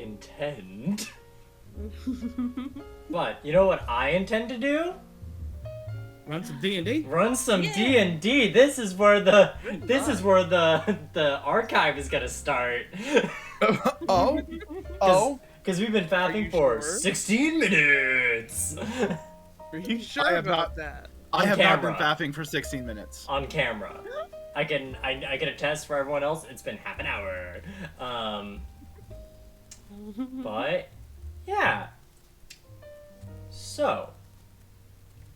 intend. But you know what I intend to do? Run some D&D. Run some D&D. This is where the archive is gonna start. Because we've been fapping for 16 minutes. Are you sure about that? I have camera. not been fapping for 16 minutes. On camera. I can attest for everyone else, it's been half an hour. But, yeah. So,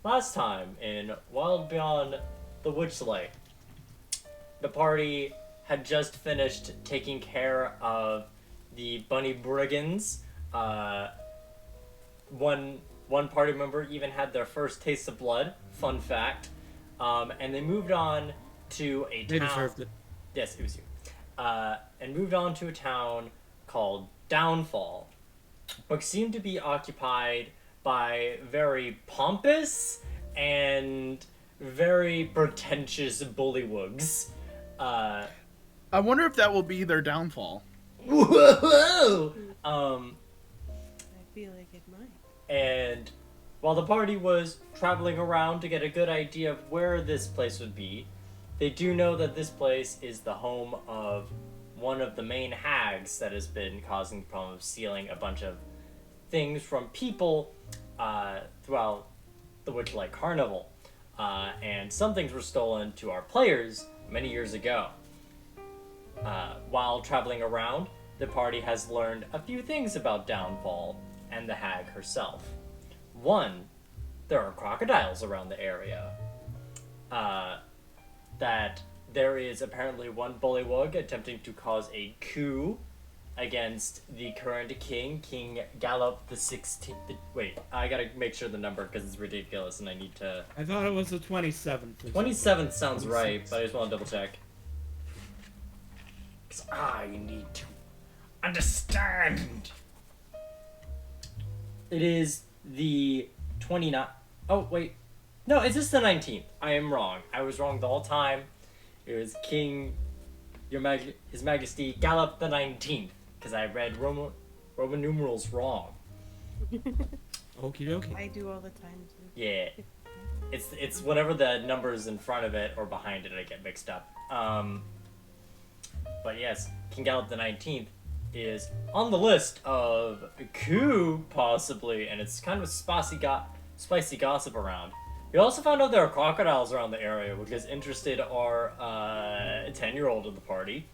last time in Wild Beyond the Witchlight, the party had just finished taking care of the bunny brigands. One party member even had their first taste of blood. Fun fact. And they moved on to a town. They deserved it. Yes, it was you. And moved on to a town called Downfall, which seemed to be occupied by very pompous and very pretentious bullywugs. I wonder if that will be their downfall. Whoa! I feel like it might. And while the party was traveling around to get a good idea of where this place would be, they do know that this place is the home of one of the main hags that has been causing the problem of stealing a bunch of things from people throughout the Witchlight Carnival. And some things were stolen to our players many years ago. While traveling around, the party has learned a few things about Downfall and the hag herself. One, there are crocodiles around the area. That there is apparently one bullywug attempting to cause a coup against the current king, King Gallop the 16th. Wait, I gotta make sure the number because it's ridiculous and I need to... I thought it was the 27th. 27th sounds right, but I just want to double check. Because I need to understand. It is the 29th. Oh, wait. No, is this the 19th? I am wrong. I was wrong the whole time. It was King, His Majesty Gallop the 19th. Because I read Roman numerals wrong. Okie dokie. I do all the time too. Yeah. It's whenever the number's in front of it or behind it I get mixed up. But yes, King Gallop the 19th is on the list of coup, possibly, and it's kind of spicy gossip around. We also found out there are crocodiles around the area, which has interested our 10-year-old in the party.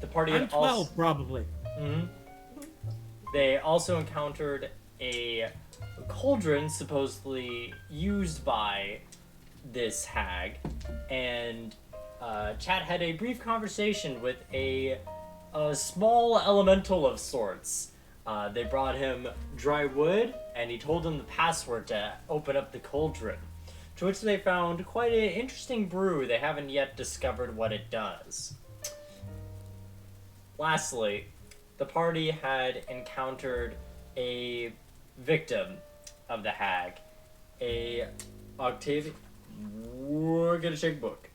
The party I'm 12, also... probably. Mm-hmm. They also encountered a cauldron supposedly used by this hag, and Chad had a brief conversation with a small elemental of sorts. They brought him dry wood, and he told them the password to open up the cauldron, to which they found quite an interesting brew. They haven't yet discovered what it does. Lastly, the party had encountered a victim of the hag, a Octavian. We're gonna check book.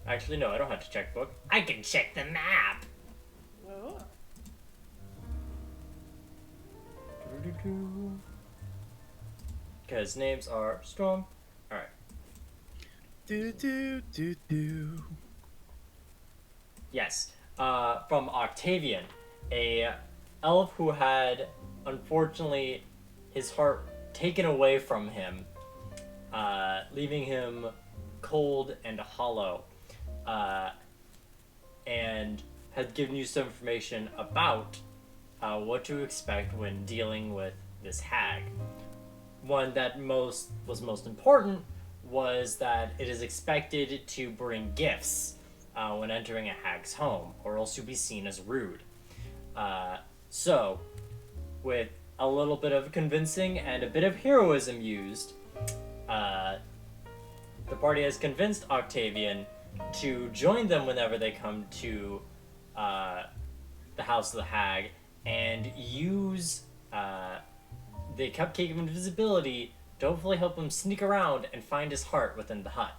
Actually, no, I don't have to check book. I can check the map. Whoa. Because names are strong. Alright. Do. Yes. From Octavian, a elf who had, unfortunately, his heart taken away from him, leaving him cold and hollow, and has given you some information about what to expect when dealing with this hag. One that was most important was that it is expected to bring gifts when entering a hag's home, or else you'll be seen as rude. So, with a little bit of convincing and a bit of heroism used, the party has convinced Octavian to join them whenever they come to the House of the Hag, and use the Cupcake of Invisibility to hopefully help him sneak around and find his heart within the hut.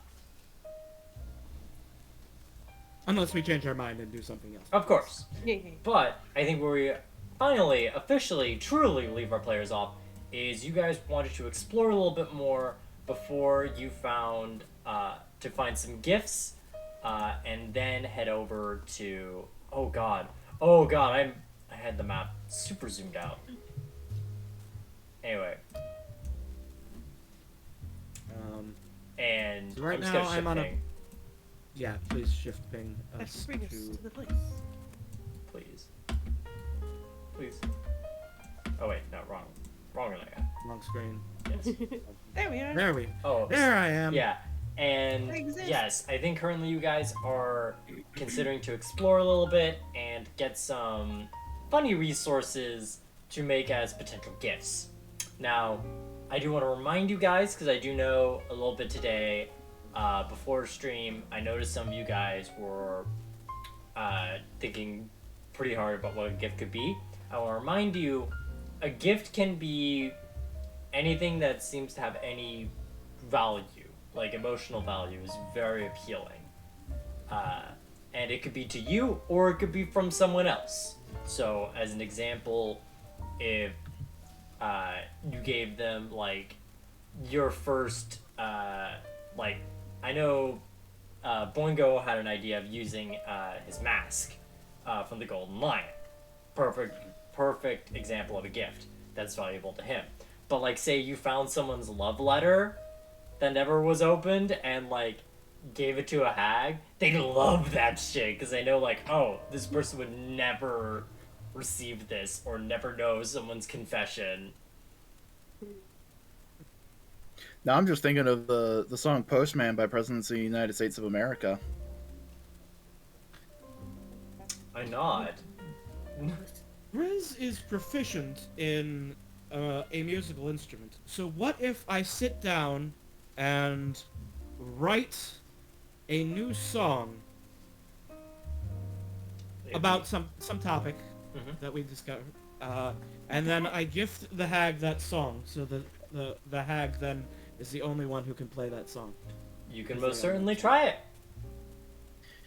Unless we change our mind and do something else. Of course. Yeah, yeah. But I think where we finally, officially, truly leave our players off is you guys wanted to explore a little bit more before you found to find some gifts, and then head over to oh god, I had the map super zoomed out. Anyway, and So right I'm just now gonna I'm on a- shifting, Yeah, please shift ping That us should bring us to... to the place. please. Oh wait, no, wrong layout. Wrong screen. Yes. There we are. There we... Oh, There I am. yeah. And I exist. yes, I think currently you guys are considering to explore a little bit and get some funny resources to make as potential gifts. Now, I do want to remind you guys, because I do know a little bit today, before stream, I noticed some of you guys were thinking pretty hard about what a gift could be. I want to remind you, a gift can be anything that seems to have any value. Like emotional value is very appealing, and it could be to you or it could be from someone else. So as an example, if you gave them like your first like I know Boingo had an idea of using his mask from the Golden Lion. Perfect example of a gift that's valuable to him. But like say you found someone's love letter that never was opened and like gave it to a hag, they love that shit because they know like, oh, this person would never receive this or never know someone's confession. Now I'm just thinking of the song Postman by Presidents of the United States of America. I nod. Riz is proficient in a musical instrument. So what if I sit down and write a new song about some topic that we discovered, and then I gift the hag that song, so the hag then is the only one who can play that song. You can most certainly try it.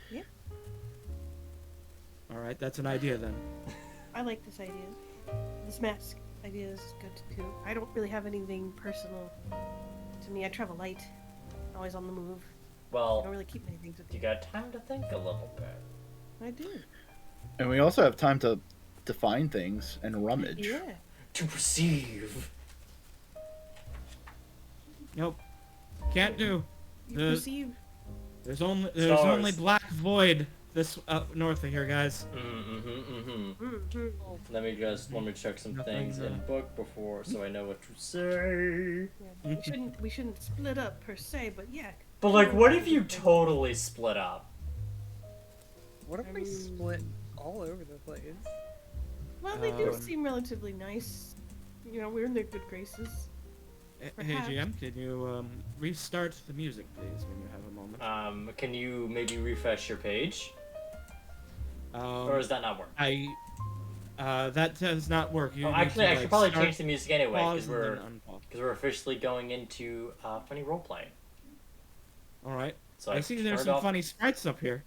Yeah, All right, that's an idea then. I like this idea. This mask idea is good too. I don't really have anything personal to me. I travel light, always on the move. I Well, don't really keep many things with you me. got time to think a little bit. I do. And we also have time to find things and rummage. Yeah. To perceive. Nope, can't do. You The- perceive. There's only Stars. black void this up north of here, guys. Let me check some Nothing, things in book before so I know what to say. Yeah. We shouldn't split up per se, but yeah. But like, what if you totally split up? What if we split all over the place? Well, they do seem relatively nice. You know, we're in their good graces. Hey Perhaps. GM, can you restart the music, please, when you have a moment? Can you maybe refresh your page? Or does that not work? That does not work. You Oh, need actually, to, I like, should probably start, change the music anyway pause, because and then unpause. we're officially going into funny roleplay. All right. So I see there's turned some off- funny sprites up here.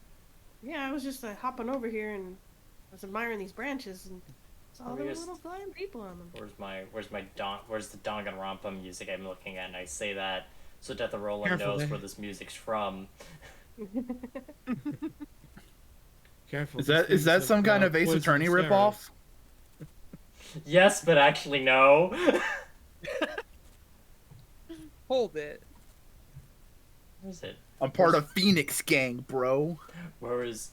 Yeah, I was just hopping over here and I was admiring these branches and saw Oh, there were yes. little flying people on them. Where's the Danganronpa music I'm looking at? And I say that so Death of Roland Careful, knows there. where this music's from. Careful. Is these that things some have, kind of Ace poison Attorney steroids. ripoff? Yes, but actually no. Hold it. Where is it? I'm part of Phoenix Gang, bro. Where's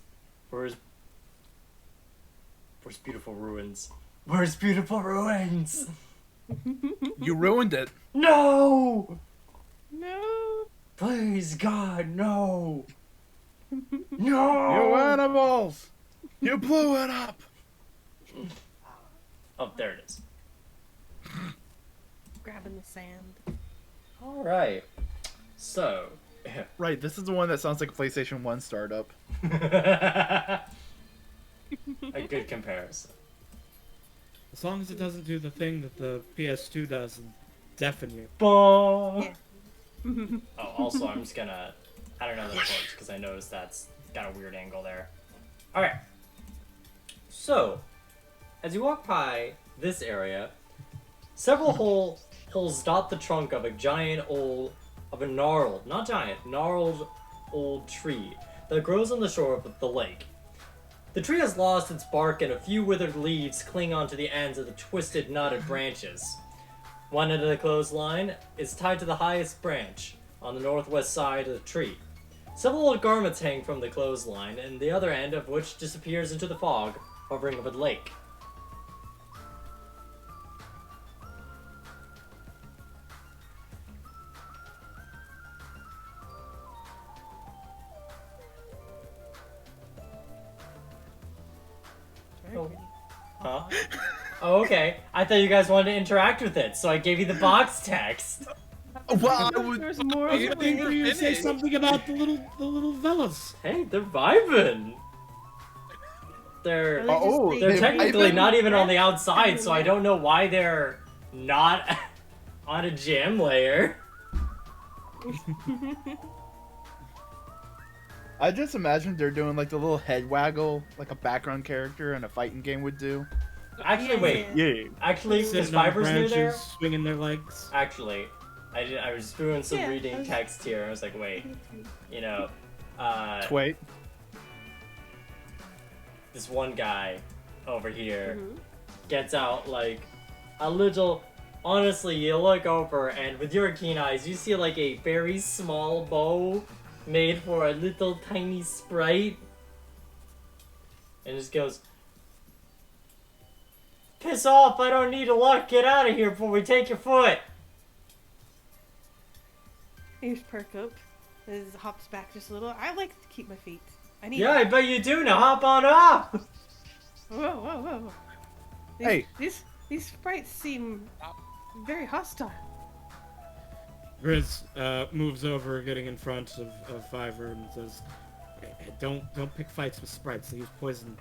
Beautiful Ruins? Where's Beautiful Ruins? You ruined it. No! No. Please, God, no! You No! animals! You blew it up! Oh, there it is. Grabbing the sand. Alright. So. Right, this is the one that sounds like a PlayStation 1 startup. A good comparison. As long as it doesn't do the thing that the PS2 does and deafen you. Bah. Yeah. Oh, also, I'm just gonna. I don't know the chords because I noticed that's got a weird angle there. Alright. So, as you walk by this area, several holes dot the trunk of a gnarled old tree that grows on the shore of the lake. The tree has lost its bark and a few withered leaves cling onto the ends of the twisted, knotted branches. One end of the clothesline is tied to the highest branch on the northwest side of the tree. Several old garments hang from the clothesline, and the other end of which disappears into the fog hovering over the lake. Very Oh. pretty. Huh? Oh, okay. I thought you guys wanted to interact with it, so I gave you the box text. Well, I would. There's more I of was the waiting for you to say finished. something about the little fellas. Hey, they're vibing. They're Oh, they're They're technically vibing. not even on the outside, so I don't know why they're not on a jam layer. I just imagined they're doing like the little head waggle, like a background character in a fighting game would do. Actually, wait. Yeah. Actually, is Sitting on Fibers near branches, there? swinging their legs. Actually, I was doing some Yeah, reading I was- text here. I was like, wait, you know, Wait. this one guy over here Mhm. gets out like a little. Honestly, you look over and with your keen eyes, you see like a very small bow made for a little tiny sprite, and just goes, "Piss off! I don't need a luck. Get out of here before we take your foot." Ears perk up. His hops back just a little. I like to keep my feet. I need. Yeah, I bet you do. Now hop on up. Whoa, whoa, whoa. These, Hey. These sprites seem very hostile. Grizz moves over, getting in front of Fiver, and says, "Hey, don't pick fights with sprites. They use poison."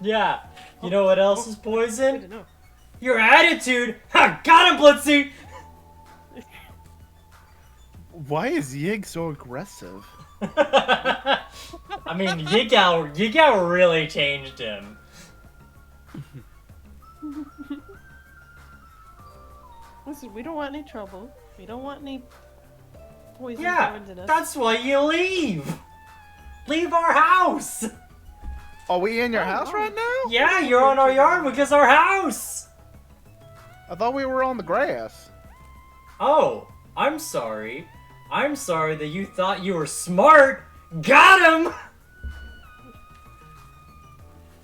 Yeah. You know what else is Good to poison? know. Your attitude. Ha! Got him, Blitzy. Why is Yig so aggressive? I mean, Yigao really changed him. Listen, we don't want any trouble. We don't want any poison Yeah, thrown in us. that's why you leave. Leave our house. Are we in your Oh, house oh. right now? Yeah, you're on our yard because our house. I thought we were on the grass. Oh, I'm sorry. I'm sorry that you thought you were smart. Got him.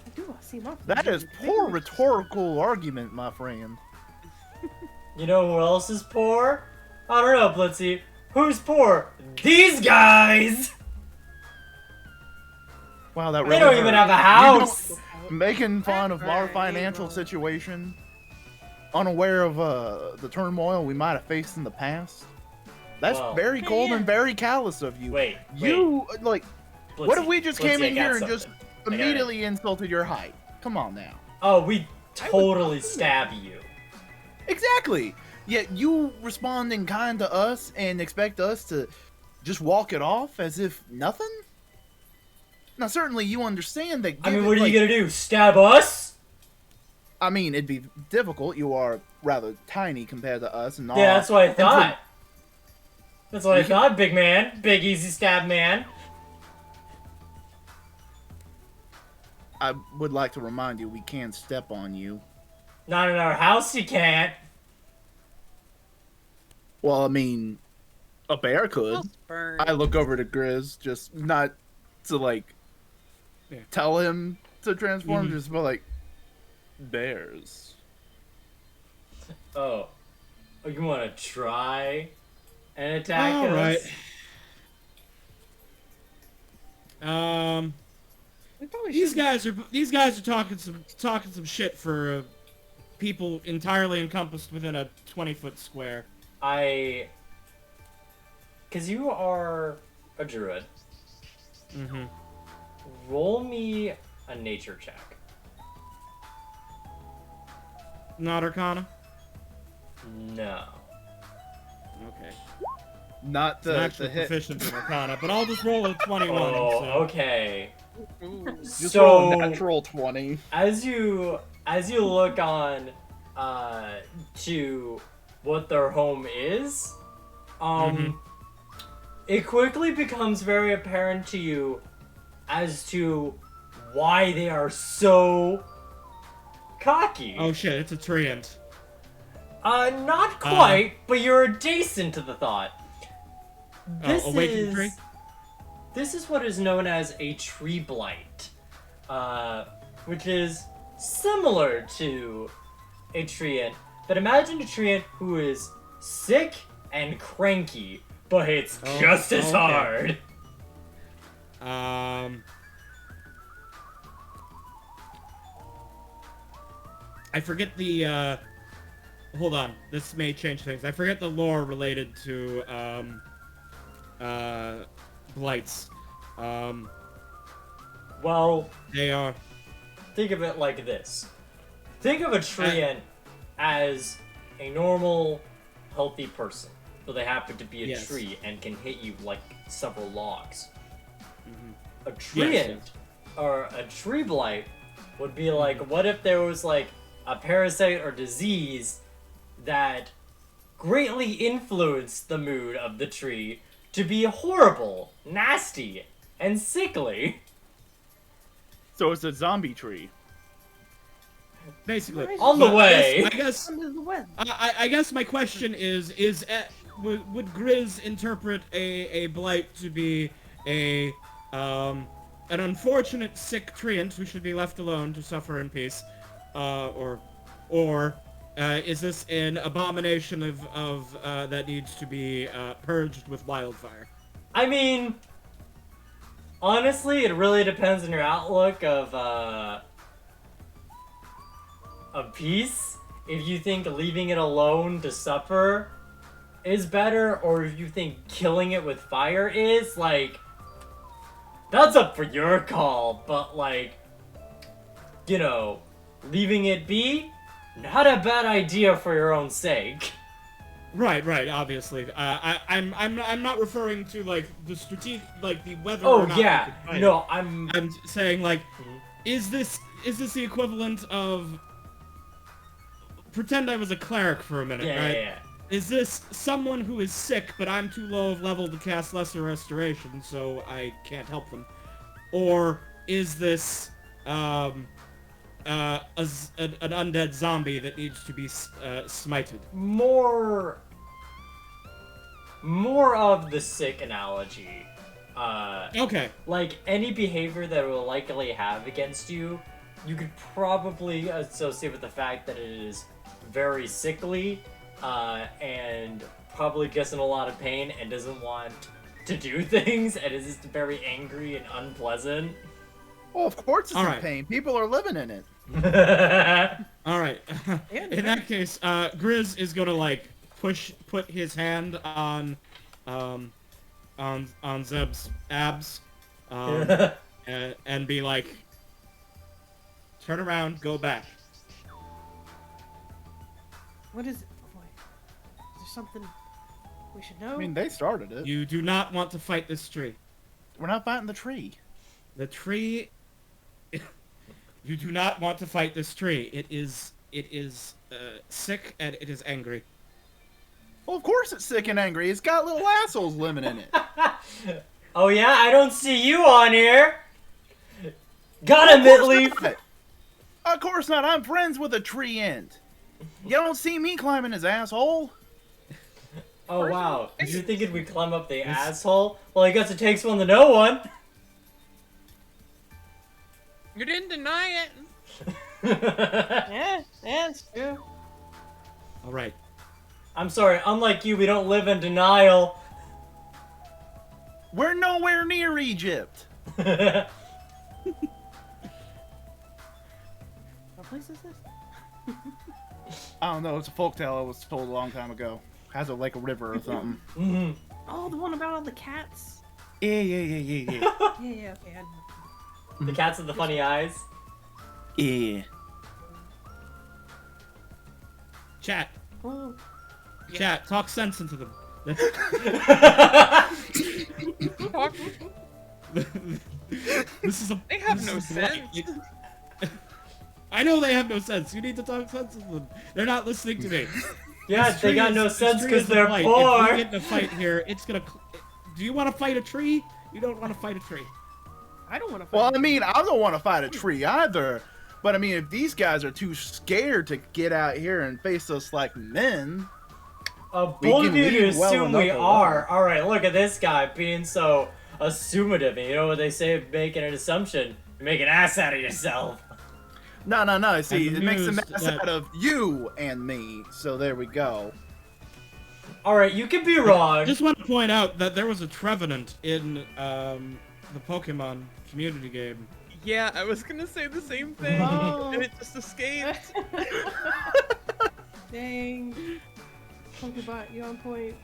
I do want to see more. That is poor rhetorical argument, my friend. You know who else is poor? I don't know, Blitzy. Who's poor? These guys. Wow, that They really don't even hurt. have a house. Making fun of our financial situation, unaware of the turmoil we might have faced in the past. That's Well- very cold Yeah. and very callous of you. Wait, You like Blitzy, what if we just came Blitzy, I in got here and just something. I got it. immediately insulted your height? Come on now. Oh, we totally stab you. Exactly. Yet you responding kind to us and expect us to just walk it off as if nothing? Now certainly you understand that I mean, given, what are like, you gonna do? Stab us? I mean, it'd be difficult. You are rather tiny compared to us and all. Yeah, that's what I and for- thought. That's what I We can- thought, big man. Big easy stab man. I would like to remind you we can't step on you. Not in our house, you can't. Well, I mean, a bear could. House burn. I look over to Grizz, just not to like Yeah. tell him to transform, Mhm. just but like bears. Oh. Oh, you wanna try and attack All right. us? We probably These should. guys are talking some shit for people entirely encompassed within a 20-foot square. Cause you are a druid. Mm-hmm. Roll me a nature check. Not Arcana. No. Okay. Not I'm the actually hit. proficient in Arcana, but I'll just roll a 21. Oh, so. okay. Ooh. Just roll a So natural 20. as you look on to what their home is, it quickly becomes very apparent to you as to why they are so cocky. Oh shit, it's a treant. Not quite, but you're adjacent to the thought. This awakened tree? This is what is known as a tree blight, which is similar to a treant. But imagine a treant who is sick and cranky, but it's just as hard. I forget the, hold on, this may change things. I forget the lore related to, blights. Well, They are... think of it like this. Think of a treant as a normal, healthy person, but they happen to be a Yes. tree and can hit you like several logs. A Yes, treant or a tree blight would be like, what if there was like a parasite or disease that greatly influenced the mood of the tree to be horrible, nasty, and sickly? So it's a zombie tree. Basically. Nice. On the But way. I guess... Under the web. I guess my question is would Grizz interpret a blight to be an unfortunate sick treant who should be left alone to suffer in peace, or is this an abomination of that needs to be purged with wildfire? I mean, honestly, it really depends on your outlook of peace. If you think leaving it alone to suffer is better, or if you think killing it with fire is, like, that's up for your call, but, like, you know, leaving it be, not a bad idea for your own sake. Right, obviously. I'm not referring to like the strategic, like the whether Oh or not yeah, we could fight no, it. I'm I'm saying like, is this the equivalent of? Pretend I was a cleric for a minute, right? yeah. Is this someone who is sick, but I'm too low of level to cast Lesser Restoration, so I can't help them? Or is this an undead zombie that needs to be smited? More of the sick analogy. Okay. Like, any behavior that it will likely have against you, you could probably associate with the fact that it is very sickly, and probably gets in a lot of pain and doesn't want to do things, and is just very angry and unpleasant. Well, of course it's All in right. pain. People are living in it. All right. In that case, Grizz is gonna like put his hand on Zeb's abs, and be like, turn around, go back. What is it? Oh boy. Is there something we should know? I mean, they started it. You do not want to fight this tree. We're not fighting the tree. The tree. You do not want to fight this tree. It is sick and it is angry. Well, of course it's sick and angry. It's got little assholes living in it. Oh yeah, I don't see you on here. Got him, Of course Mitleaf. not. Of course not. I'm friends with a tree end. You don't see me climbing his asshole. Oh wow, did you think we climb up the asshole? Well, I guess it takes one to know one. You didn't deny it. Yeah, it's true. All right. I'm sorry, unlike you, we don't live in denial. We're nowhere near Egypt. What place is this? I don't know. It's a folktale I was told a long time ago. Has a like a river or something. Mhm. Oh, the one about all the cats? Yeah. Yeah, okay. I know. The cats with the funny eyes. Yeah. Chat. Oh, Chat. Talk sense into them. Fuck, This is a. they have this no is sense. I know they have no sense. You need to talk sense to them. They're not listening to me. Yeah, This they tree got is- no this sense tree because is the they're blight. poor. If we get in a fight here, it's gonna. Do you want to fight a tree? You don't want to fight a tree. I don't want to fight. Well, I mean, I don't want to fight a tree either. But I mean, if these guys are too scared to get out here and face us like men, we Bold can of you to leave well assume we enough are. Alright, look at this guy being so assumative. And you know what they say, making an assumption? You make an ass out of yourself. no. See, I'm it makes a amused mess that- out of you and me. So there we go. Alright, you can be wrong. I just want to point out that there was a Trevenant in the Pokemon community game. Yeah, I was gonna say the same thing, Oh. and it just escaped. Dang. Pokebot, you on point.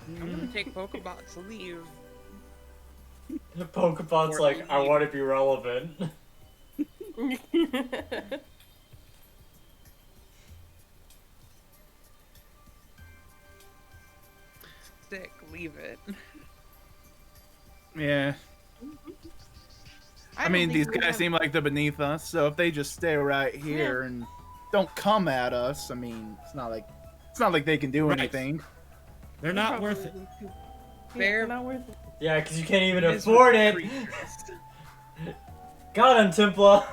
I'm gonna take Pokebot's leave. The Pokebot's like, I want to be relevant. Sick, leave it. Yeah. I don't mean, think these we guys have- seem like they're beneath us. So if they just stay right here and don't come at us, I mean, it's not like they can do Right. anything. They're not worth it. Yeah, They're- not worth it. Yeah, because you can't even Miserable afford it. creatures. Got him, Templa.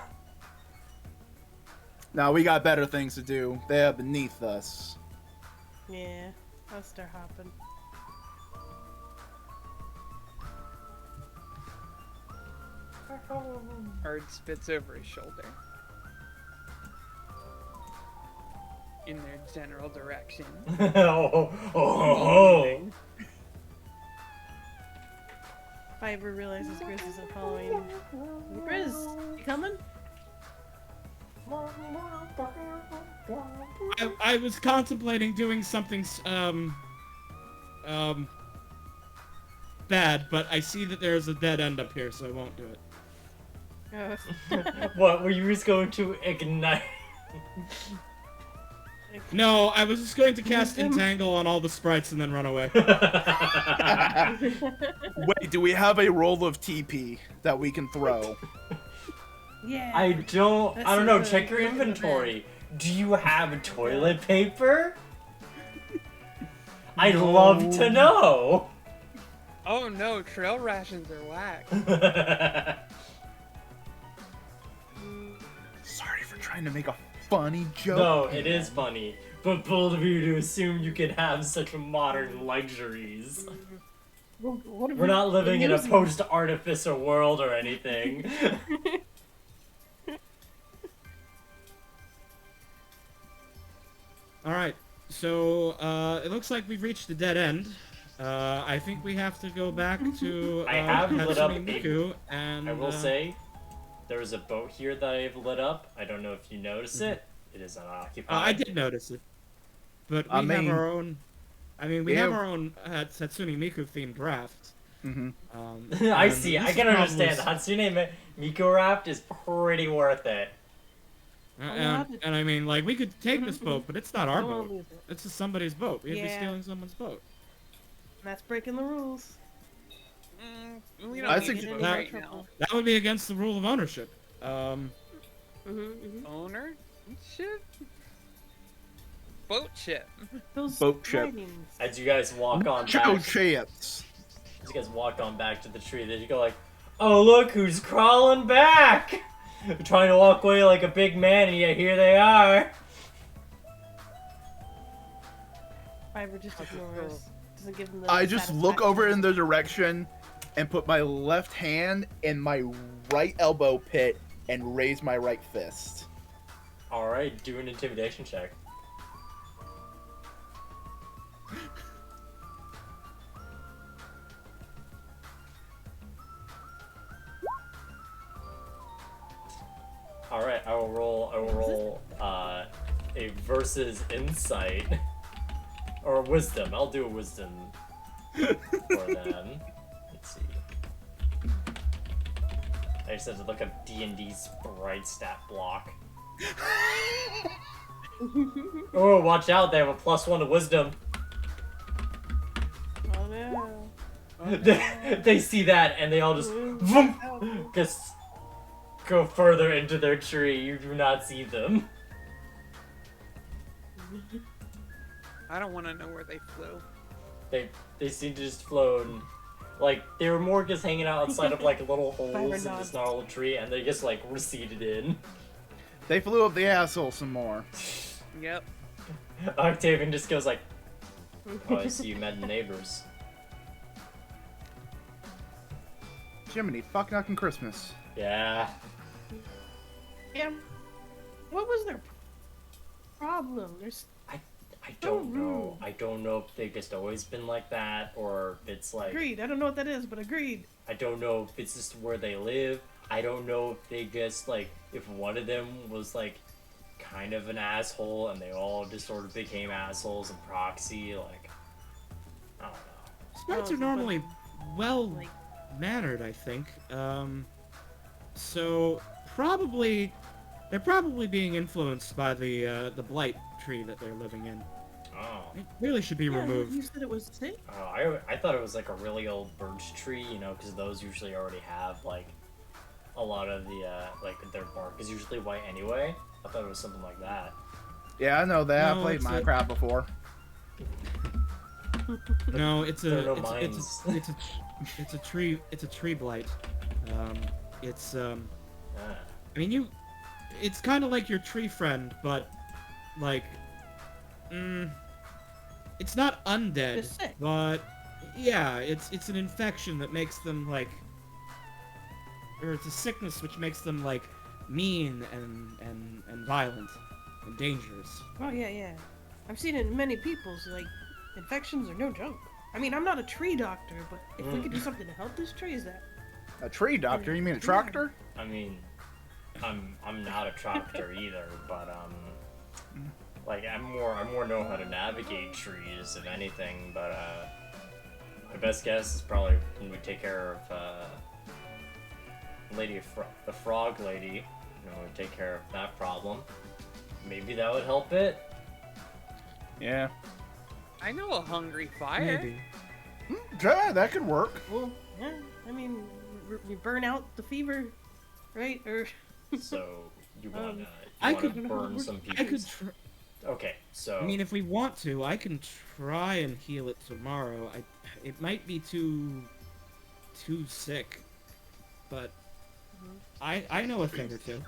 No, we got better things to do. They are beneath us. Yeah, I'll start hopping. Ard spits over his shoulder. In their general direction. Oh. If I ever realizes Grizz isn't following. Grizz, you coming? I was contemplating doing something bad, but I see that there's a dead end up here, so I won't do it. What, were you just going to ignite? No, I was just going to cast Entangle on all the sprites and then run away. Wait, do we have a roll of TP that we can throw? Yeah. I don't That know, seems check your really good. inventory. Do you have toilet paper? I'd love to know. Oh no, trail rations are whack. Sorry for trying to make a funny joke. No, it is funny, but bold of you to assume you can have such modern luxuries. What have We're you not living been in a using? post-artificer world or anything. Alright, so it looks like we've reached the dead end. I think we have to go back to I have lit up Hatsune Miku, and I will say, there is a boat here that I've lit up. I don't know if you notice it. It is unoccupied. I did notice it, but we I mean- have our own. I mean, we Yeah. have our own Hatsune Miku themed draft. Mm-hmm. I and see. I this can is understand. probably- Hatsune Miku Raft is pretty worth it. And I mean, like, we could take this boat, but it's not our Don't wanna boat. lose it. It's just somebody's boat. We'd be Yeah. stealing someone's boat. That's breaking the rules. We I don't think need to that- right now. That would be against the rule of ownership. Owner? Ship? Boat ship. Those Boat ship. writings. As you guys walk on Chico back, Chips. as you guys walk on back to the tree, then you go like, "Oh look, who's crawling back!" You're trying to walk away like a big man, and yet here they are. Fiverr just ignores. Doesn't give them the I just look over in satisfaction. the direction and put my left hand in my right elbow pit and raise my right fist. All right, do an intimidation check. All right, I will roll a versus insight or wisdom. I'll do a wisdom for them. Let's see. I just have to look up D&D sprite stat block. Oh, watch out! They have a +1 to wisdom. they see that and they all just vroom, just go further into their tree. You do not see them. I don't want to know where they flew. They seem to just float. And, like, they were more just hanging out outside of like little holes in this gnarled tree, and they just like receded in. They flew up the asshole some more. Yep. Octavian just goes like, "Oh, I see you met neighbors." Jiminy fucking Christmas. Yeah. Yeah. What was their problem? There's I don't know. I don't know if they've just always been like that, or if it's like... agreed. I don't know what that is, but agreed. I don't know if it's just where they live. I don't know if they just, like, if one of them was, like, kind of an asshole, and they all just sort of became assholes in proxy, like... I don't know. Sprites Oh, are normally well Like, mannered, I think. So probably they're probably being influenced by the blight tree that they're living in. Oh. It really should be yeah, removed. you said it was sick? Oh, I thought it was, like, a really old birch tree, you know, because those usually already have, like, a lot of the, like, their bark is usually white anyway. I thought it was something like that. Yeah, I know that. No, I played it's a- Minecraft before. No, it's There are no a mines. it's a tree blight. It's Ah. I mean it's kind of like your tree friend, but like it's not undead, Just sick. but yeah, it's an infection that makes them like, or it's a sickness which makes them like mean and violent and dangerous. Oh, yeah. I've seen it in many people's, like, infections are no joke. I mean, I'm not a tree doctor, but if we could do something to help this tree, is that... A tree doctor? You mean a tractor? I mean, I'm not a tractor either, but like I more know how to navigate trees if anything. But my best guess is probably when we take care of the frog lady. You know, we take care of that problem. Maybe that would help it. Yeah. I know a hungry fire. Maybe. Yeah, that could work. Well, yeah, I mean, we burn out the fever, right? Or... So you want to I burn could- some I could. people. Okay, so I mean, if we want to, I can try and heal it tomorrow. It might be too sick, but I know a thing or two.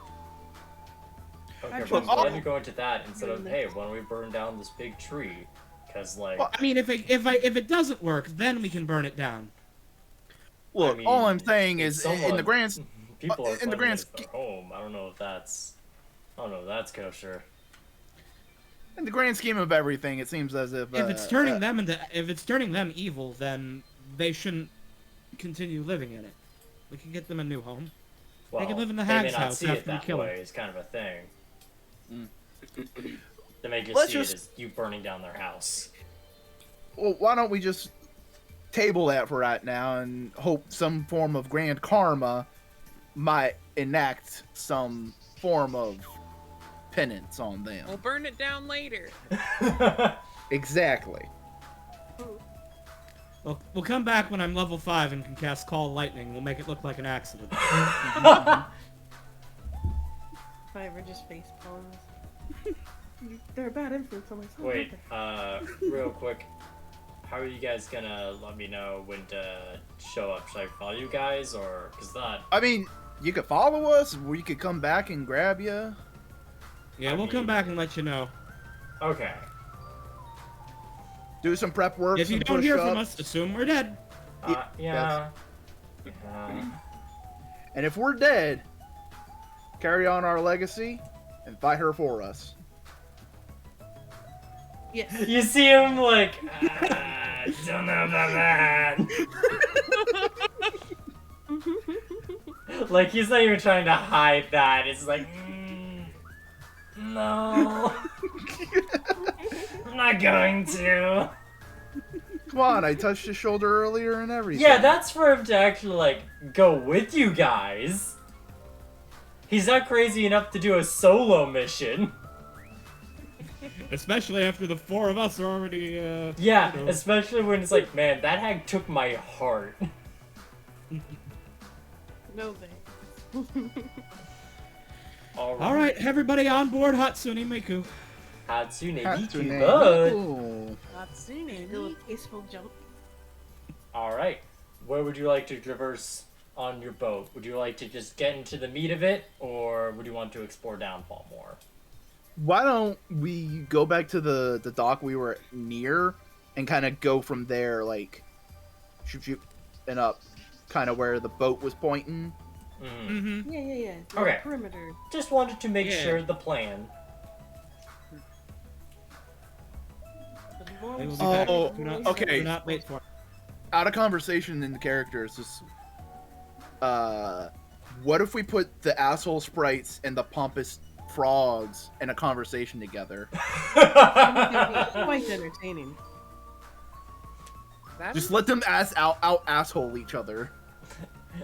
okay, Actually, but I'm glad to go into that instead of hey, why don't we burn down this big tree? Because like. Well, I mean, if it doesn't work, then we can burn it down. Look, I mean, all I'm saying is, in someone- the grand, People are in the finding grand it at their home. I don't know if that's kosher. in the grand scheme of everything, it seems as if If it's turning them evil, then they shouldn't continue living in it. We can get them a new home. Well, can live in the they may hag's not house see it after we that kill way. it. It's kind of a thing. They may just Let's see just- it as you burning down their house. Well, why don't we just table that for right now and hope some form of grand karma might enact some form of penance on them. We'll burn it down later. Exactly. We'll come back when I'm level 5 and can cast Call Lightning. We'll make it look like an accident. Fiverr just face palms. They're a bad influence on my son. Wait, aren't they? real quick. How are you guys gonna let me know when to show up? Should I follow you guys, or because that? I mean, you could follow us, or you could come back and grab you. Yeah, we'll come back and let you know. Okay. Do some prep work. If you some don't hear from push-ups, us, assume we're dead. Yeah. and if we're dead, carry on our legacy and fight her for us. Yes. You see him like, don't know about that. Like he's not even trying to hide that. It's like, no, I'm not going to. Come on, I touched his shoulder earlier and everything. Yeah, that's for him to actually like go with you guys. He's not crazy enough to do a solo mission. Especially after the four of us are already, Yeah, you know. especially when it's like, man, that hag took my heart. No thanks. All right, everybody on board Hatsune Miku. Hatsune Hatsune Miku, bud. Miku. Do a graceful jump. All right, where would you like to traverse on your boat? Would you like to just get into the meat of it, or would you want to explore Downfall more? Why don't we go back to the dock we were near and kind of go from there, like shoot, shoot, and up, kind of where the boat was pointing. Mm-hmm. Yeah. Okay. Perimeter. Just wanted to make Yeah. sure the plan. The more They we will be see, back. Oh, the more we okay. see. Do not wait for it. Out of conversation in the characters, just what if we put the asshole sprites and the pompous frogs in a conversation together? Quite entertaining. That Just is- let them out asshole each other.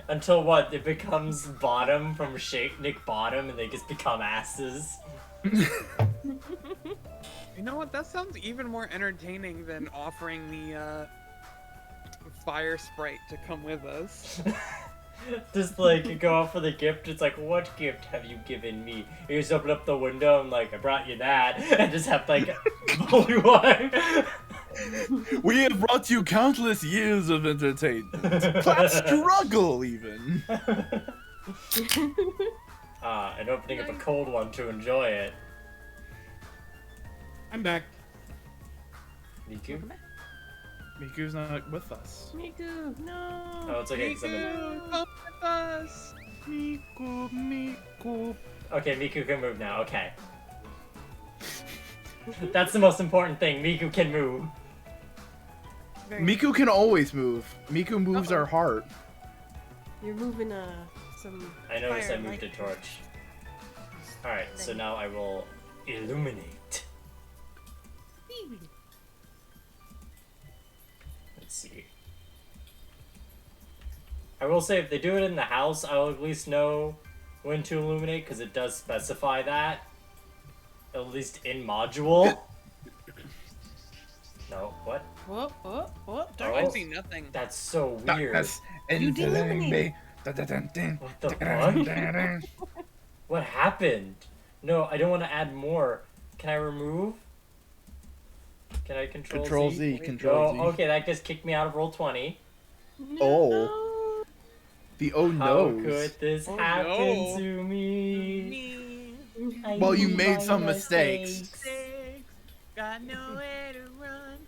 Until what? It becomes Bottom from Nick Bottom, and they just become asses. You know what? That sounds even more entertaining than offering the fire sprite to come with us. Just like you go out for the gift, it's like, what gift have you given me? You just open up the window and like, I brought you that, and just have like holy wine. We have brought you countless years of entertainment. Class struggle, even. And opening up a cold one to enjoy it. I'm back. Miku? Miku's not with us. Miku, no. Oh, it's okay. 'Cause I'm in- Miku, come with us. Miku. Okay, Miku can move now. Okay. That's the most important thing. Miku can move. Very Miku can always move. Miku moves Uh-oh. our heart. You're moving some. I noticed I fire moved a light. torch. Alright, so now I will illuminate. Let's see. I will say, if they do it in the house, I'll at least know when to illuminate, because it does specify that. At least in module. No, what? Whoop. Oh. I see nothing. That's so weird. Darkness You enveloping me. deluminate. What the fuck? What happened? No, I don't want to add more. Can I remove? Can I control, Control Z? Z, Control Z. Oh, okay, that just kicked me out of roll 20. Oh. The oh How no's. could this Oh, happen no. to me? I Well, you knew made my some mistakes. Got nowhere to run.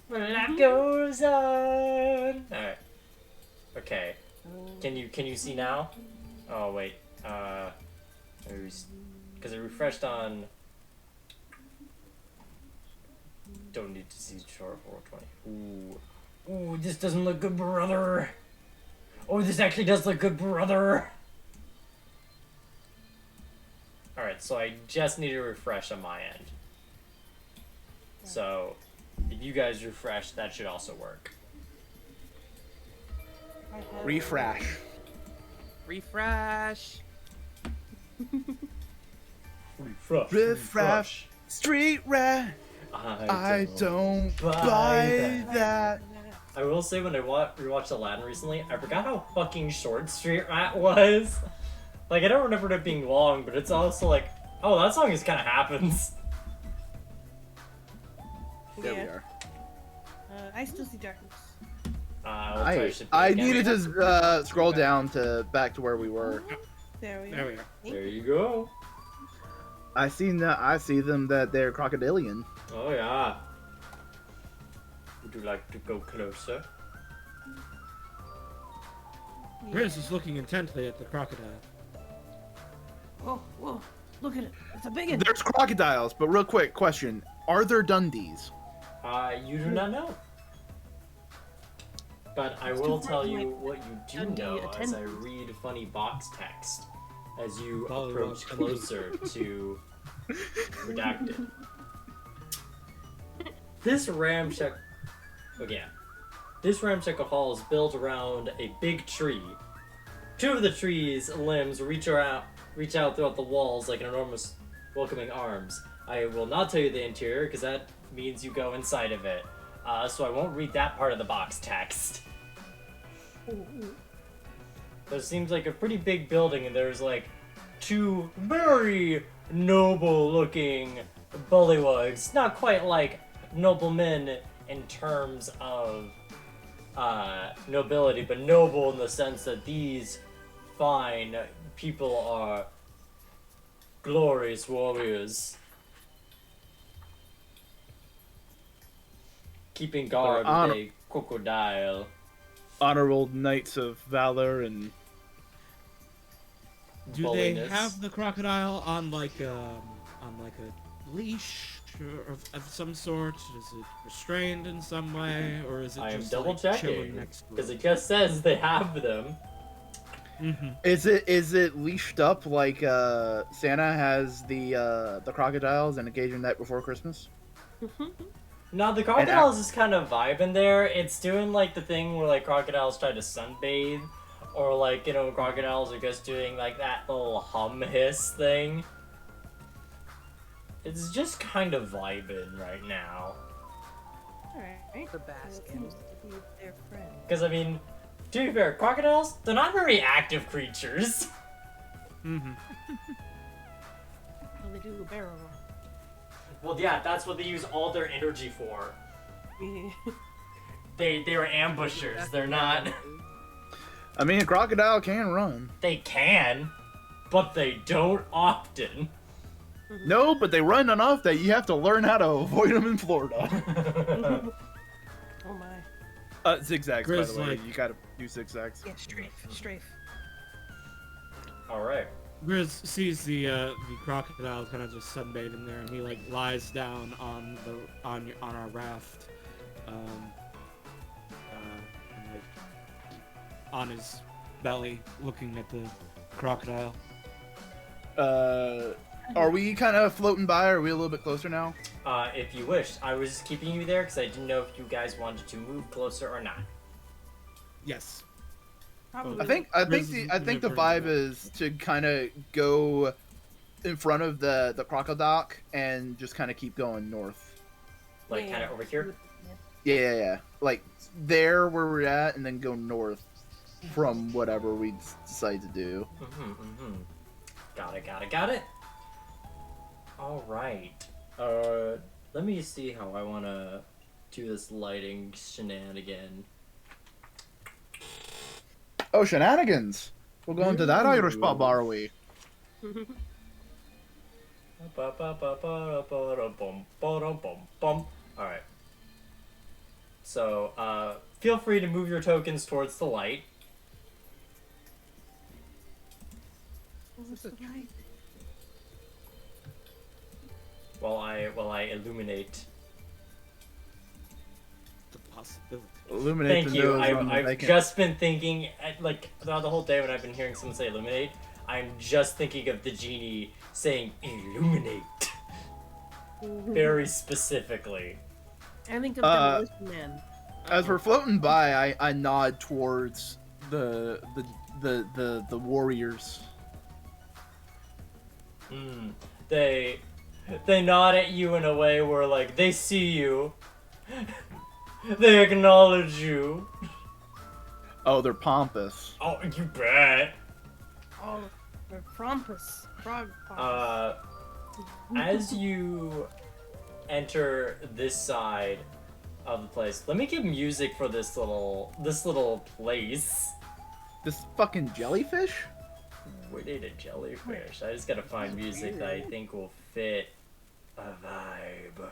But life goes on. Alright. Okay. Can you see now? Oh wait. Because it refreshed on. Don't need to see short 420. Ooh, this doesn't look good, brother. Oh, this actually does look good, brother. All right, so I just need to refresh on my end. So, if you guys refresh, that should also work. Refresh. Refresh. Refresh. Street rat. I don't buy that. I will say, when I rewatched Aladdin recently, I forgot how fucking short Street Rat was. Like, I don't remember it being long, but it's also like, oh, that song just kind of happens. There we Yeah. are. I still see darkness. I'll try to ship it I again. needed to scroll down to back to where we were. There we There are. we are. There you go. I see them that they're crocodilian. Oh yeah. Would you like to go closer? Riz is looking intently at the crocodile. Whoa. Look at it. It's a big one. There's crocodiles, but real quick question: are there Dundies? You do not know. But I will tell you what you do Dundee know as I attendant. read funny box text as you Follow approach up. closer to redacted. This ramshack. Okay. This ramshackle hall is built around a big tree. Two of the tree's limbs reach out throughout the walls like an enormous welcoming arms. I will not tell you the interior because that means you go inside of it. So I won't read that part of the box text. But it seems like a pretty big building, and there's like two very noble-looking bullywugs. Not quite like noblemen in terms of nobility, but noble in the sense that these fine people are glorious warriors. Keeping guard with a crocodile. Honorable knights of valor and... Do Bulliness. they have the crocodile on like a leash of some sort? Is it restrained in some way, or is it I am just double like, checking chilling next to because it? it just says they have them. Mm-hmm. Is it leashed up like Santa has the crocodiles and occasion night before Christmas? No, the crocodiles is kind of vibing there. It's doing like the thing where like crocodiles try to sunbathe, or like, you know, crocodiles are just doing like that little hum hiss thing. It's just kind of vibing right now. Alright. The basket. Seems to be their friend. Because I mean, to be fair, crocodiles, they're not very active creatures. Mm-hmm. Well, they do a barrel roll. Well, yeah, that's what they use all their energy for. They're ambushers. They're not. I mean, a crocodile can run. They can, but they don't often. No, but they run enough that you have to learn how to avoid them in Florida. Oh my. Zigzags, by Grizz, the way. like- You gotta do zigzags. Yeah, strafe. All right. Grizz sees the crocodile kind of just sunbathing there, and he like lies down on our raft, and, like, on his belly, looking at the crocodile. Are we kind of floating by? Or are we a little bit closer now? If you wish, I was just keeping you there because I didn't know if you guys wanted to move closer or not. Yes. Probably. I think the vibe is to kind of go in front of the crocodile and just kind of keep going north. Like Yeah, kind of over here. Yeah. Like there where we're at, and then go north from whatever we decide to do. Got it. All right. Let me see how I want to do this lighting shenanigan. Oh, shenanigans! We're going to that Irish pub, are we? Alright. So, feel free to move your tokens towards the light. While I illuminate. The possibility. Illuminate Thank the you. nose on the I've bacon. just been thinking, like, throughout the whole day when I've been hearing someone say illuminate, I'm just thinking of the genie saying illuminate. Very specifically. I think of Demolition Man. As we're floating by, I nod towards the warriors. They nod at you in a way where, like, they see you. They acknowledge you. Oh, they're pompous. Oh, you bet. Oh, they're Frompus. Frog Pompous. As you enter this side of the place, let me give music for this little place. This fucking jellyfish? We need a jellyfish. I just gotta find music that I think will fit a vibe.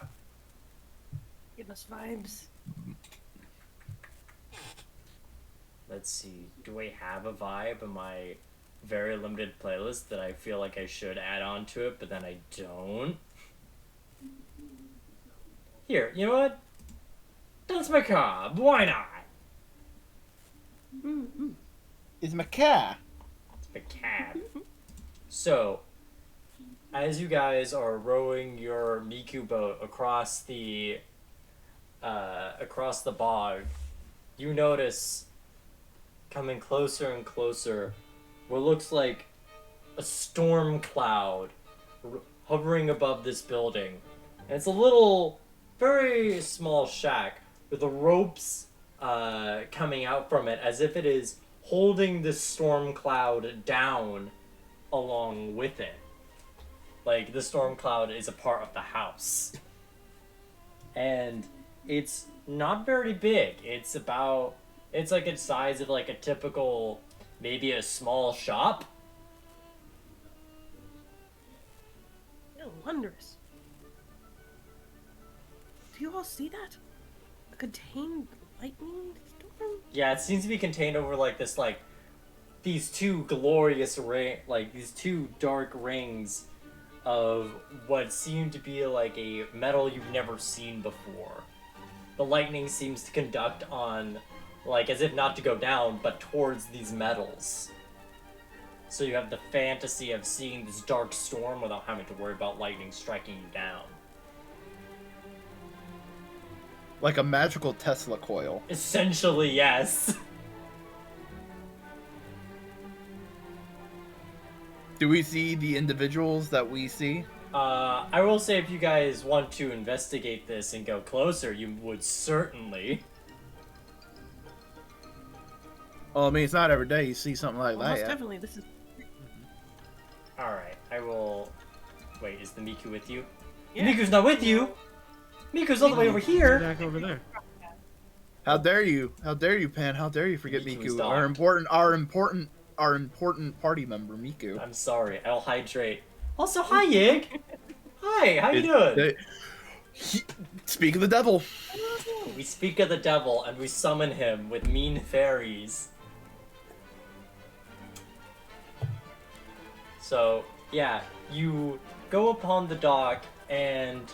Give us vibes. Let's see. Do I have a vibe in my very limited playlist that I feel like I should add on to it, but then I don't? Here, you know what? That's macabre. Why not? It's macaw. It's macabre. So, as you guys are rowing your Miku boat across the bog, you notice coming closer and closer what looks like a storm cloud hovering above this building. And it's a little, very small shack with the ropes coming out from it as if it is holding this storm cloud down along with it. Like, the storm cloud is a part of the house. And it's not very big. It's like a size of like a typical, maybe a small shop. Oh, wondrous. Do you all see that? A contained lightning storm? Yeah, it seems to be contained over like this, like, these two glorious these two dark rings of what seem to be like a metal you've never seen before. The lightning seems to conduct on, like, as if not to go down, but towards these metals. So you have the fantasy of seeing this dark storm without having to worry about lightning striking you down. Like a magical Tesla coil. Essentially, yes. Do we see the individuals that we see? I will say if you guys want to investigate this and go closer, you would certainly. Well, I mean, it's not every day you see something like Well, that. most Yeah. definitely, this is... Alright, I will... Wait, is the Miku with you? Yeah. Miku's not with you! Miku's all the way over here! Back over there. How dare you? How dare you, Pan? How dare you forget Miku was Miku? docked. Our important party member, Miku. I'm sorry, I'll hydrate. Also, hi, Yig! Hi, how you doing? Speak of the devil. We speak of the devil and we summon him with mean fairies. So, yeah, you go upon the dock and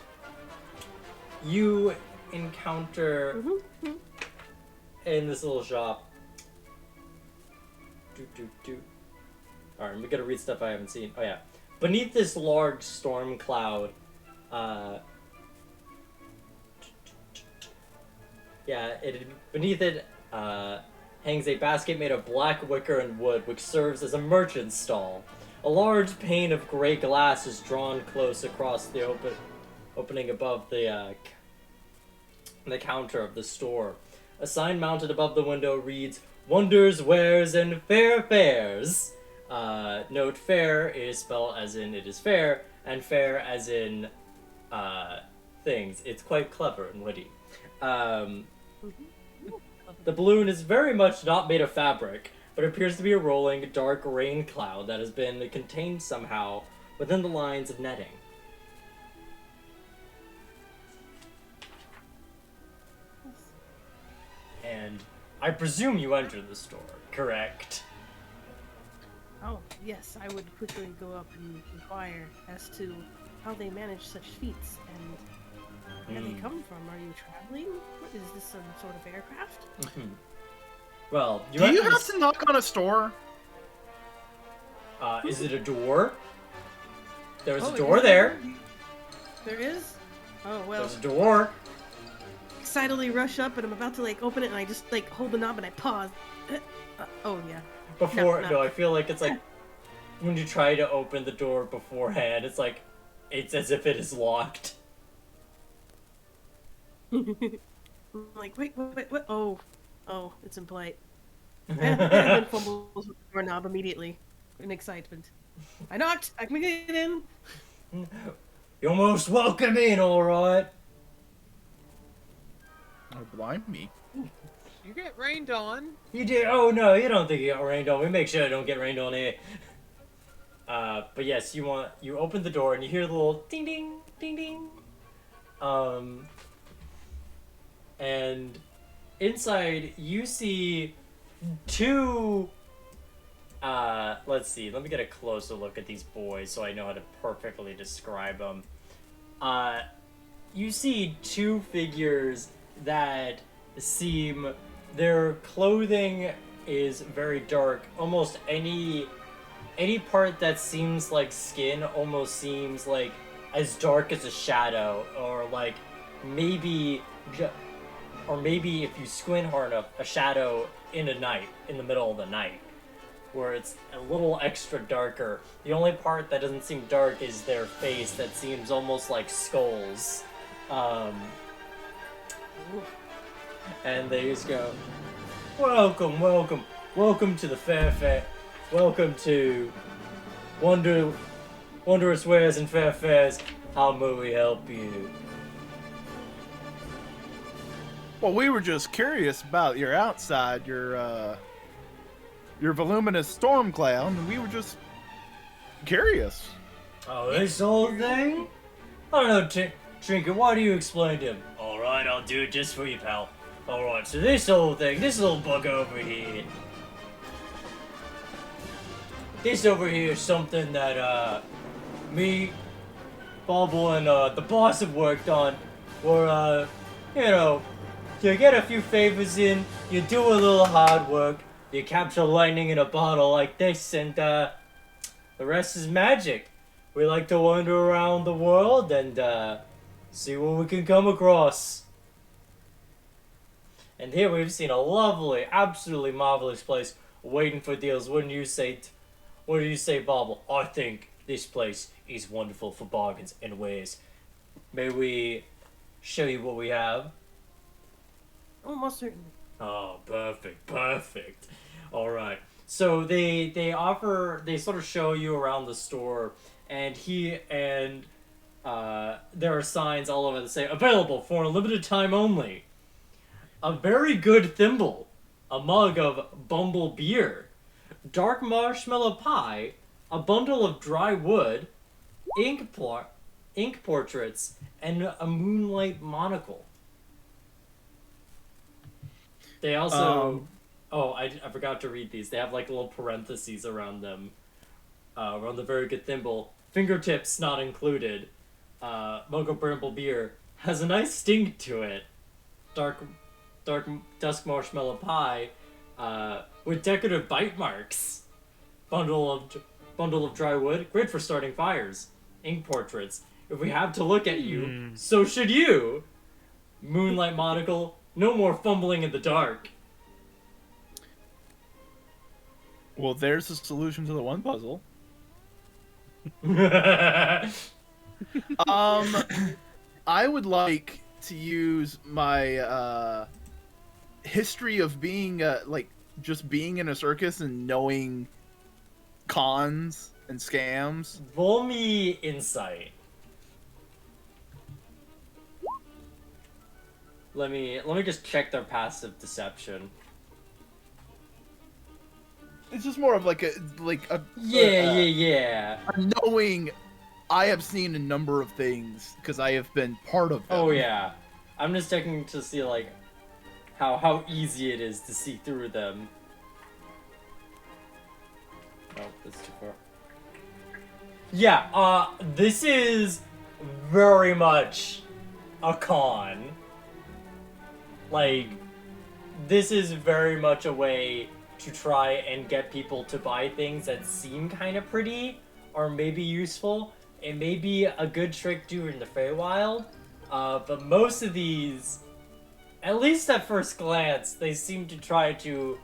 you encounter in this little shop. Alright, I'm gonna read stuff I haven't seen. Oh, yeah. Beneath this large storm cloud, beneath it hangs a basket made of black wicker and wood, which serves as a merchant's stall. A large pane of gray glass is drawn close across the opening above the counter of the store. A sign mounted above the window reads, "Wonders, wares, and fair fares." Note fair is spelled as in it is fair, and fair as in things. It's quite clever and witty. The balloon is very much not made of fabric, but appears to be a rolling, dark rain cloud that has been contained somehow within the lines of netting. And I presume you entered the store, correct? Oh, yes, I would quickly go up and inquire as to how they manage such feats and where they come from. Are you traveling? What, is this some sort of aircraft? Well, Do you have to knock on a store? Is it a door? There's Oh, a door is there. There is? Oh, well, There's a door. excitedly rush up and I'm about to, like, open it and I just, like, hold the knob and I pause. Oh, yeah. Before, No. no, I feel like it's like when you try to open the door beforehand, it's like it's as if it is locked. I'm like, wait, what? Oh, it's impolite. And fumbles with the doorknob immediately in excitement. I knocked. I can get in. You're most welcome in, all right. Oh, blind me. You get rained on. You did? Oh no, you don't think you got rained on. We make sure it don't get rained on here. But yes, you open the door and you hear the little ding ding ding ding. And inside you see two. Let's see. Let me get a closer look at these boys so I know how to perfectly describe them. You see two figures that seem. Their clothing is very dark. Almost any part that seems like skin almost seems like as dark as a shadow, or like maybe if you squint hard enough, a shadow in the night, in the middle of the night. where it's a little extra darker. The only part that doesn't seem dark is their face that seems almost like skulls. And they just go, welcome, welcome, welcome to the fair. Welcome to Wondrous Wares and Fair Fairs. How may we help you? Well, we were just curious about your outside, your voluminous storm cloud, and we were just curious. Oh, this old thing? I don't know, Trinket, why do you explain to him? Alright, I'll do it just for you, pal. Alright, so this old thing, this little bug over here. This over here is something that, me, Bobble, and, the boss have worked on. Where, you know, you get a few favors in, you do a little hard work, you capture lightning in a bottle like this, and, the rest is magic. We like to wander around the world and, see what we can come across. And here we've seen a lovely, absolutely marvelous place waiting for deals. What do you say, Bobble? I think this place is wonderful for bargains and ways. May we show you what we have? Oh, most certainly. Oh, perfect. Alright. So they sort of show you around the store, and there are signs all over that say, available for a limited time only. A very good thimble, a mug of Bumble beer, dark marshmallow pie, a bundle of dry wood, ink portraits, and a moonlight monocle. They also... I forgot to read these. They have like little parentheses around them. Around the very good thimble. Fingertips not included. Mug of Bramble beer has a nice sting to it. Dusk marshmallow pie with decorative bite marks. Bundle of dry wood, great for starting fires. Ink portraits. If we have to look at you, so should you. Moonlight monocle, no more fumbling in the dark. Well, there's a solution to the one puzzle. I would like to use my history of being just being in a circus and knowing cons and scams. Roll me insight. Let me just check their passive deception. It's just more of like a Yeah. knowing I have seen a number of things because I have been part of them. Oh yeah. I'm just checking to see like how easy it is to see through them. Oh, that's too far. Yeah, this is very much a con. Like, this is very much a way to try and get people to buy things that seem kind of pretty or maybe useful. It may be a good trick during the Feywild, but most of these, at least at first glance, they seem to try to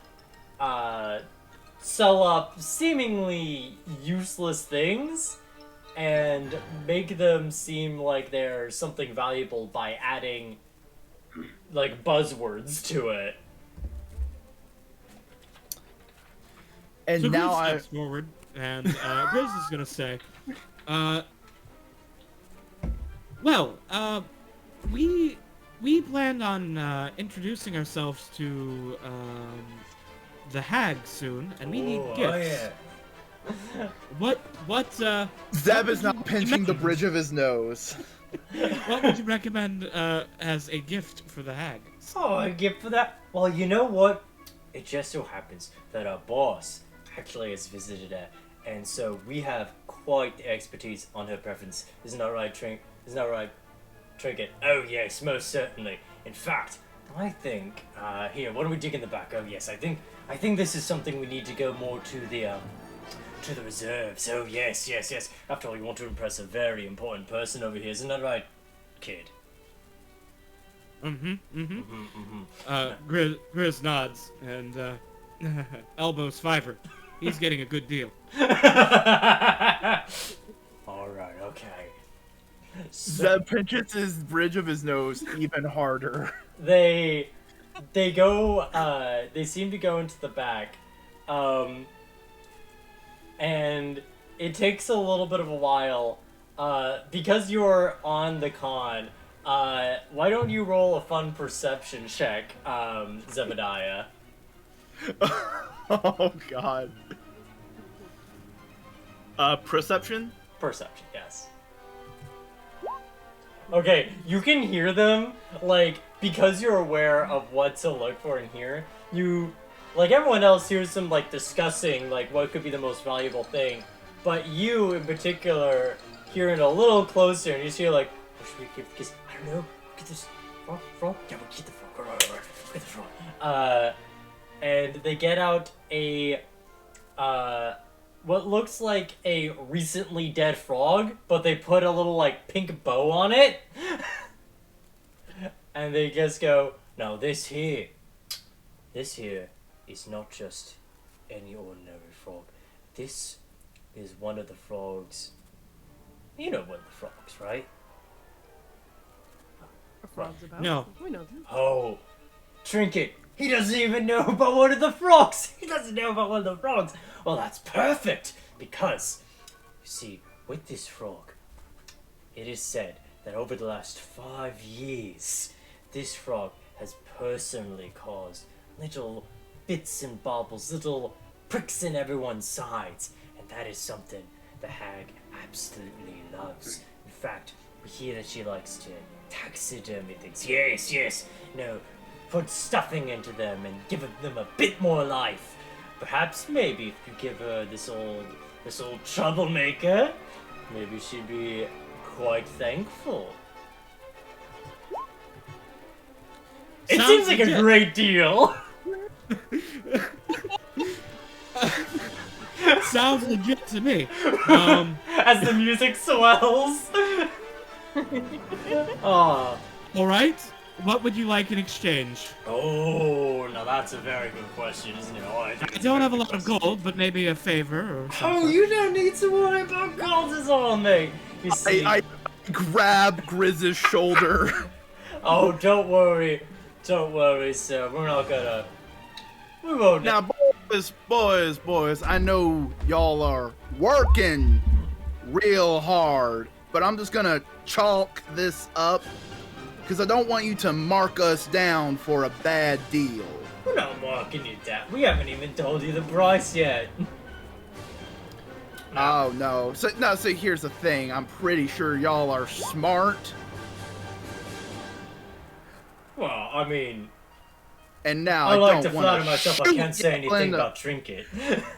sell up seemingly useless things and make them seem like they're something valuable by adding like buzzwords to it. And so now Grizz steps forward, and Grizz is gonna say, we planned on introducing ourselves to the hag soon, and we need gifts. Oh, What Zeb is not pinching the bridge of his nose. what would you recommend as a gift for the hag? Oh, a gift for that? Well, you know what? It just so happens that our boss actually has visited her, and so we have quite the expertise on her preference. Isn't that right, Isn't that right, Trinket? Oh yes, most certainly. In fact, I think here, what do we dig in the back? Oh yes, I think this is something we need to go more to the reserves. Oh yes. After all, you want to impress a very important person over here, isn't that right, kid? Grizz nods and elbows Fiverr. He's getting a good deal. Alright, okay. Zeb pinches his bridge of his nose even harder. They go, they seem to go into the back, and it takes a little bit of a while, because you're on the con, why don't you roll a fun perception check, Zebediah? Oh god. Perception? Perception, yes. Okay, you can hear them, like, because you're aware of what to look for in here, you, like everyone else hears them, like, discussing, like, what could be the most valuable thing, but you, in particular, hear it a little closer, and you just hear, like, what should we give, because, I don't know, get this frog? Yeah, we'll get the frog, right, get the frog. And they get out a, what looks like a recently dead frog, but they put a little, like, pink bow on it. And they just go, no, this here is not just any ordinary frog. This is one of the frogs. You know one of the frogs, right? Are frogs about? No. We know them. Oh, Trinket. He doesn't even know about one of the frogs. He doesn't know about one of the frogs. Well, that's perfect, because, you see, with this frog, it is said that over the last 5 years, this frog has personally caused little bits and bobbles, little pricks in everyone's sides, and that is something the hag absolutely loves. In fact, we hear that she likes to taxidermy things. Yes, no, put stuffing into them and give them a bit more life. Perhaps maybe if you give her this old troublemaker, maybe she'd be quite thankful. It Sounds seems like a legit. great deal. Sounds legit to me. As the music swells. Oh. All right. What would you like in exchange? Oh, now that's a very good question, isn't it? Oh, I think I it's don't very have a good lot of question. gold, but maybe a favor or something. Oh, you don't need to worry about gold is all, mate. You see. I grab Grizz's shoulder. Oh, don't worry, sir. We're not gonna. We won't. Now, boys, I know y'all are working real hard, but I'm just gonna chalk this up because I don't want you to mark us down for a bad deal. We're not marking you down. We haven't even told you the price yet. Oh no. So here's the thing. I'm pretty sure y'all are smart, Well, I mean, and now I like to don't wanna flatter myself. I shoot can't say y'all anything in the- about Trinket.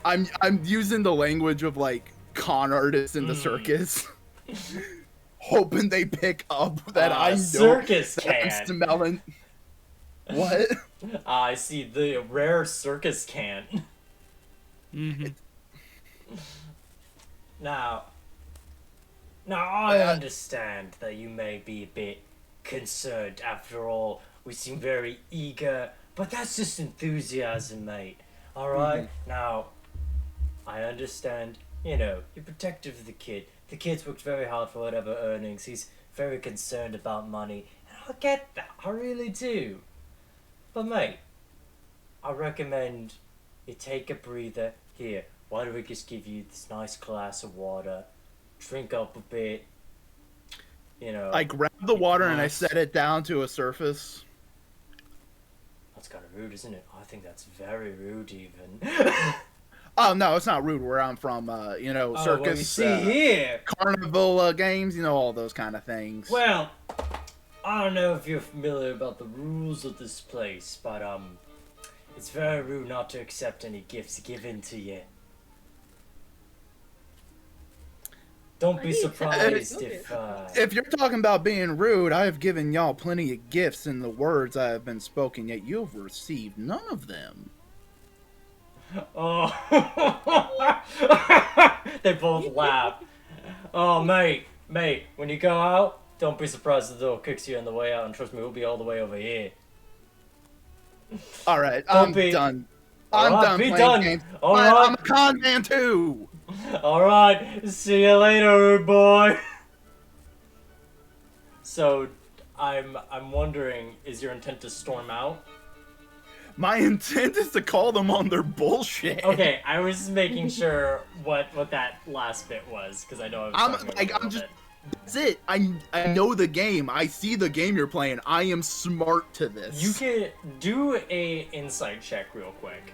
I'm using the language of like con artists in the circus, hoping they pick up that I know circus that can. I'm smelling. What? I see the rare circus can. Mm-hmm. Now, I understand that you may be a bit concerned. After all, we seem very eager, but that's just enthusiasm, mate. Alright? Now, I understand, you're protective of the kid. The kid's worked very hard for whatever earnings. He's very concerned about money, and I get that. I really do. But, mate, I recommend you take a breather. Here, why don't we just give you this nice glass of water, drink up a bit, I grab the water and I Nice. set it down to a surface. That's kind of rude, isn't it? I think that's very rude, even. Oh no, it's not rude where I'm from. Well, you Circus, see here. carnival games, all those kind of things. Well, I don't know if you're familiar about the rules of this place, but it's very rude not to accept any gifts given to you. Don't be I surprised need if If you're talking about being rude, I have given y'all plenty of gifts in the words I have been spoken, yet you've received none of them. Oh, they both laugh. Oh, mate, when you go out, don't be surprised if the door kicks you on the way out, and trust me, we'll be all the way over here. All right, Don't I'm be- done. I'm Alright, done be playing done. games. Alright. I'm a con man too. Alright, see you later, rude boy. So, I'm wondering, is your intent to storm out? My intent is to call them on their bullshit. Okay, I was just making sure what that last bit was, because I know I was talking over a little bit. That's it. I know the game. I see the game you're playing. I am smart to this. You can do a insight check real quick.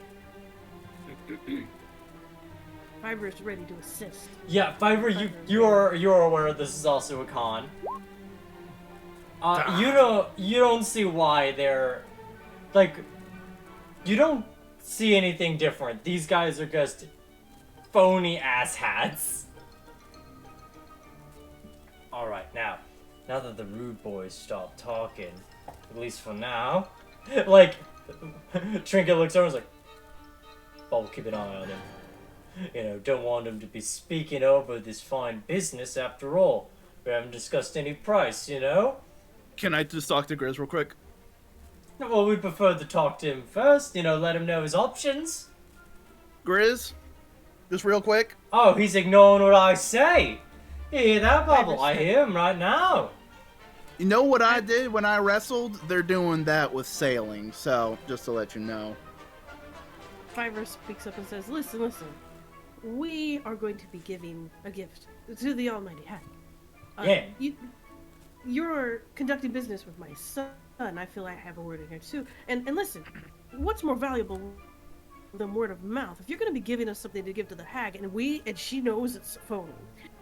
Fiverr's ready to assist. Yeah, Fiverr, you're aware this is also a con. You don't see why they're like, you don't see anything different. These guys are just phony asshats. All right, now that the rude boys stopped talking, at least for now, like Trinket looks over and is like, "I'll keep an eye on him. You know, don't want him to be speaking over this fine business after all. We haven't discussed any price, you know." Can I just talk to Grizz real quick? Well, we'd prefer to talk to him first, you know, let him know his options. Grizz, just real quick. Oh, he's ignoring what I say. You hear that, Bubble? I 5%. hear him right now. You know what I did when I wrestled? They're doing that with sailing, so just to let you know. Fiverr speaks up and says, listen. We are going to be giving a gift to the Almighty Hack. Yeah. You're conducting business with my son. I feel I have a word in here too. And listen, what's more valuable than word of mouth? If you're going to be giving us something to give to the hag, and she knows it's phony,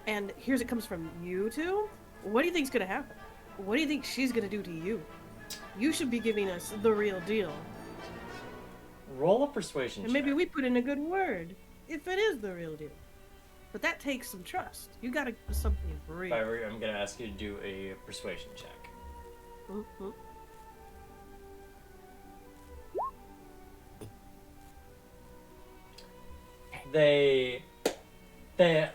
and here's it comes from you two, what do you think's going to happen? What do you think she's going to do to you? You should be giving us the real deal. Roll a persuasion And check. maybe we put in a good word, if it is the real deal. But that takes some trust. You gotta give us something real. Fiverr, I'm gonna ask you to do a persuasion check. Mhm. They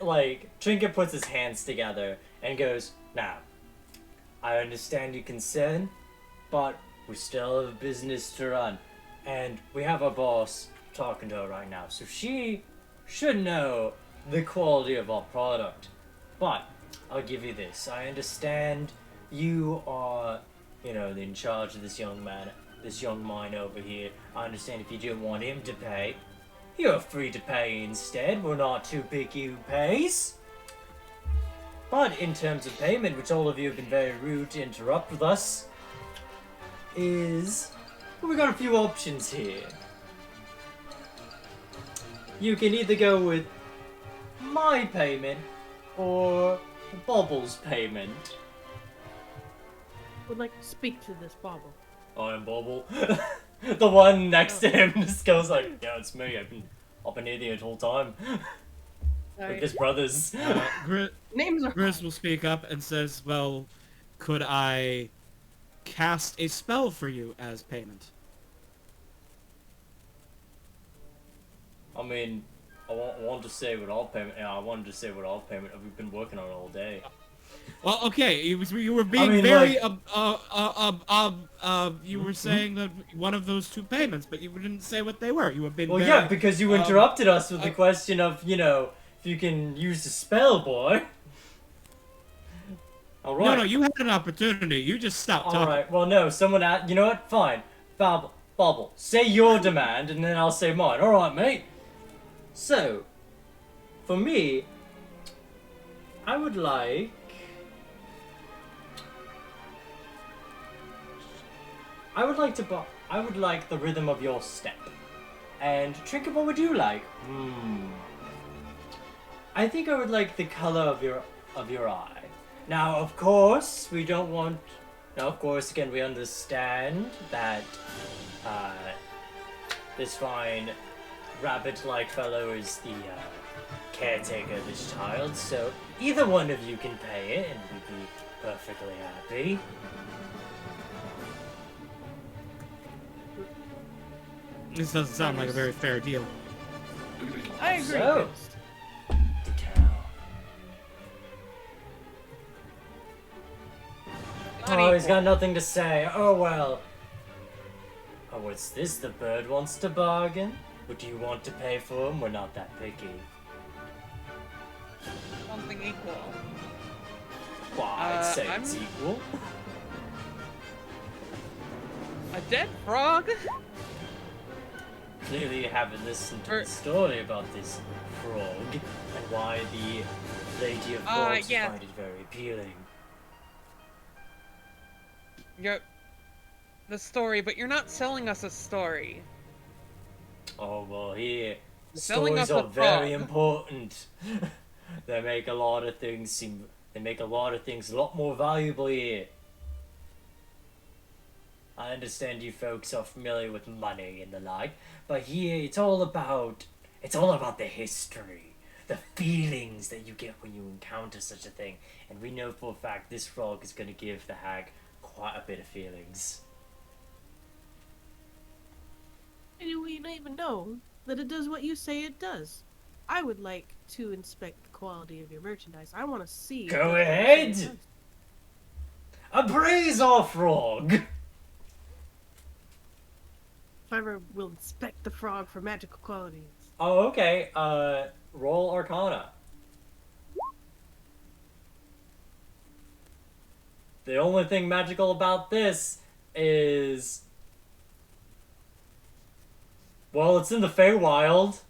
like, Trinket puts his hands together and goes, "Now, I understand your concern, but we still have business to run. And we have our boss talking to her right now, so she should know the quality of our product. But I'll give you this. I understand you are, you know, in charge of this young mine over here. I understand if you don't want him to pay, you're free to pay instead. We're not too picky who pays. But in terms of payment, which all of you have been very rude to interrupt with us, we got a few options here. You can either go with my payment or Bobble's payment." Would like to speak to this Bobble. I'm Bobble. The one next to him just goes like, "Yeah, it's me. I've been here the whole time." Like his brothers. Names are Grizz will speak up and says, "Well, could I cast a spell for you as payment?" I mean, I wanted to say with all payment. Yeah, I wanted to say with all payment. We've been working on it all day. Well, okay, you were being mean, very like- you were saying that one of those two payments, but you didn't say what they were. You were being Well, very, yeah, because you interrupted us with the question of, you know, if you can use the spell, boy. All right. No, you had an opportunity. You just stopped talking. Alright, well, no, someone you know what? Fine. Bobble, say your demand, and then I'll say mine. Alright, mate. So, for me, I would like... I would like the rhythm of your step. And Trinket, what would you like? I think I would like the color of your eye. Now, of course, we don't want... Now, of course, again, we understand that this fine rabbit-like fellow is the caretaker of this child, so either one of you can pay it, and we'd be perfectly happy. This doesn't sound like a very fair deal. I agree. So- Ghost. Oh, he's got nothing to say. Oh, well. Oh, what's this? The bird wants to bargain? What do you want to pay for them? We're not that picky. Something equal. Well, I'd say I'm- it's equal. A dead frog? Clearly you haven't listened to the story about this frog and why the Lady of Frogs yeah. find it very appealing. The story, but you're not selling us a story. Oh, well, here, Selling stories us a are very frog. important. They make a lot of things a lot more valuable here. I understand you folks are familiar with money and the like, but here it's all about the history, the feelings that you get when you encounter such a thing, and we know for a fact this frog is going to give the hag quite a bit of feelings. And we don't even know that it does what you say it does. I would like to inspect the quality of your merchandise. I want to see. Go what ahead! it does. Appraise our frog! Fiverr will inspect the frog for magical qualities. Oh, okay. Roll Arcana. The only thing magical about this is... well, it's in the Feywild.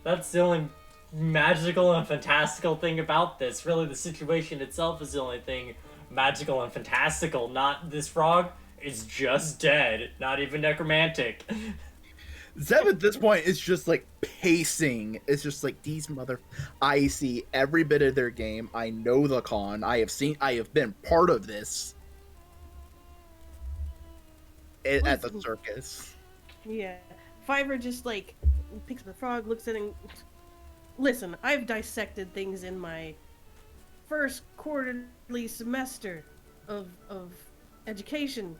That's the only magical and fantastical thing about this. Really, the situation itself is the only thing magical and fantastical. Not this frog is just dead. Not even necromantic. Zeb at this point is just like pacing. It's just like these I see every bit of their game. I know the con. I have been part of this at the circus. Yeah. Fiverr just like picks up the frog, looks at it and... Listen, I've dissected things in my first quarterly semester of education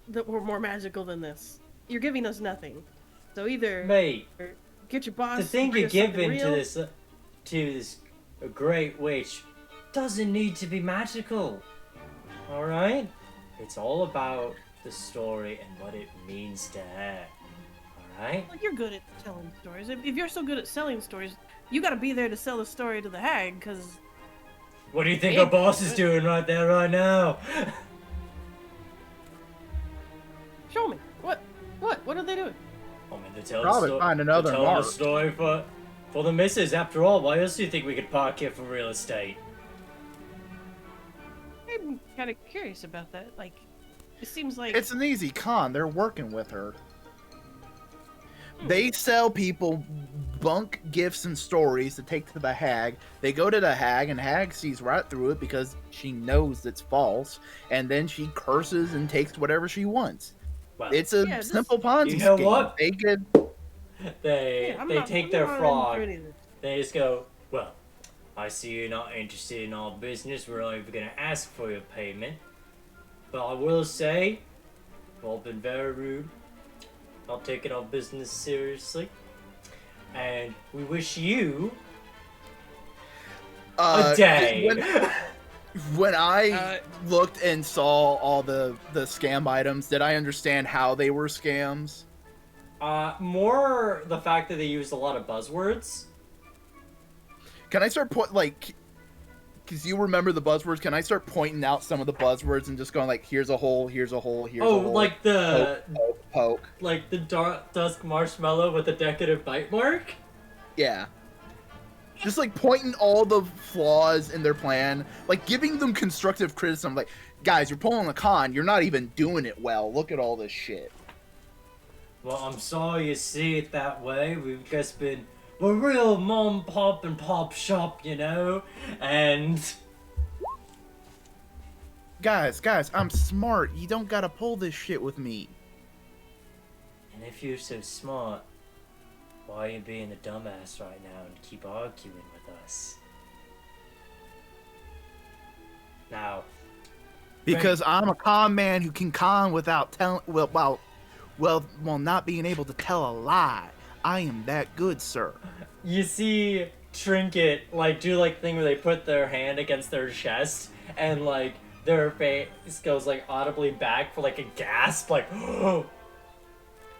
that were more magical than this. You're giving us nothing. So either Mate, get your boss the thing bring you're us something giving real, to this great witch doesn't need to be magical. Alright? It's all about the story and what it means to her. Alright? Well, you're good at telling stories. If you're so good at selling stories, you gotta be there to sell the story to the hag, because... What do you think our boss is doing right there, right now? Show me. What are they doing? I mean, to tell Probably find another the mark. story for the missus. After all, why else do you think we could park here for real estate? I'm kind of curious about that. Like, it seems like... It's an easy con. They're working with her. They sell people bunk gifts and stories to take to the hag. They go to the hag, and hag sees right through it because she knows it's false, and then she curses and takes whatever she wants. Well, It's a Yeah, simple Ponzi You know scheme. what? They could... they I'm take not their in frog. for any of this. They just go, well, I see you're not interested in our business. We're not even going to ask for your payment. But I will say, we've all been very rude, not taking our business seriously. And we wish you a day. When I looked and saw all the scam items, did I understand how they were scams? More the fact that they used a lot of buzzwords. Can I start because you remember the buzzwords, can I start pointing out some of the buzzwords and just going like, here's a hole, here's a hole, here's a hole. Like the poke. like the dusk marshmallow with a decorative bite mark. Yeah. Just like pointing all the flaws in their plan, like giving them constructive criticism, like, guys, you're pulling a con, you're not even doing it well. Look at all this shit. Well, I'm sorry you see it that way. We've just been we're real mom, pop, and pop shop, you know? And... Guys, I'm smart. You don't gotta pull this shit with me. And if you're so smart, why are you being a dumbass right now and keep arguing with us? Now... Because I'm a con man who can con without telling... Well, not being able to tell a lie. I am that good, sir. You see Trinket, do the thing where they put their hand against their chest, and, their face goes, audibly back for, a gasp,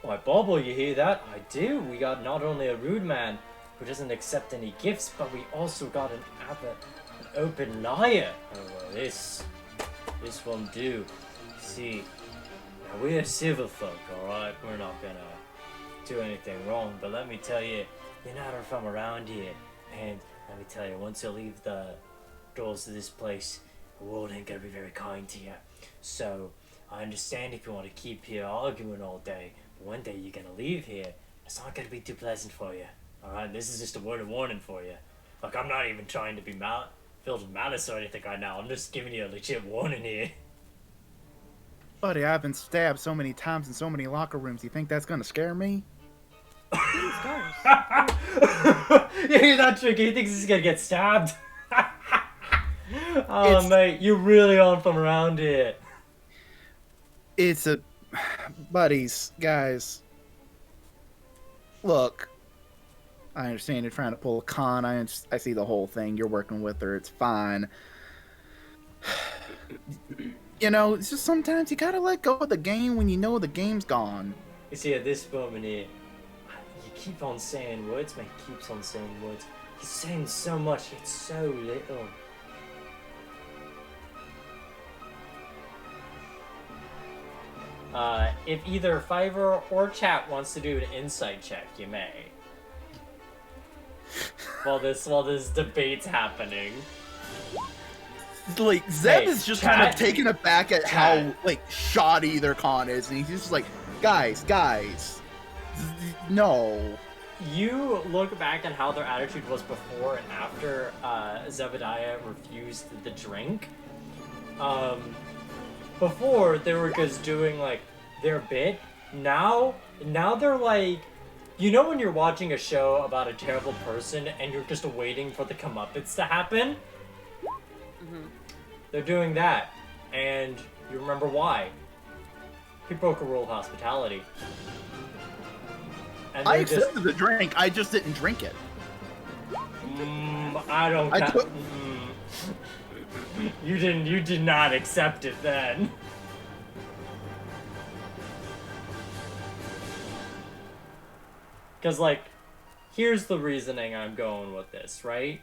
Why, Bobble, you hear that? I do. We got not only a rude man who doesn't accept any gifts, but we also got an open liar. Oh, well, this won't do. See, now we're civil folk, alright? We're not gonna do anything wrong, but let me tell you, you're not from around here. And let me tell you, once you leave the doors of this place, the world ain't gonna be very kind to you. So, I understand if you want to keep here arguing all day, but one day you're gonna leave here. It's not gonna be too pleasant for you. Alright, this is just a word of warning for you. Like, I'm not even trying to be filled with malice or anything right now. I'm just giving you a legit warning here. Buddy, I've been stabbed so many times in so many locker rooms. You think that's gonna scare me? Scars. You hear that, Tricky? He thinks he's gonna get stabbed. Oh, mate, you really aren't from around here. It's a... Buddies, guys. Look. I understand you're trying to pull a con. I see the whole thing. You're working with her. It's fine. You know, it's just sometimes you gotta let go of the game when you know the game's gone. You see, at this moment here, you keep on saying words, mate. Keeps on saying words. He's saying so much, it's so little. If either Fiverr or chat wants to do an insight check, you may. While this debate's happening. Like, Zeb Hey, is just chat? kind of taken aback at how, Chat. like, shoddy their con is, and he's just like, guys, no. You look back at how their attitude was before and after Zebediah refused the drink. Before, they were just doing, like, their bit. Now they're like... You know when you're watching a show about a terrible person and you're just waiting for the comeuppance to happen? Mm-hmm. They're doing that. And you remember why. He broke a rule of hospitality. And I they're just... accepted the drink, I just didn't drink it. I don't... I took- You did not accept it then. Because, like, here's the reasoning I'm going with this, right?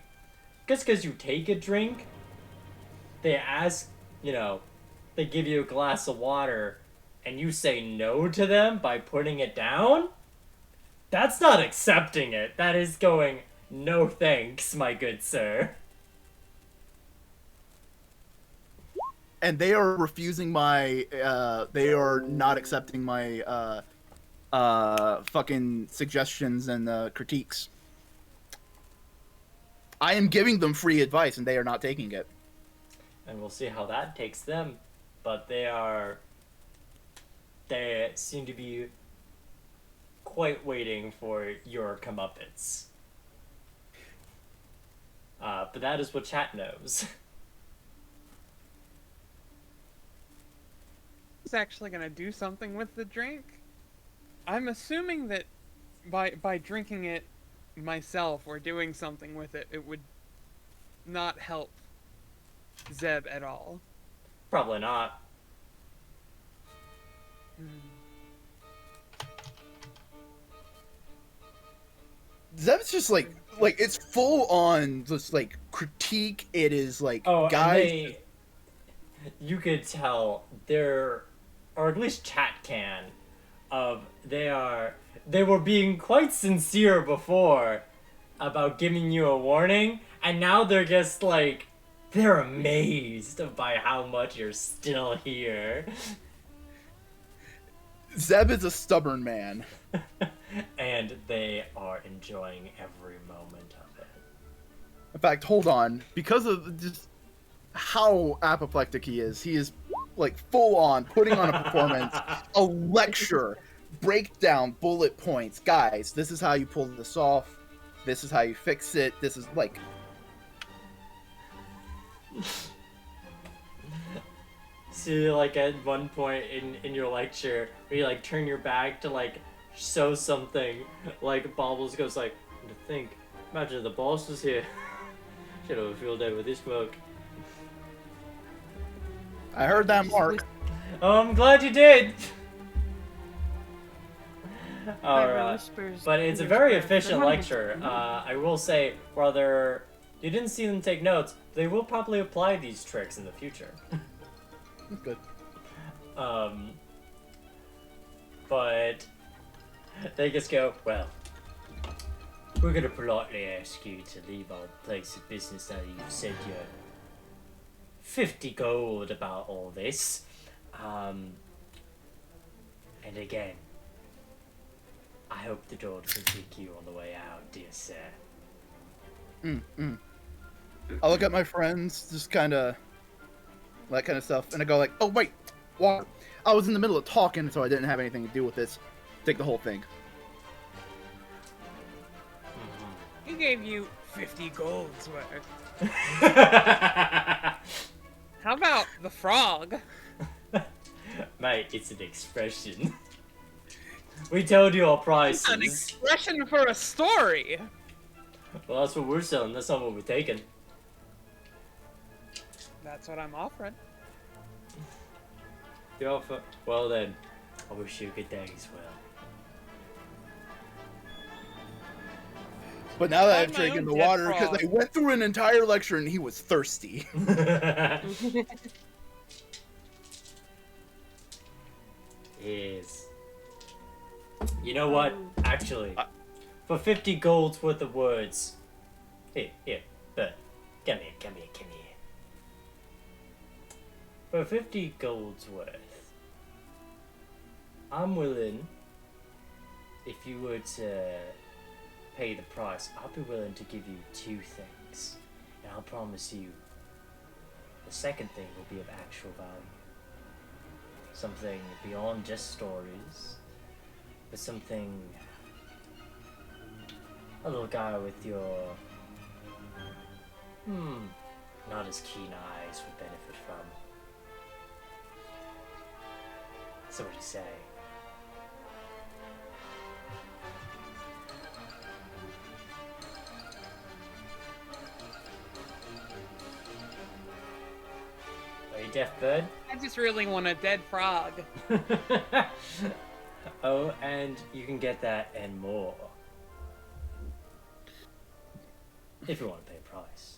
Just because you take a drink, they ask, you know, they give you a glass of water, and you say no to them by putting it down? That's not accepting it. That is going, no thanks, my good sir. And they are refusing my, they are not accepting my, fucking suggestions and critiques. I am giving them free advice and they are not taking it. And we'll see how that takes them. But they seem to be quite waiting for your comeuppance. But that is what chat knows. Is actually gonna do something with the drink. I'm assuming that by drinking it myself or doing something with it, it would not help Zeb at all. Probably not. Zeb's just like it's full on just like critique. It is like, Oh, guys. You could tell they're, or at least chat can, they were being quite sincere before about giving you a warning, and now they're just like, they're amazed by how much you're still here. Zeb is a stubborn man. And they are enjoying every moment of it. In fact, hold on. Because of just how apoplectic he is like full on putting on a performance, a lecture, breakdown, bullet points. Guys, this is how you pull this off. This is how you fix it. This is like... See, like, at one point in your lecture, where you, like, turn your back to, like, show something, like, Bobbles goes, like, to think, imagine the boss was here. Should have a field day with this smoke. I heard that, Mark. Oh, I'm glad you did! Alright. Whispers But it's a in very your square. efficient lecture. I will say, while you didn't see them take notes, they will probably apply these tricks in the future. That's good. But they just go, well, we're gonna politely ask you to leave our place of business now that you've said your 50 gold about all this. And again, I hope the door doesn't kick you on the way out, dear sir. I look at my friends, just kind of that kind of stuff, and I go like, "Oh wait, water. I was in the middle of talking, so I didn't have anything to do with this. Take the whole thing." He gave you 50 golds worth. How about the frog? Mate, it's an expression. We told you our An prices. expression for a story. Well, that's what we're selling. That's not what we're taking. That's what I'm offering. The offer. Well then, I wish you a good day as well. But now that Find I've my drinking own the dead water, because frog. I went through an entire lecture and he was thirsty. Is. You know what? Actually, for 50 golds worth of words. Here, Bert. Come here. For 50 golds worth, I'm willing, if you were to pay the price, I'll be willing to give you two things. And I'll promise you, the second thing will be of actual value. Something beyond just stories, but something a little guy with your not as keen eyes would benefit from. So what do you say? Are you deaf, Bird? I just really want a dead frog. Oh, and you can get that and more. If you want to pay a price.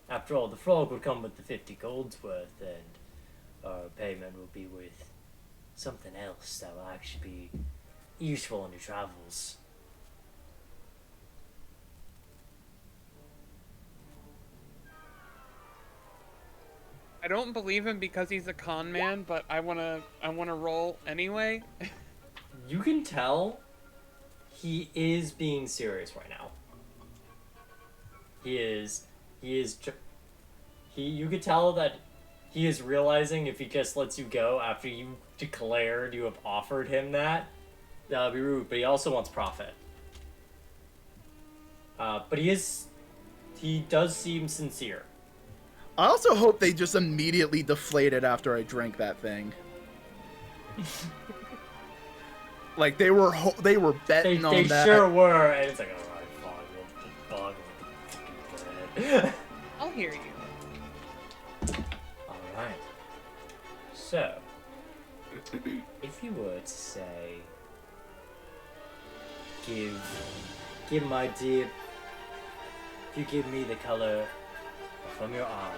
After all, the frog would come with the 50 gold's worth, and our payment will be with something else that will actually be useful in your travels. I don't believe him because he's a con man, but I wanna roll anyway. You can tell he is being serious right now. You could tell that he is realizing if he just lets you go after you declared you have offered him that would be rude, but he also wants profit. But he does seem sincere. I also hope they just immediately deflated after I drank that thing. Like they were betting on They that. sure were, and it's like, alright, fine, I'll hear you. Alright. So, if you were to say, give my dear, if you give me the color from your eye,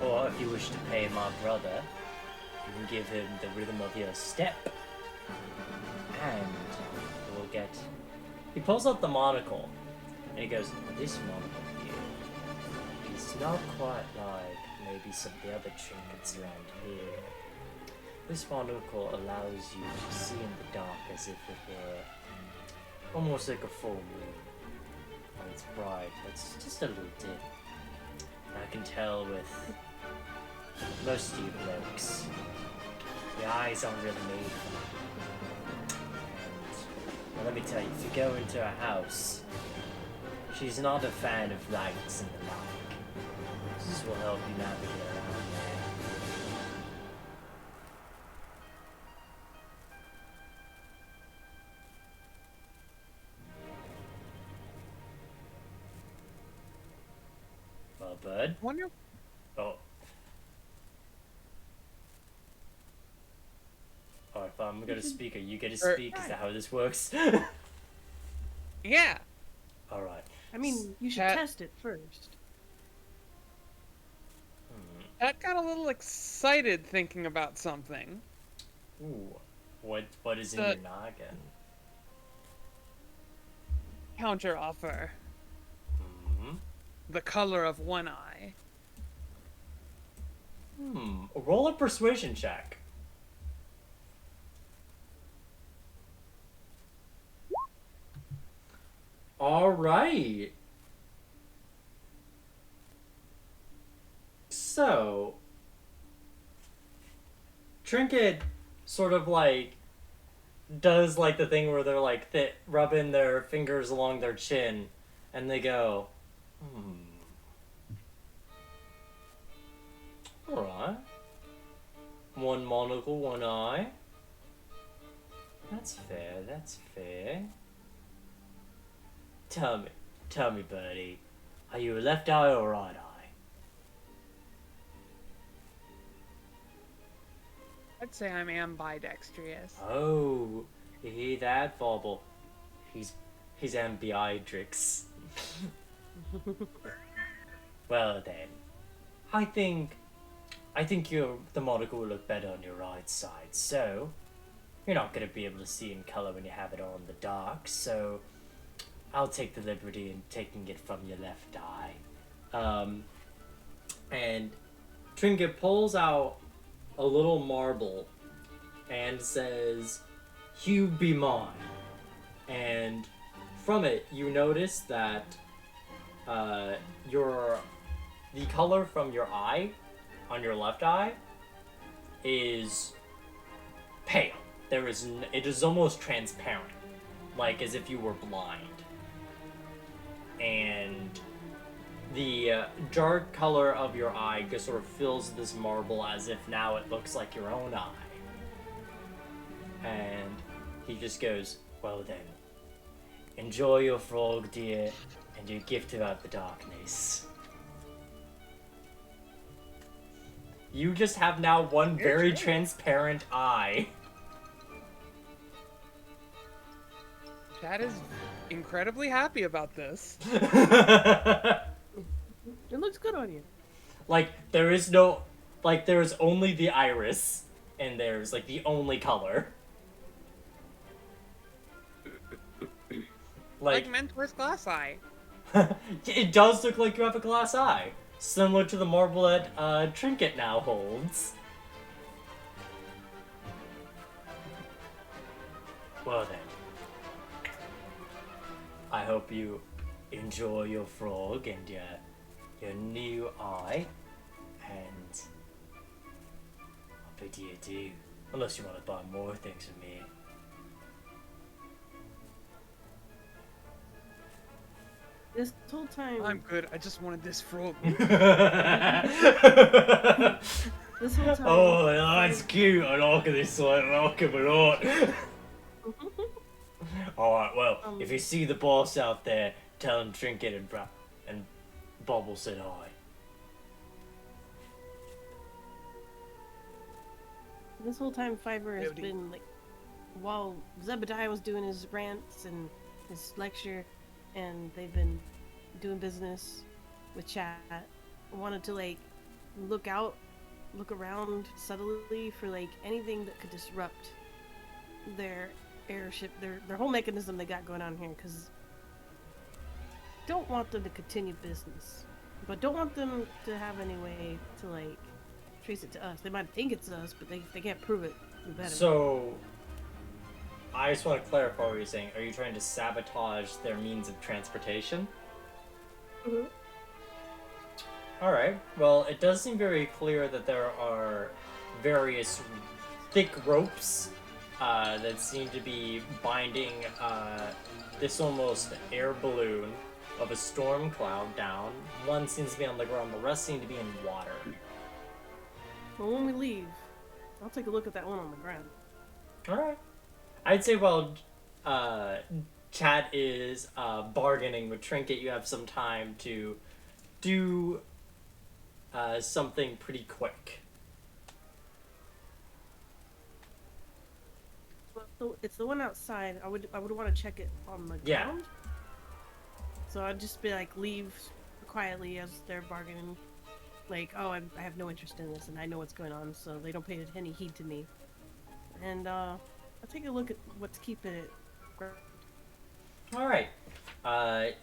or if you wish to pay my brother, you can give him the rhythm of your step, and we'll get. He pulls out the monocle, and he goes, "This monocle here is not quite like maybe some of the other trinkets around here. This monocle allows you to see in the dark as if it were almost like a full moon. When it's bright, it's just a little dim. I can tell with most of you blokes, the eyes aren't really made for it. And well, let me tell you, if you go into her house, she's not a fan of lights and the like. This will help you navigate around there. Well, Bud. Wonder. Oh. Alright, I'm gonna speak or you get to Er, speak? Is that how this works? Yeah. Alright. I mean, you should Cat- test it first. Pat got a little excited thinking about something. Ooh. What is in The- your noggin? Counter offer. Hmm. The color of one eye. Roll a persuasion check. Alright. So, Trinket sort of like does like the thing where they're like rubbing their fingers along their chin and they go, Alright. One monocle, one eye. That's fair, that's fair. Tell me, buddy, are you a left eye or right eye? I'd say I'm ambidextrous. Oh, you hear that, Bobble? He's ambidextrous. Well then, I think the monocle will look better on your right side. So, you're not gonna be able to see in color when you have it all in the dark. So, I'll take the liberty in taking it from your left eye. And Trinket pulls out a little marble and says, "You be mine." And from it, you notice that the color from your eye on your left eye is pale. It is almost transparent, like as if you were blind. And the dark color of your eye just sort of fills this marble as if now it looks like your own eye. And he just goes, "Well then, enjoy your frog, dear, and your gift about the darkness." You just have now one very transparent eye. Chad is incredibly happy about this. It looks good on you. Like, there is only the iris, and there's, like, the only color. Like Mentor's glass eye. It does look like you have a glass eye. Similar to the marble that, Trinket now holds. Well then. I hope you enjoy your frog and your new eye, and I'll bid you adieu. Unless you want to buy more things from me. This whole time, I'm good. I just wanted this frog. this whole time. Oh, that's cute. I like this one. I like him a lot. Alright, well, if you see the boss out there, tell him Trinket and Bobble said hi. This whole time, Fiverr has Howdy. been like, while Zebediah was doing his rants and his lecture, and they've been doing business with chat, wanted to like look around subtly for like anything that could disrupt their airship, their whole mechanism they got going on here, because don't want them to continue business, but don't want them to have any way to like trace it to us. They might think it's us, but they can't prove it. We better. So, I just want to clarify what you're saying. Are you trying to sabotage their means of transportation? Mhm. Alright, well, it does seem very clear that there are various thick ropes that seem to be binding this almost air balloon of a storm cloud down. One seems to be on the ground, the rest seem to be in water. Well, when we leave, I'll take a look at that one on the ground. Alright. I'd say while Chad is bargaining with Trinket, you have some time to do something pretty quick. it's the one outside. I would want to check it on the Yeah. ground. So I'd just be like, leave quietly as they're bargaining. Like, oh, I have no interest in this, and I know what's going on, so they don't pay any heed to me. And I'll take a look at what's keeping it. All right.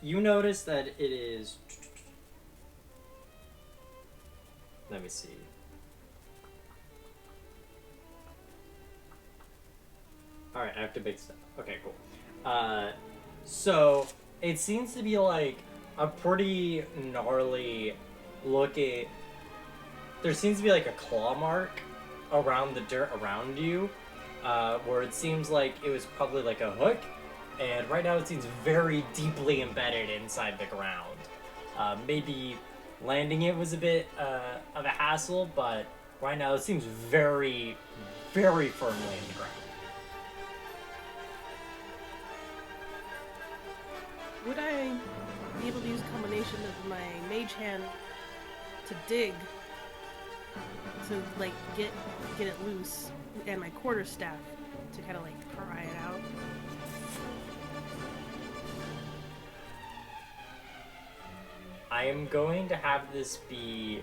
You notice that it is. Let me see. All right, I have to big stuff. Okay, cool. So it seems to be like a pretty gnarly looking. There seems to be like a claw mark around the dirt around you, where it seems like it was probably like a hook, and right now it seems very deeply embedded inside the ground. Maybe landing it was a bit of a hassle, but right now it seems very, very firmly in the ground. Would I be able to use a combination of my mage hand to dig to like get it loose, and my quarterstaff to kind of like pry it out? I am going to have this be.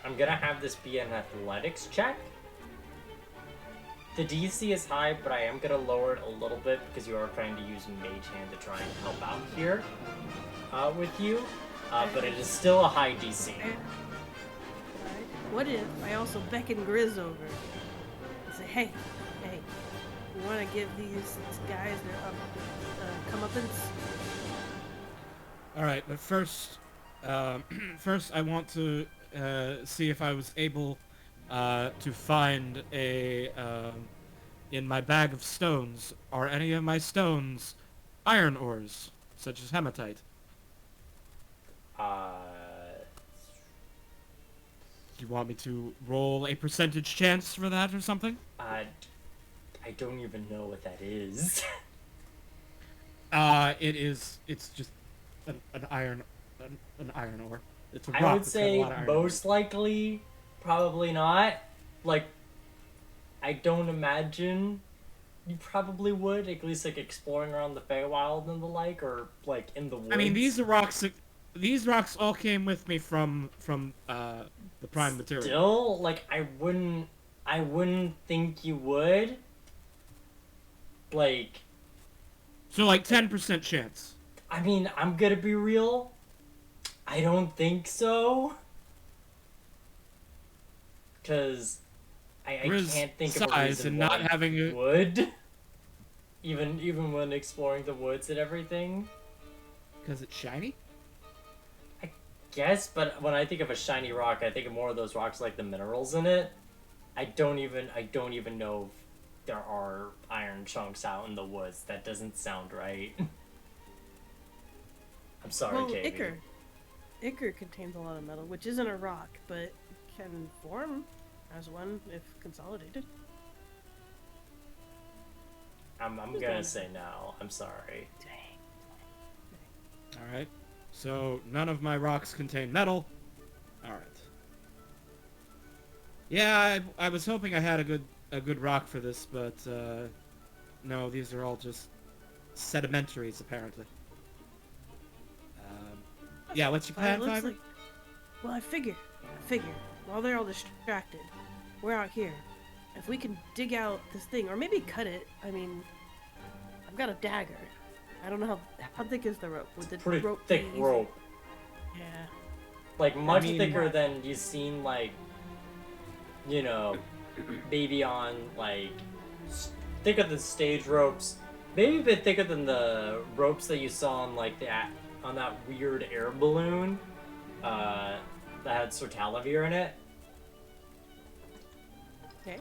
I'm gonna have this be an athletics check. The DC is high, but I am gonna lower it a little bit because you are trying to use Mage Hand to try and help out here with you. But it is still a high DC. What if I also beckon Grizz over and say, hey, we want to give these guys their comeuppance? All right, but first I want to see if I was able to find a in my bag of stones. Are any of my stones iron ores, such as hematite? Do you want me to roll a percentage chance for that or something? I don't even know what that is. It's just an iron ore. It's a rock. I would that's got a say lot of iron most likely, probably not. Like, I don't imagine you probably would, at least like exploring around the Feywild and the like, or like in the woods. I mean, these are rocks. These rocks all came with me from the prime material. Still, like, I wouldn't think you would. Like, So like 10% chance. I mean, I'm gonna be real. I don't think so. Cause I can't think of a size reason and why not having you a... would. Even when exploring the woods and everything. Because it's shiny? Yes, but when I think of a shiny rock, I think of more of those rocks like the minerals in it. I don't even know if there are iron chunks out in the woods. That doesn't sound right. I'm sorry, Well, Katie. Ichor contains a lot of metal, which isn't a rock, but can form as one if consolidated. I'm gonna say no. I'm sorry. Dang. Alright. So none of my rocks contain metal. Alright. Yeah, I was hoping I had a good rock for this, but no, these are all just sedimentaries apparently. Yeah, what's your plan, Fiverr? Well, I figure, while they're all distracted, we're out here. If we can dig out this thing, or maybe cut it, I mean, I've got a dagger. I don't know how thick is the rope? Would the Pretty rope thick be rope. Yeah. Like, much mean, thicker than you've seen, like, you know, maybe on, like, thicker than stage ropes. Maybe a bit thicker than the ropes that you saw on, like, on that weird air balloon that had Sir Talavir in it. Okay.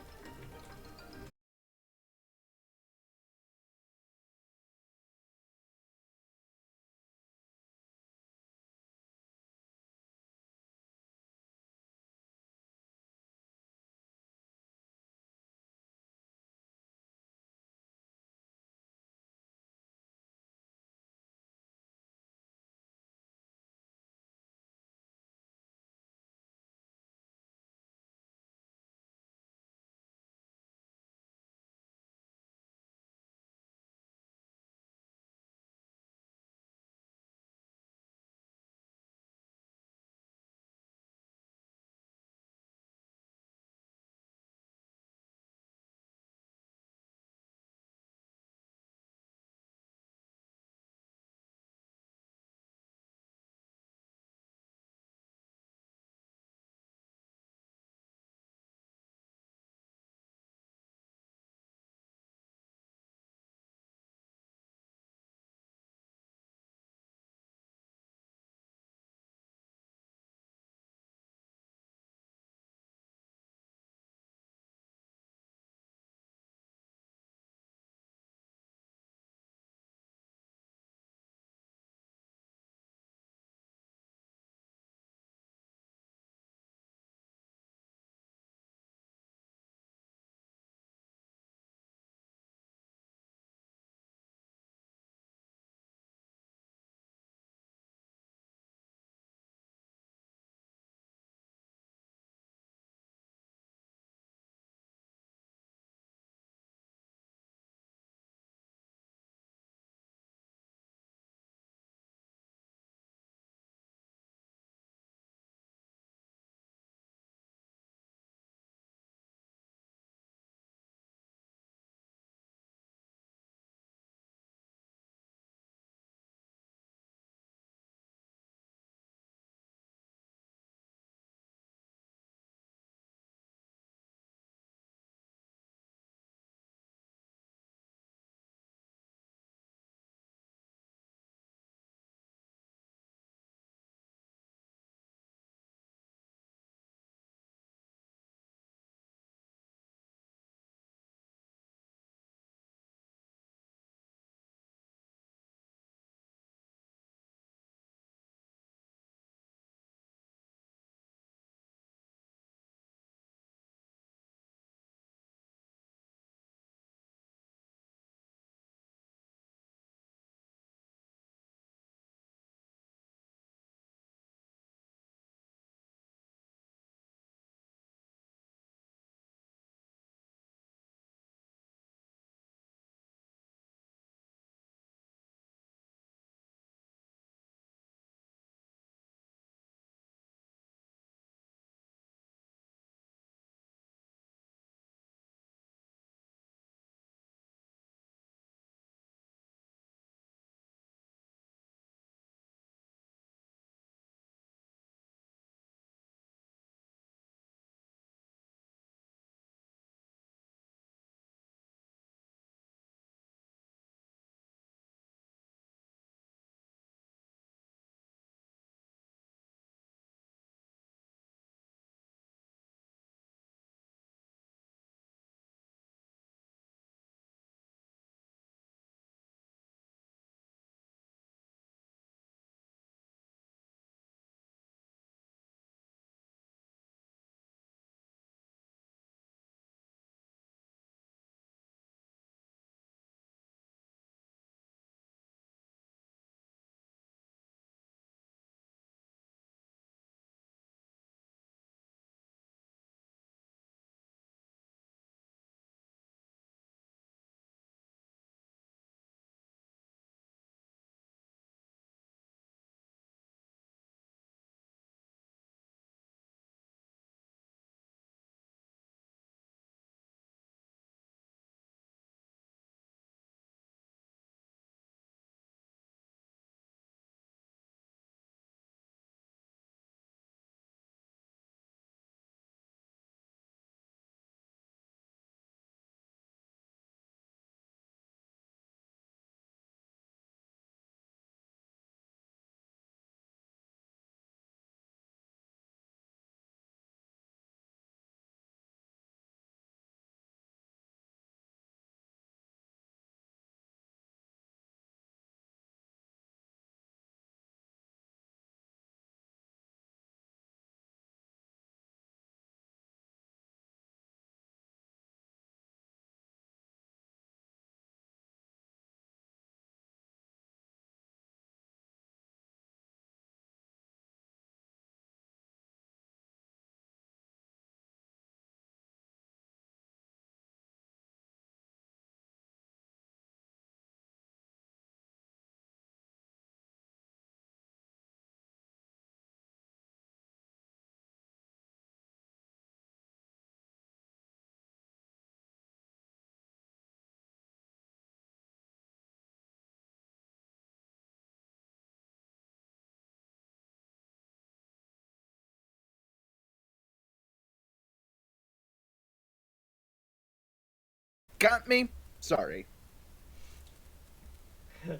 got me. Sorry.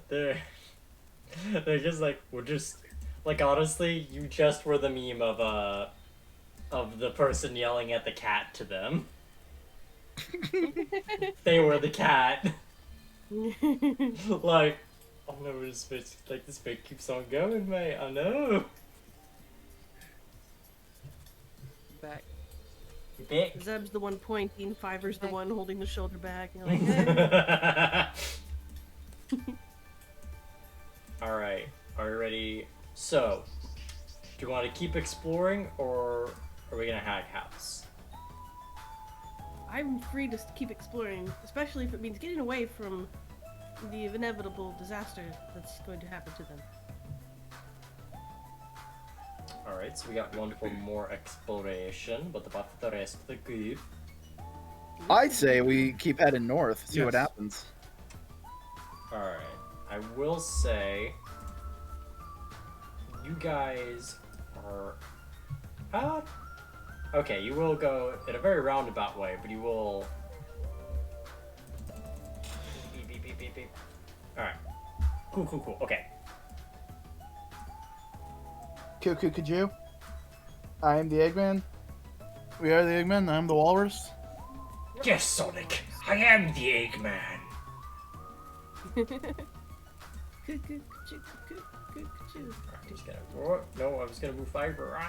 They're just like, we're just like, honestly, you just were the meme of the person yelling at the cat to them. They were the cat. Like, oh no, this bitch, like, this bit keeps on going, mate. I know. Back. Big. Zeb's the one pointing, Fiver's the one holding the shoulder back. You're like, hey. Alright, are you ready? So, do you want to keep exploring, or are we gonna hack house? I'm free to keep exploring, especially if it means getting away from the inevitable disaster that's going to happen to them. Alright, so we got one for more exploration, but about the rest of the group? I'd say we keep heading north, see what Yes. happens. Alright, I will say you guys are okay, you will go in a very roundabout way, but you will beep beep beep beep beep. Alright. Cool, okay. Could you? I am the Eggman. We are the Eggman, I'm the Walrus. Yes, Sonic, I am the Eggman. I'm just gonna no, I was gonna move fiber.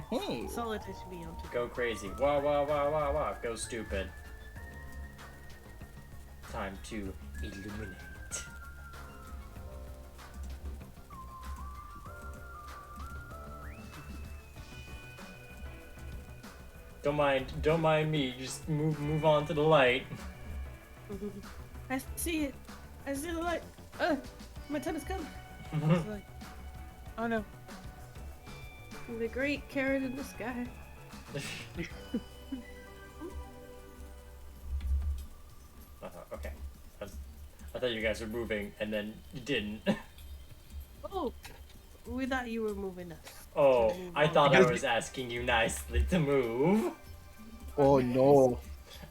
Hey. Solid to be on to Go crazy. Wow. Go stupid. Time to illuminate. Don't mind me. Just move on to the light. I see it. I see the light. My time has come. I was like, Oh no. the great carrot in the sky. Okay. I thought you guys were moving, and then you didn't. Oh, we thought you were moving us. Oh, To move I on. thought I was asking you nicely to move. Oh no.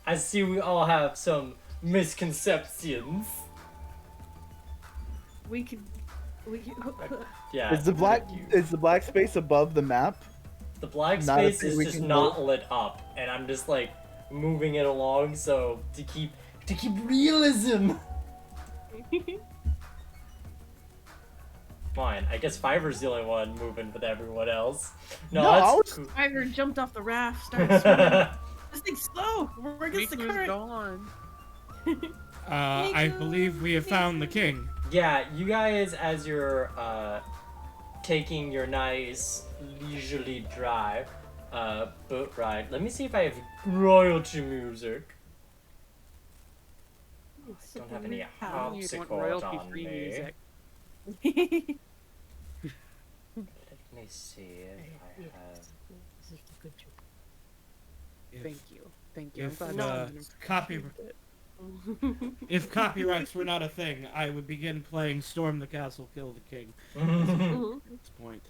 I see we all have some misconceptions. We could. Yeah. Is the black you- is the black space above the map? The black Not a space thing is we just can not move? lit up, and I'm just like moving it along. So to keep realism. Fine. I guess Fiver's the only one moving with everyone else. No, No, I that's was- Fiverr jumped off the raft, started swimming. This thing's slow. We're against the Miku's current. gone. I believe we have found the king. Yeah, you guys, as you're taking your nice leisurely drive, boat ride. Let me see if I have royalty music. Don't have any You'd want harpsichord on royalty-free me. music. Let me see if I have. This is a good joke. Thank you. Thank you. I'm If glad copy, it. if copyrights were not a thing, I would begin playing "Storm the Castle, Kill the King" Mhm. at this point.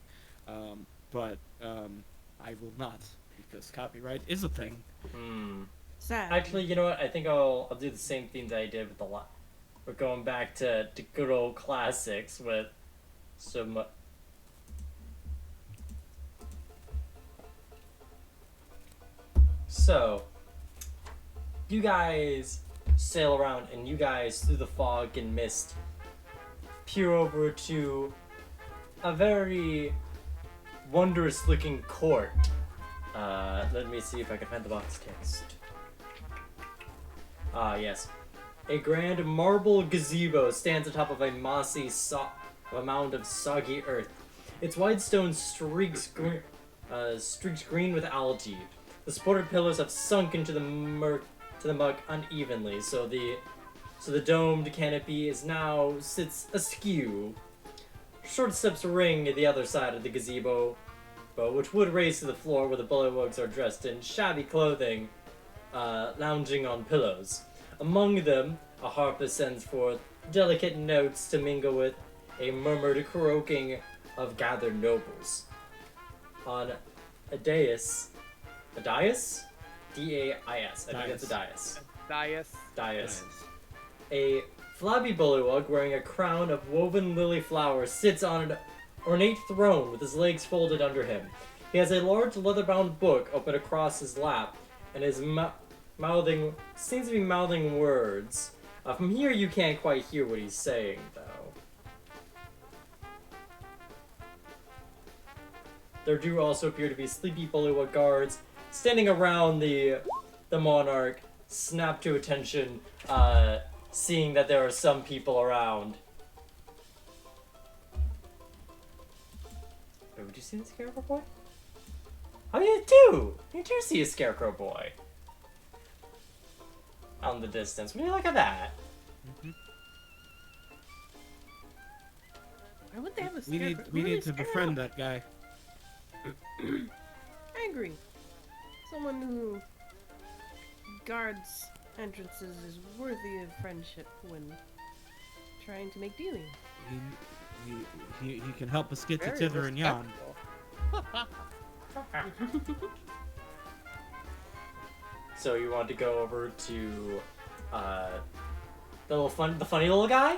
But I will not, because copyright is a thing. Sad. Actually, you know what? I think I'll do the same thing that I did with the lot. We're going back to good old classics with some. So, you guys sail around, and you guys through the fog and mist peer over to a very wondrous-looking court. Let me see if I can find the box text. Yes. A grand marble gazebo stands atop of a mossy of a mound of soggy earth. Its wide stone streaks green with algae. The supported pillars have sunk into the mud unevenly, so the domed canopy sits askew. Short steps ring the other side of the gazebo, which would raise to the floor where the bullywugs are dressed in shabby clothing, lounging on pillows. Among them, a harpist sends forth delicate notes to mingle with a murmured croaking of gathered nobles. On a dais, D-A-I-S. I think that's a dais. Dias. Dais. A flabby bullywug wearing a crown of woven lily flowers sits on an ornate throne with his legs folded under him. He has a large leather-bound book open across his lap and is seems to be mouthing words. From here you can't quite hear what he's saying, though. There do also appear to be sleepy bullywug guards standing around the monarch, snap to attention, seeing that there are some people around. Wait, would you see the scarecrow boy? Oh, you do! You do see a scarecrow boy. Out in the distance. Would you look at that? Why would they have a We scarecrow? need Who are they to scared befriend that guy. of? Angry. Someone who guards entrances is worthy of friendship when trying to make dealing. He can help us get Very to Hitther and Yon. respectable. So you want to go over to the funny little guy?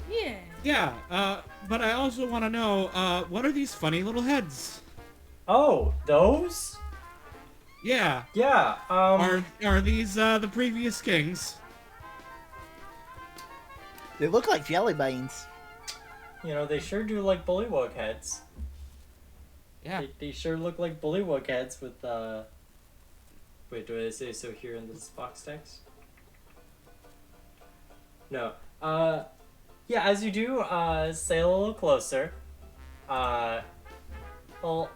Yeah. Yeah, but I also want to know, what are these funny little heads? Oh, those? Yeah, Yeah. are these the previous kings? They look like jelly beans. You know, they sure do like bullywug heads. Yeah. They sure look like bullywug heads with Wait, do I say so here in this box text? No. Yeah, as you do, say a little closer. Well,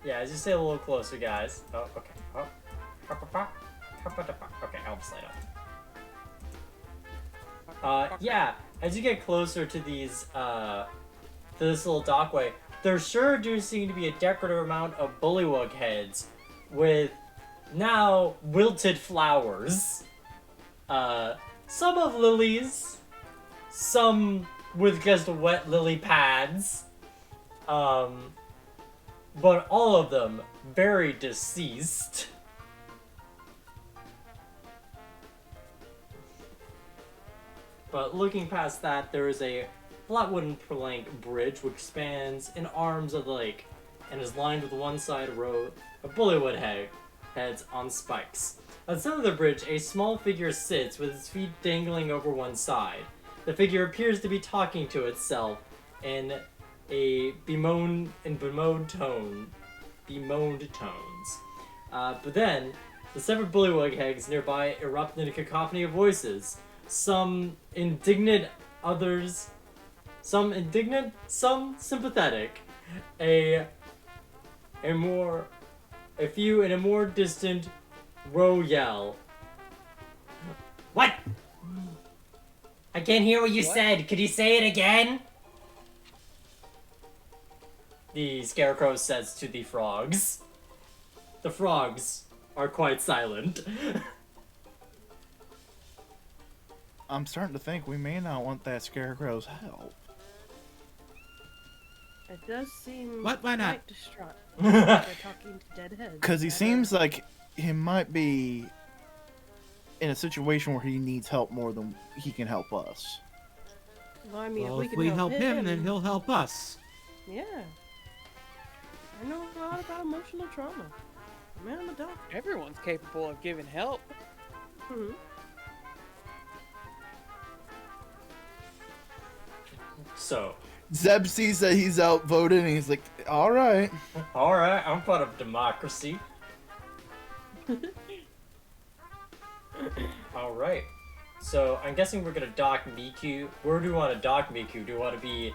yeah, as you say a little closer, guys. Oh, okay. Oh. Okay, I'll slide up. Yeah, as you get closer to these, to this little dockway, there sure do seem to be a decorative amount of bullywug heads with now wilted flowers. Some of lilies, some with just wet lily pads, but all of them very deceased. But looking past that, there is a flat wooden plank bridge which spans in arms of the lake and is lined with one side a row of bullywug heads on spikes. At the center of the bridge, a small figure sits with its feet dangling over one side. The figure appears to be talking to itself in a bemoaned tones. But then, the severed bullywug heads nearby erupt in a cacophony of voices. Some indignant, others... Some indignant, some sympathetic. A few in a more distant row yell. What? I can't hear what you said. Could you say it again? The scarecrow says to the frogs. The frogs are quite silent. I'm starting to think we may not want that scarecrow's help. It does seem What? Why not? quite distraught. They're talking to dead heads. Because he seems like he might be in a situation where he needs help more than he can help us. Well, I mean, Well, if if we we can help him, then he'll help us. Yeah. I know a lot about emotional trauma. Man, I'm a doctor. Everyone's capable of giving help. Hmm. So, Zeb sees that he's outvoted and he's like, alright. alright, I'm part of democracy. Alright. So, I'm guessing we're gonna dock Miku. Where do we want to dock Miku? Do we want to be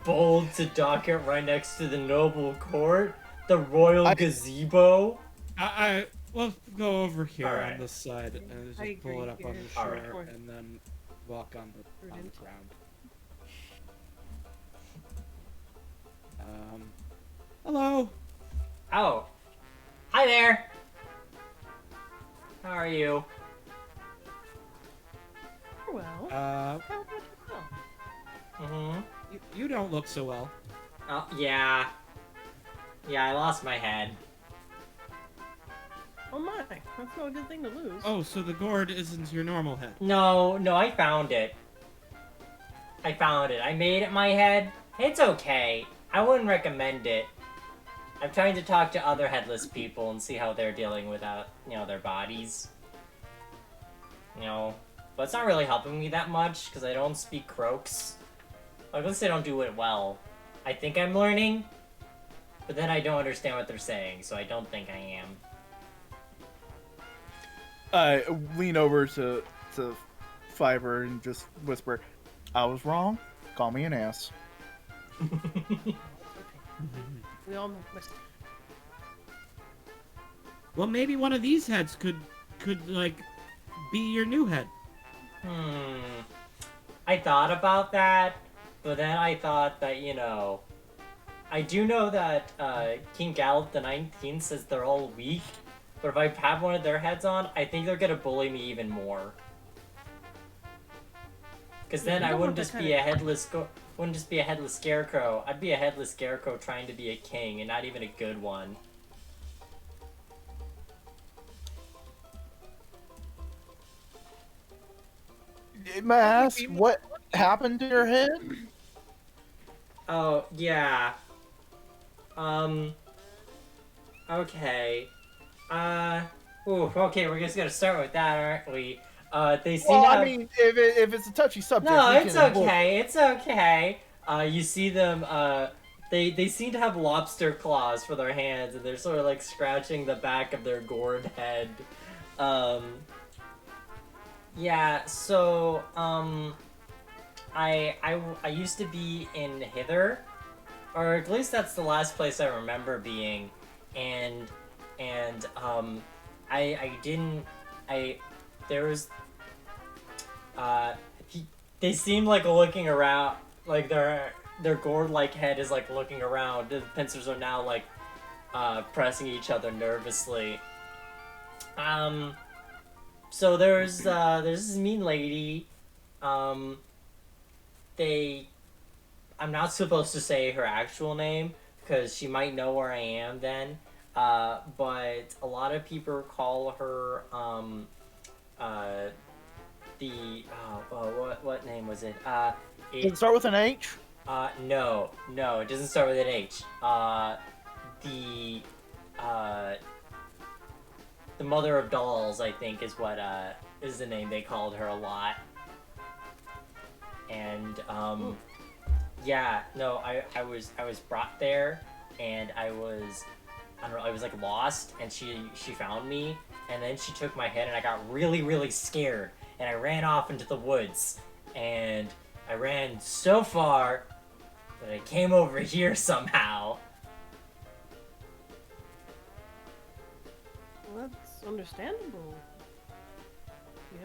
bold to dock it right next to the noble court? The royal gazebo? We'll go over here Alright. on this side and I just pull agree it up on here. the shore Alright. and then walk on the Prudent. ground. Hello. Oh. Hi there. How are you? Well, Uh, how about yourself? Mm-hmm. you don't look so well. Oh, yeah. Yeah, I lost my head. Oh my, that's not a good thing to lose. Oh, so the gourd isn't your normal head. No, I found it. I made it my head. It's okay. I wouldn't recommend it. I'm trying to talk to other headless people and see how they're dealing with, their bodies. But it's not really helping me that much, because I don't speak Croaks. At least I don't do it well. I think I'm learning, but then I don't understand what they're saying, so I don't think I am. I lean over to Fiber and just whisper, I was wrong. Call me an ass. We all make mistakes. Well, maybe one of these heads could like be your new head. I thought about that, but then I thought that, I do know that King Gallup the 19th says they're all weak, but if I have one of their heads on, I think they're gonna bully me even more. Because then I wouldn't just be a headless scarecrow. I'd be a headless scarecrow trying to be a king, and not even a good one. May I ask what happened to your head? Oh, yeah. Okay. Okay, we're just gonna start with that, aren't we? They seem Well, to have... I mean, if it's a touchy subject, No, we it's can avoid okay, it's okay. You see them, they seem to have lobster claws for their hands, and they're sort of like scratching the back of their gourd head. Yeah, so, I used to be in Hitther, or at least that's the last place I remember being, they seem like looking around, like their gourd-like head is like looking around. The pincers are now like, pressing each other nervously. So there's this mean lady, I'm not supposed to say her actual name, because she might know where I am then, but a lot of people call her, what name was it? Does it start with an H? No, it doesn't start with an H. The Mother of Dolls, I think, is what, is the name they called her a lot. And, yeah, no, I was brought there, and I was like lost, and she found me, and then she took my head, and I got really, really scared, and I ran off into the woods, and I ran so far that I came over here somehow. Well, that's understandable.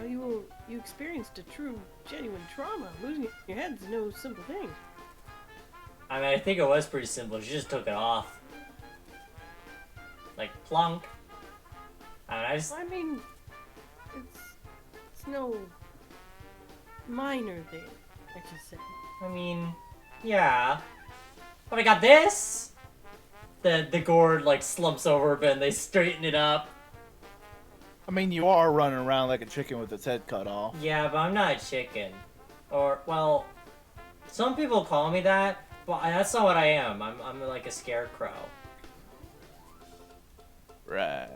You experienced a true, genuine trauma. Losing your head's no simple thing. I mean, I think it was pretty simple. She just took it off. Like, plunk. I mean, it's no minor thing, I should say. I mean, yeah. But I got this! The gourd, like, slumps over a bit and they straighten it up. I mean, you are running around like a chicken with its head cut off. Yeah, but I'm not a chicken. Or, well, some people call me that, but that's not what I am. I'm like a scarecrow. Right.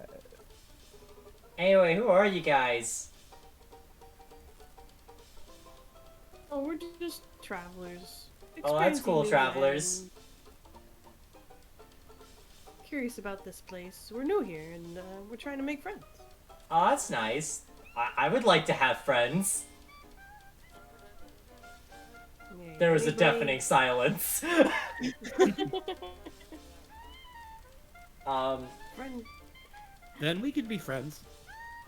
Anyway, who are you guys? Oh, we're just travelers. Oh, that's cool, Experiencing new travelers. and curious about this place. We're new here, and we're trying to make friends. Oh, that's nice. I would like to have friends. Yeah, There was a anybody- deafening silence. Friend. Then we could be friends.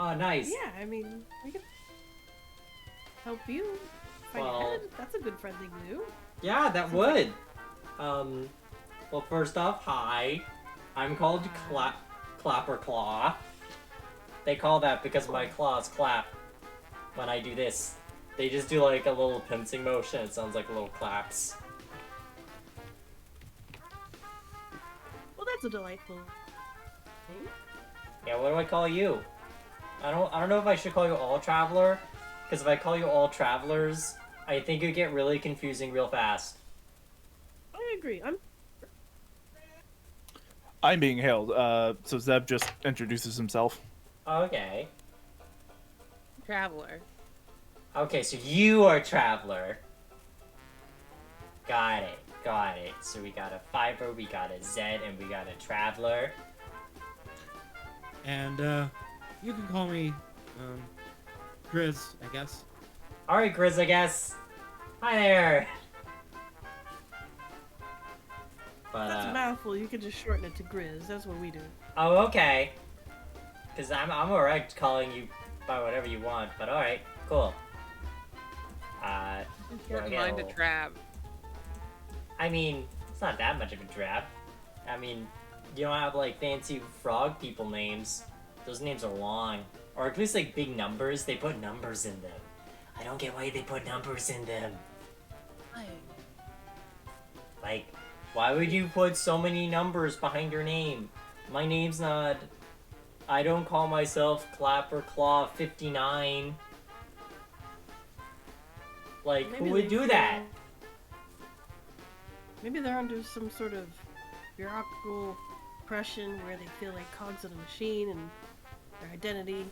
Oh, nice. Yeah, I mean, we could help you find Well- a head. That's a good friend thing to do. Yeah, that would. Well, first off, hi. I'm called Clapperclaw. They call that because my claws clap when I do this. They just do like a little pincing motion. It sounds like little claps. Well, that's a delightful thing. Yeah, what do I call you? I don't know if I should call you all traveler, because if I call you all travelers, I think it'd get really confusing real fast. I agree. I'm being hailed. So Zeb just introduces himself. Okay. Traveler. Okay, so you are traveler. Got it. Got it. So we got a Fiber, we got a Zed, and we got a traveler. And you can call me Grizz, I guess. Alright, Grizz, I guess. Hi there. But, That's a mouthful. You could just shorten it to Grizz. That's what we do. oh, okay. Because I'm alright calling you by whatever you want, but alright, cool. do I Don't get mind a little- trap. I mean, it's not that much of a trap. I mean, you don't have, like, fancy frog people names. Those names are long. Or at least, like, big numbers. They put numbers in them. I don't get why they put numbers in them. Like, why would you put so many numbers behind your name? My name's not... I don't call myself Clapper Claw 59. Like, Maybe who would they do feel- that? Maybe they're under some sort of bureaucratic oppression where they feel like cogs in a machine and their identity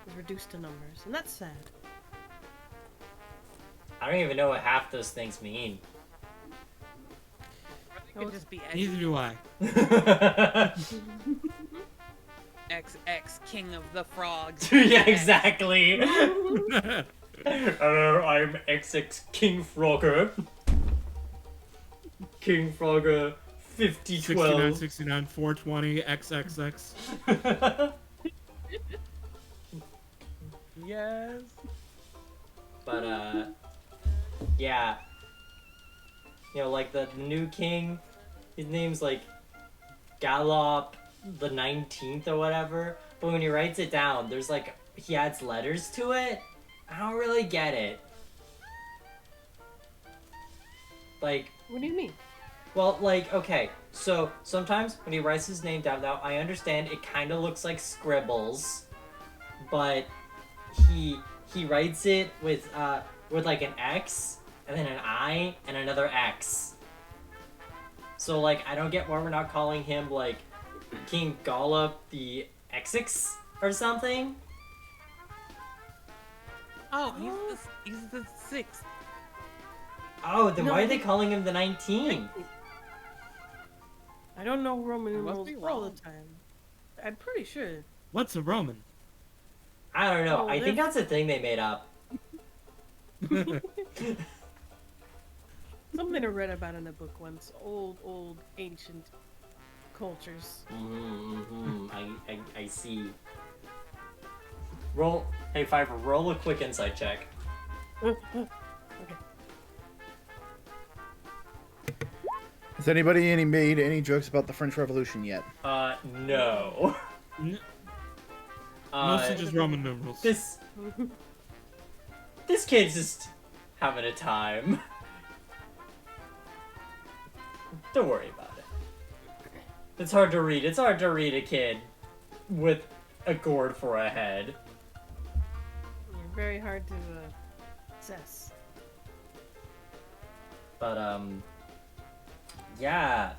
is reduced to numbers. And that's sad. I don't even know what half those things mean. It could just be Neither do I. XX King of the Frogs. Yeah, exactly. Hello, I'm XX King Frogger. King Frogger 5012. 69, 420, XXX. Yes. But, yeah. You know, like the new king, his name's like Gallop the 19th or whatever. But when he writes it down, there's like, he adds letters to it. I don't really get it. Like, What do you mean? well, like, okay, so sometimes when he writes his name down, now I understand it kind of looks like scribbles, but he writes it with like an X and then an I and another X. So like, I don't get why we're not calling him like King Gollop the XX or something. Oh, he's the sixth. Oh, then No, why I are they think- calling him the 19th? I don't know Roman I must numerals be all the wrong. time. I'm pretty sure. What's a Roman? I don't know. Oh, I think they're- that's a thing they made up. Something I read about in a book once. Old, ancient cultures. I see. Roll. Hey, Fiverr, roll a quick insight check. Okay. Has anybody made any jokes about the French Revolution yet? No. N- Mostly Uh, just Roman numerals. this kid's just having a time. Don't worry about it. It's hard to read. It's hard to read a kid with a gourd for a head. You're very hard to assess. But, yeah.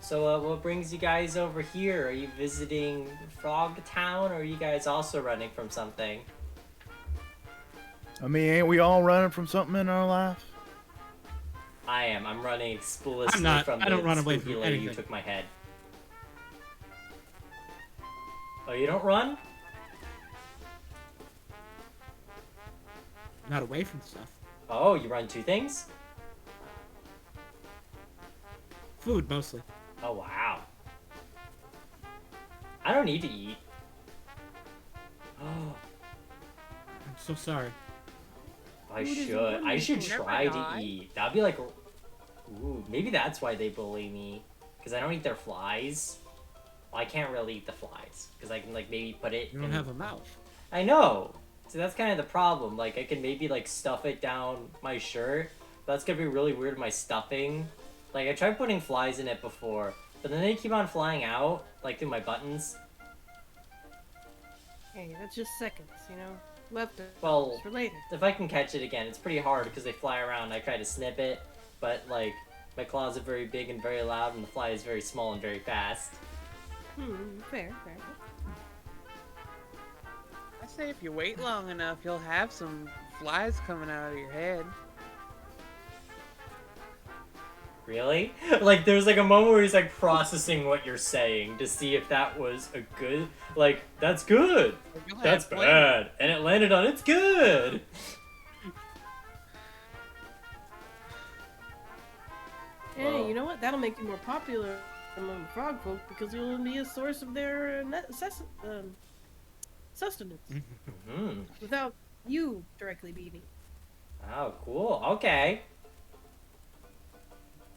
So, what brings you guys over here? Are you visiting Frog Town, or are you guys also running from something? I mean, ain't we all running from something in our life? I am. I'm running explicitly I'm not. from I don't the run away spooky from lady who anything. took my head. Oh, you don't run? Not away from stuff. Oh, you run two things? Food, mostly. Oh, wow. I don't need to eat. Oh, I'm so sorry. I Food is should. I wonderful. should Never try to die. eat. That'd be like... Ooh, maybe that's why they bully me. Because I don't eat their flies. Well, I can't really eat the flies. Because I can, like, maybe put it You don't in... have a mouth. I know. So that's kind of the problem. Like, I can maybe, like, stuff it down my shirt. But that's gonna be really weird with my stuffing. Like, I tried putting flies in it before. but then they keep on flying out, like through my buttons. Hey, that's just seconds, you know? Left Well, for later. if I can catch it again, it's pretty hard because they fly around. I try to snip it, but like my claws are very big and very loud, and the fly is very small and very fast. Fair. I say if you wait long enough, you'll have some flies coming out of your head. Really? Like, there's like a moment where he's like processing what you're saying to see if that was a good, like, that's good, You'll have that's plenty. bad, and it landed on it's good. Hey, Well. you know what? That'll make you more popular among the frog folk because you'll be a source of their sustenance Hmm. without you directly beating. Oh, cool. Okay.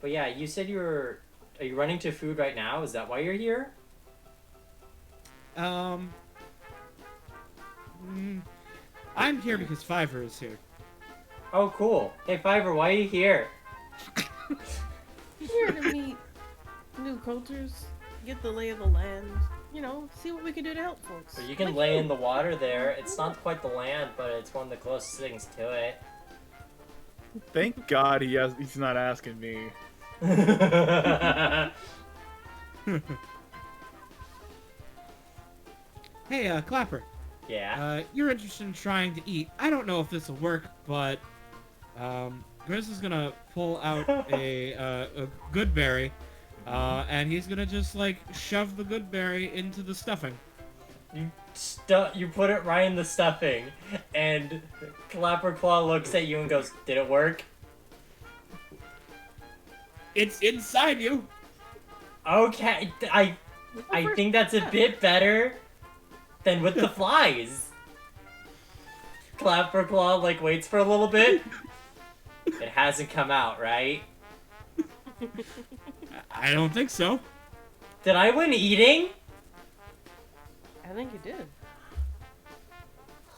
But yeah, you said are you running to food right now? Is that why you're here? I'm here because Fiverr is here. Oh, cool. Hey, Fiverr, why are you here? Here to meet new cultures, get the lay of the land, you know, see what we can do to help folks. So you can Like lay you. in the water there. It's not quite the land, but it's one of the closest things to it. Thank God he's not asking me. Hey, Clapper. Yeah. You're interested in trying to eat. I don't know if this will work, but Grizz is gonna pull out a good berry, and he's gonna just like shove the good berry into the stuffing. You put it right in the stuffing, and Clapperclaw looks at you and goes, "Did it work?" It's inside you. Okay, I think that's a bit better than with the flies. Clapperclaw like waits for a little bit. It hasn't come out, right? I don't think so. Did I win eating? I think you did.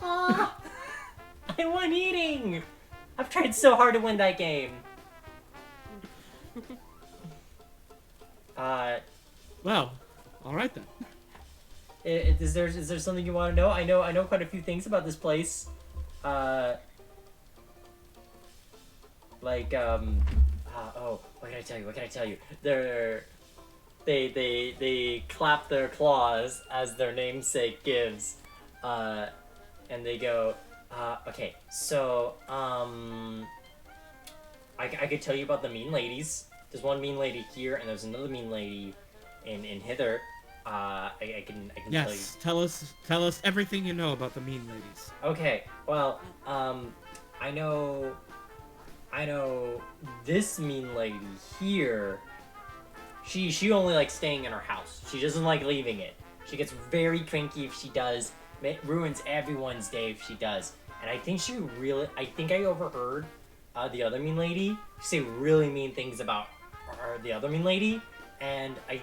I won eating! I've tried so hard to win that game. Well, all right then. Is there something you want to know? I know quite a few things about this place. What can I tell you? They clap their claws as their namesake gives, and they go, okay, so, I could tell you about the mean ladies. There's one mean lady here, and there's another mean lady in Hitther. I can tell you. Yes, tell us everything you know about the mean ladies. Okay, well, I know this mean lady here. She only likes staying in her house. She doesn't like leaving it. She gets very cranky if she does. Ruins everyone's day if she does. And I think I overheard the other mean lady say really mean things about the other mean lady, and I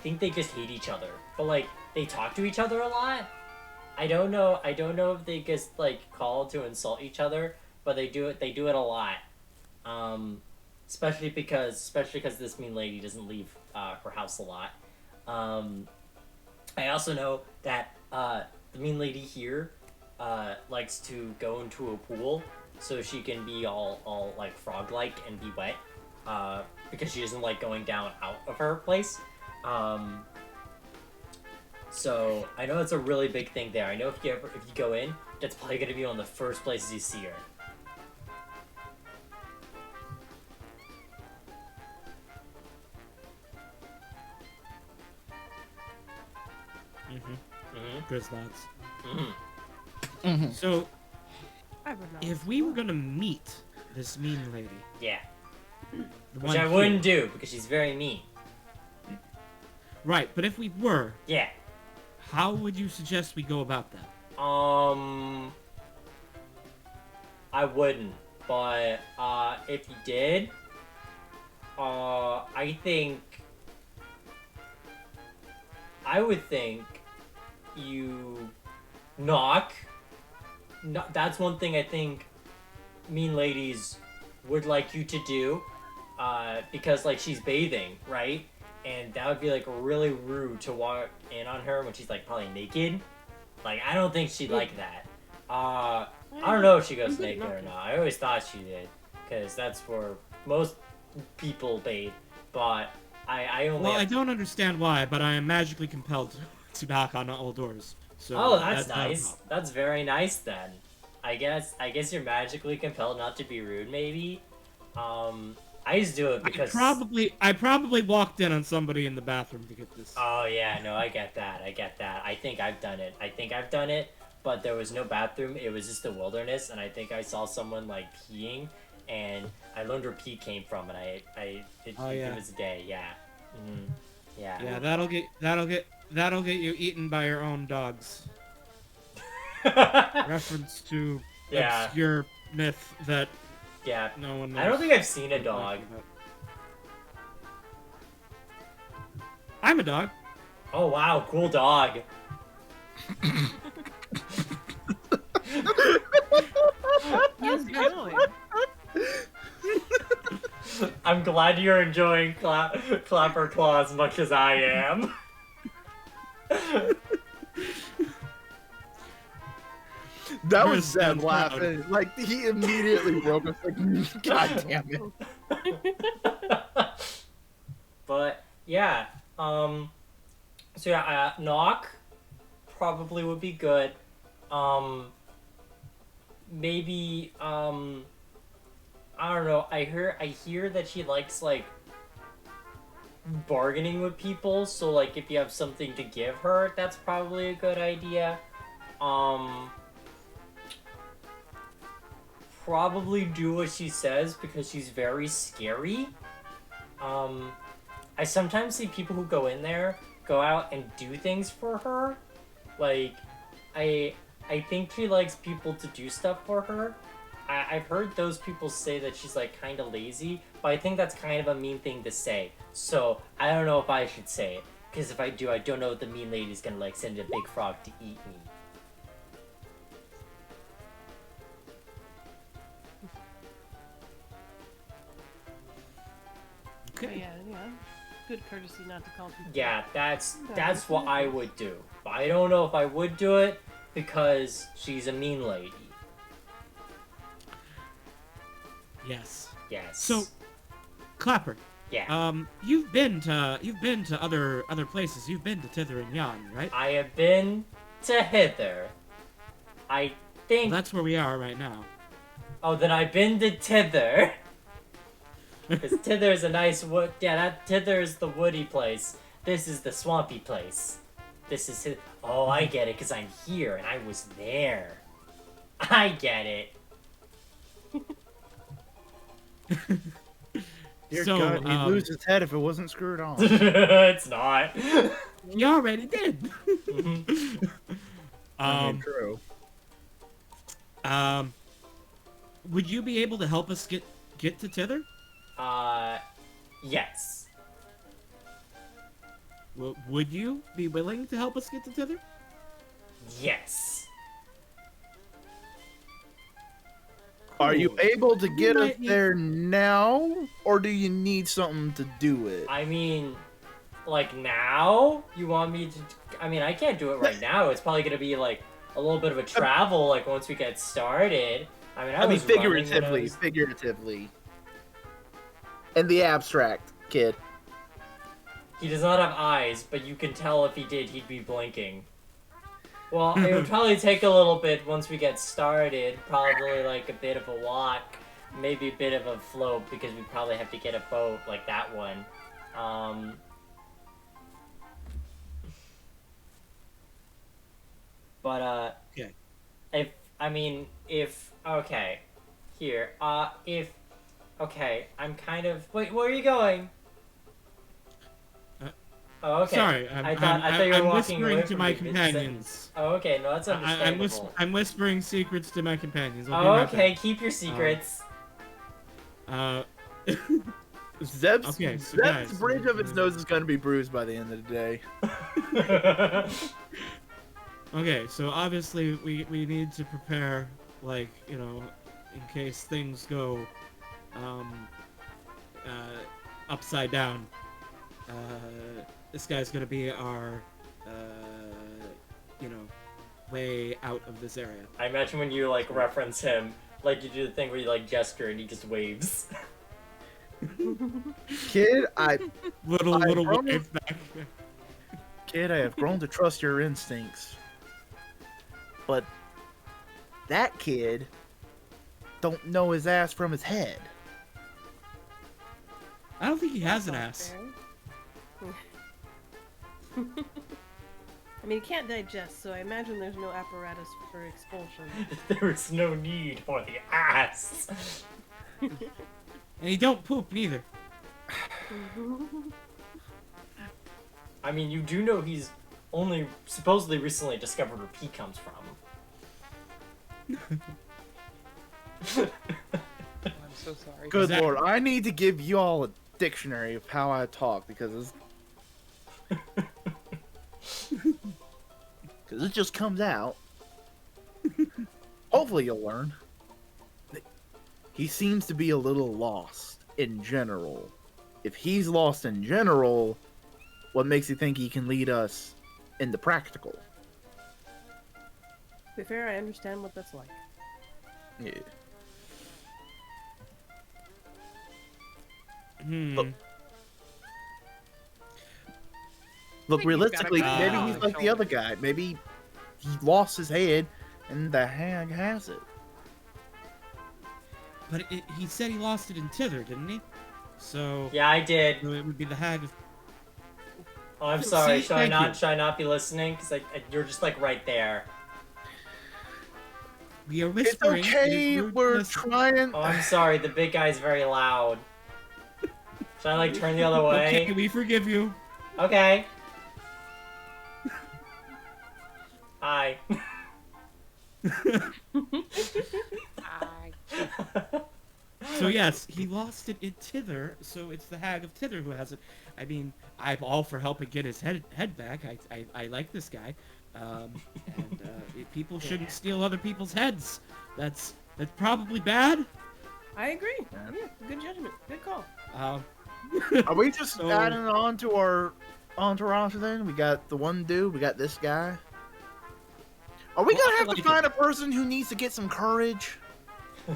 think they just hate each other. But like they talk to each other a lot. I don't know if they just like call to insult each other, but they do it a lot. Especially because this mean lady doesn't leave her house a lot. I also know that the mean lady here likes to go into a pool so she can be all like frog-like and be wet because she doesn't like going down out of her place. So I know it's a really big thing there. I know if you go in, that's probably gonna be one of the first places you see her. Grizz nods. Mm-hmm. So, I would not. if we were gonna meet this mean lady, Yeah. the Which one I here- wouldn't do because she's very mean. Right, but if we were, Yeah. how would you suggest we go about that? I wouldn't. But if you did, I would think you knock. No, that's one thing I think mean ladies would like you to do, because like she's bathing, right? and that would be like really rude to walk in on her when she's like probably naked. Like I don't think she'd like that. I don't know if she goes naked or not. I always thought she did, because that's where most people bathe. But I only. Well, I don't understand why, but I am magically compelled to knock on all doors. So Oh, that's not a nice. problem. That's very nice then. I guess you're magically compelled not to be rude, maybe. I just do it because. I probably walked in on somebody in the bathroom to get this. Oh yeah, no, I get that. I think I've done it. But there was no bathroom. It was just the wilderness, and I think I saw someone like peeing, and I learned where pee came from, and it was a day. Yeah. Mm-hmm. Yeah. Yeah, that'll get you eaten by your own dogs. Reference to Yeah. obscure myth that Yeah. no one knows. I don't think I've seen a dog. I'm a dog. Oh wow, cool dog. Use going. I'm glad you're enjoying Clapper Claw as much as I am. That Chris was Zeb sounds proud. laughing. Like, he immediately broke us. Like, God damn it. But yeah, so yeah, knock probably would be good. Maybe I don't know. I hear that she likes like bargaining with people. So like if you have something to give her, that's probably a good idea. Probably do what she says because she's very scary. I sometimes see people who go in there go out and do things for her. Like, I think she likes people to do stuff for her. I've heard those people say that she's like kind of lazy, but I think that's kind of a mean thing to say. So I don't know if I should say it, because if I do, I don't know if the mean lady's gonna like send a big frog to eat me. Oh, yeah. Good courtesy not to call people. Yeah, that's what I would do. But I don't know if I would do it because she's a mean lady. Yes. Yes. So, Clapper. Yeah. You've been to other places. You've been to Tither and Yon, right? I have been to Hitther. I think. Well, that's where we are right now. Oh, then I've been to Tither. Because Tither's a nice wood. Yeah, that Tither's the woody place. This is the swampy place. This is his. Oh, I get it, because I'm here and I was there. I get it. Dear So, God, he'd lose his head if it wasn't screwed on. It's not. You already did. I mean, true. Would you be able to help us get to Tither? Yes. Would you be willing to help us get to Tither? Yes. Are you able to get us might need- there now, or do you need something to do it? I mean, like now? You want me to... I mean, I can't do it right now. It's probably gonna be, like, a little bit of a travel, like, once we get started. I mean, I mean, was running when I figuratively, was- figuratively. In the abstract, kid. He does not have eyes, but you can tell if he did, he'd be blinking. Well, it would probably take a little bit once we get started. Probably like a bit of a walk, maybe a bit of a float, because we probably have to get a boat like that one. But Okay. Okay, here, okay, I'm kind of. Wait, where are you going? Oh, okay. Sorry, I thought you were I'm walking away whispering to from my me mid-sentence. companions. Oh, okay, no, that's understandable. I'm whispering secrets to my companions. I'll be Oh, right okay, keep your secrets. back. Zeb's, Okay, so Zeb's guys, bridge of its nose is going to be bruised by the end of the day. Okay, so obviously we need to prepare, like, you know, in case things go upside down. this guy's gonna be our, you know, way out of this area. I imagine when you like reference him, like you do the thing where you like gesture and he just waves. Kid, Little grown- wave back. Kid, I have grown to trust your instincts. But that kid don't know his ass from his head. I don't think he has an That's ass. not fair. I mean, he can't digest, so I imagine there's no apparatus for expulsion. There is no need for the ass. And he don't poop neither. I mean, you do know he's only supposedly recently discovered where pee comes from. I'm so sorry. Good Exactly. lord, I need to give you all a dictionary of how I talk because it just comes out. Hopefully you'll learn. He seems to be a little lost in general. If he's lost in general, what makes you think he can lead us in the practical? To be fair, I understand what that's like. Yeah. Hmm. Look, think he's realistically, got a maybe good he's eye. like the other guy. Maybe he lost his head, and the hag has it. But he said he lost it in Tither, didn't he? So Yeah, I did. it would be the hag of. Oh, I'm sorry. See, Should I thank not? you. Should I not be listening? Because you're just like right there. We are It's whispering. it is okay. rude to We're listen. trying. Oh, I'm sorry. The big guy's very loud. Should I like turn the other Okay, way? we forgive you. Okay. Hi. So yes, he lost it in Tither, so it's the hag of Tither who has it. I mean, I'm all for helping get his head back. I like this guy, and people shouldn't steal other people's heads. That's probably bad. I agree. Yeah, good judgment. Good call. Are we just So- adding it on to our entourage then? We got the one dude, we got this guy. Are we Well, gonna I have like to it. find a person who needs to get some courage?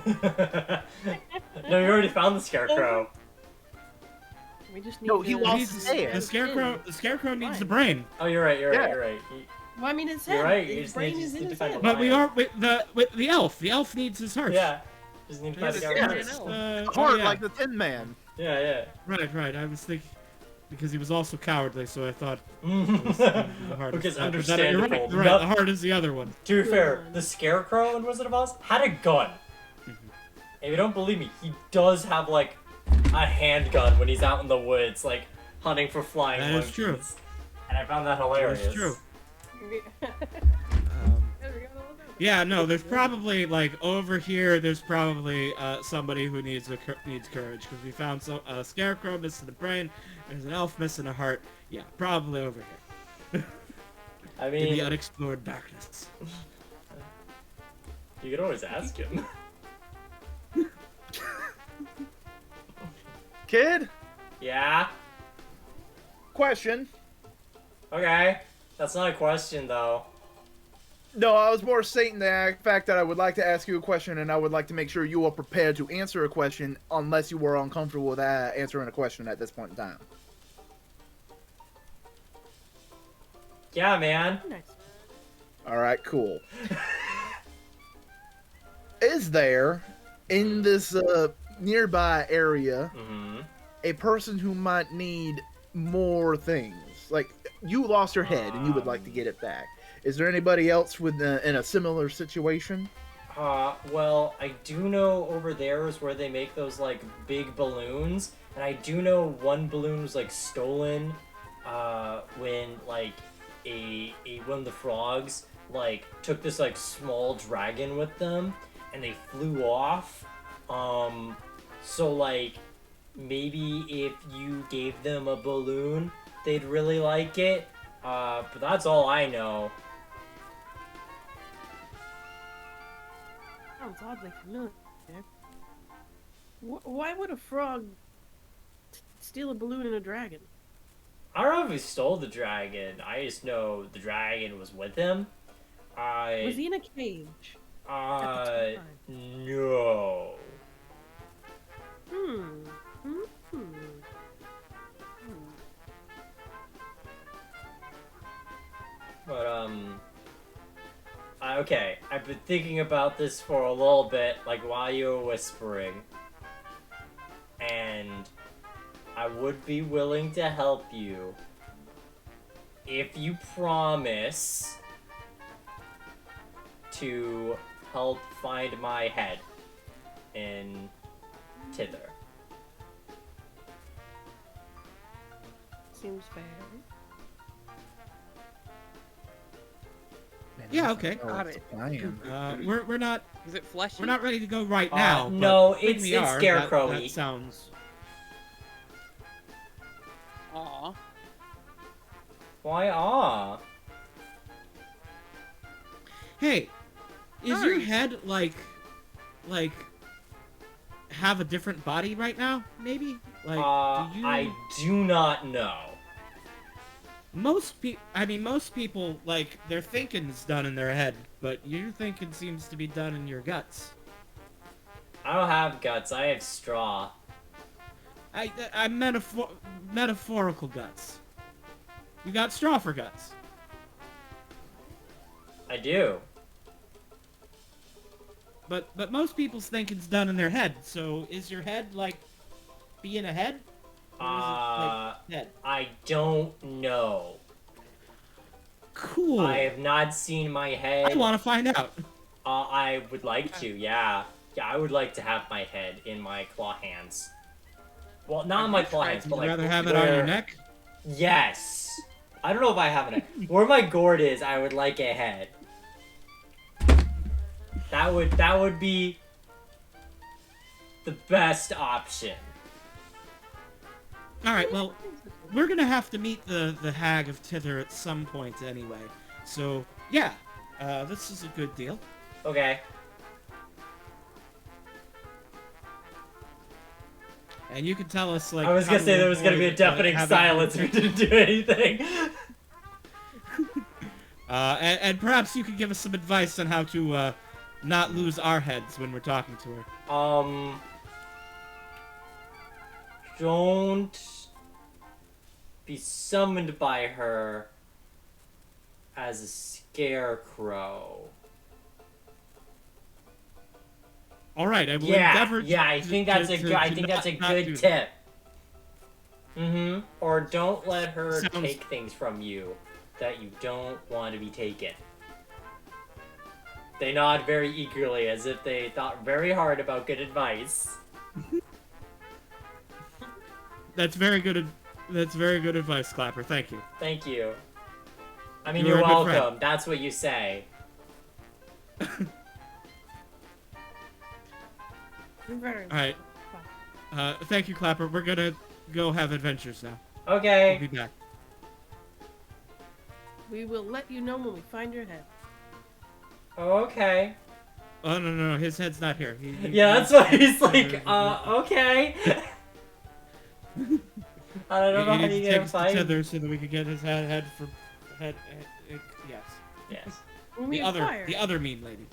No, you already found the scarecrow. We just need No, he to- lost He's- his head. the scarecrow needs the brain. Oh, you're right. You're Yeah. right. You're right. Well, I mean, his head. You're right, you His just brain need- is just in need to his find head. a But we Lion. are with the elf. The elf needs his heart. Yeah. Just need to Yeah, find the the guy. scarecrow. Heart yeah. like the Tin Man. Yeah, yeah. Right. I was thinking because he was also cowardly, so I thought the heart Because is, you're understandable. right, you're right. Not- The heart is the other one. To be fair, the Scarecrow in Wizard of Oz had a gun. If you don't believe me, he does have like a handgun when he's out in the woods, like hunting for flying That is true. monkeys. And I found that hilarious. That's true. There we go. Yeah, no, there's probably like over here. There's probably somebody who needs courage because we found a scarecrow missing a brain. There's an elf missing a heart. Yeah, probably over here I in the mean, unexplored darkness. you could always ask him. Kid, Yeah? question. Okay. That's not a question, though. No, I was more stating the fact that I would like to ask you a question, and I would like to make sure you are prepared to answer a question, unless you were uncomfortable with answering a question at this point in time. Yeah, man. Nice. All right, cool. Is there in this nearby area Mm-hmm. a person who might need more things? Like, you lost your head and you would like to get it back. Is there anybody else with in a similar situation? Well, I do know over there is where they make those, like, big balloons. And I do know one balloon was, like, stolen, when, like, one of the frogs, like, took this, like, small dragon with them, and they flew off. So, like, maybe if you gave them a balloon, they'd really like it. But that's all I know. Sounds oddly familiar. Why would a frog steal a balloon and a dragon? I don't know if he stole the dragon. I just know the dragon was with him. Was he in a cage? No. Hmm. Hmm. Hmm. But, okay, I've been thinking about this for a little bit, like, while you were whispering. And I would be willing to help you if you promise to help find my head in Hitther. Seems fair. Man, Yeah, I okay. don't know Got what's it. the plan. We're not Is it fleshy? we're not ready to go right now. No, but when it's we are, scarecrow-y. That sounds. Aw. Why, Hey, is your Sorry. head like have a different body right now? Maybe like do you? I do not know. Most people like their thinking's done in their head, but your thinking seems to be done in your guts. I don't have guts, I have straw. I'm metaphorical guts. You got straw for guts. I do. But most people's thinking's done in their head. So is your head like being a head? Or is it, like, head? I don't know. Cool. I have not seen my head. I want to find out. I would like to, yeah. Yeah, I would like to have my head in my claw hands. Well, not in my claw hands, but You'd like rather have it on your where- neck? Yes. I don't know if I have a neck. Where my gourd is, I would like a head. That would be the best option. All right. Well, we're gonna have to meet the hag of Hitther at some point anyway. So yeah, this is a good deal. Okay. And you can tell us like. I was how gonna to say there was gonna be a avoid, deafening having- silence if we didn't do anything. And perhaps you could give us some advice on how to not lose our heads when we're talking to her. Don't be summoned by her as a scarecrow. All right, I will Yeah, endeavor. yeah, I think that's a good. I think that's a good tip. Mm-hmm. Or don't let her Sounds- take things from you that you don't want to be taken. They nod very eagerly as if they thought very hard about good advice. That's very good. That's very good advice, Clapper. Thank you. Thank you. I mean, You're you're a good friend. welcome. That's what you say. Very All right. Thank you, Clapper. We're gonna go have adventures now. We'll Okay. be back. We will let you know when we find your head. Okay. Oh no, his head's not here. Yeah, that's why he's like, okay. I don't know how He you needs to get take a us to fight. Tether so that we could get his head for head. Yes. Yes. When we The acquire. other mean lady.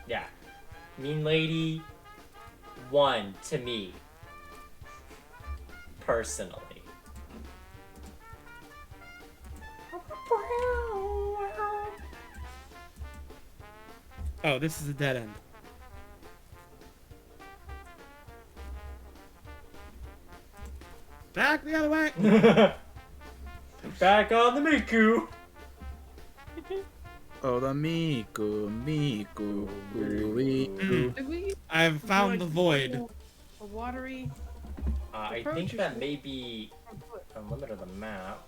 Yeah. Mean Lady 1 to me. Personally. Oh, this is a dead end. Back the other way. Back on the Miku. Oh, the Miku. Did we I've found the void. a watery I Approach think is- that may be a limit of the map.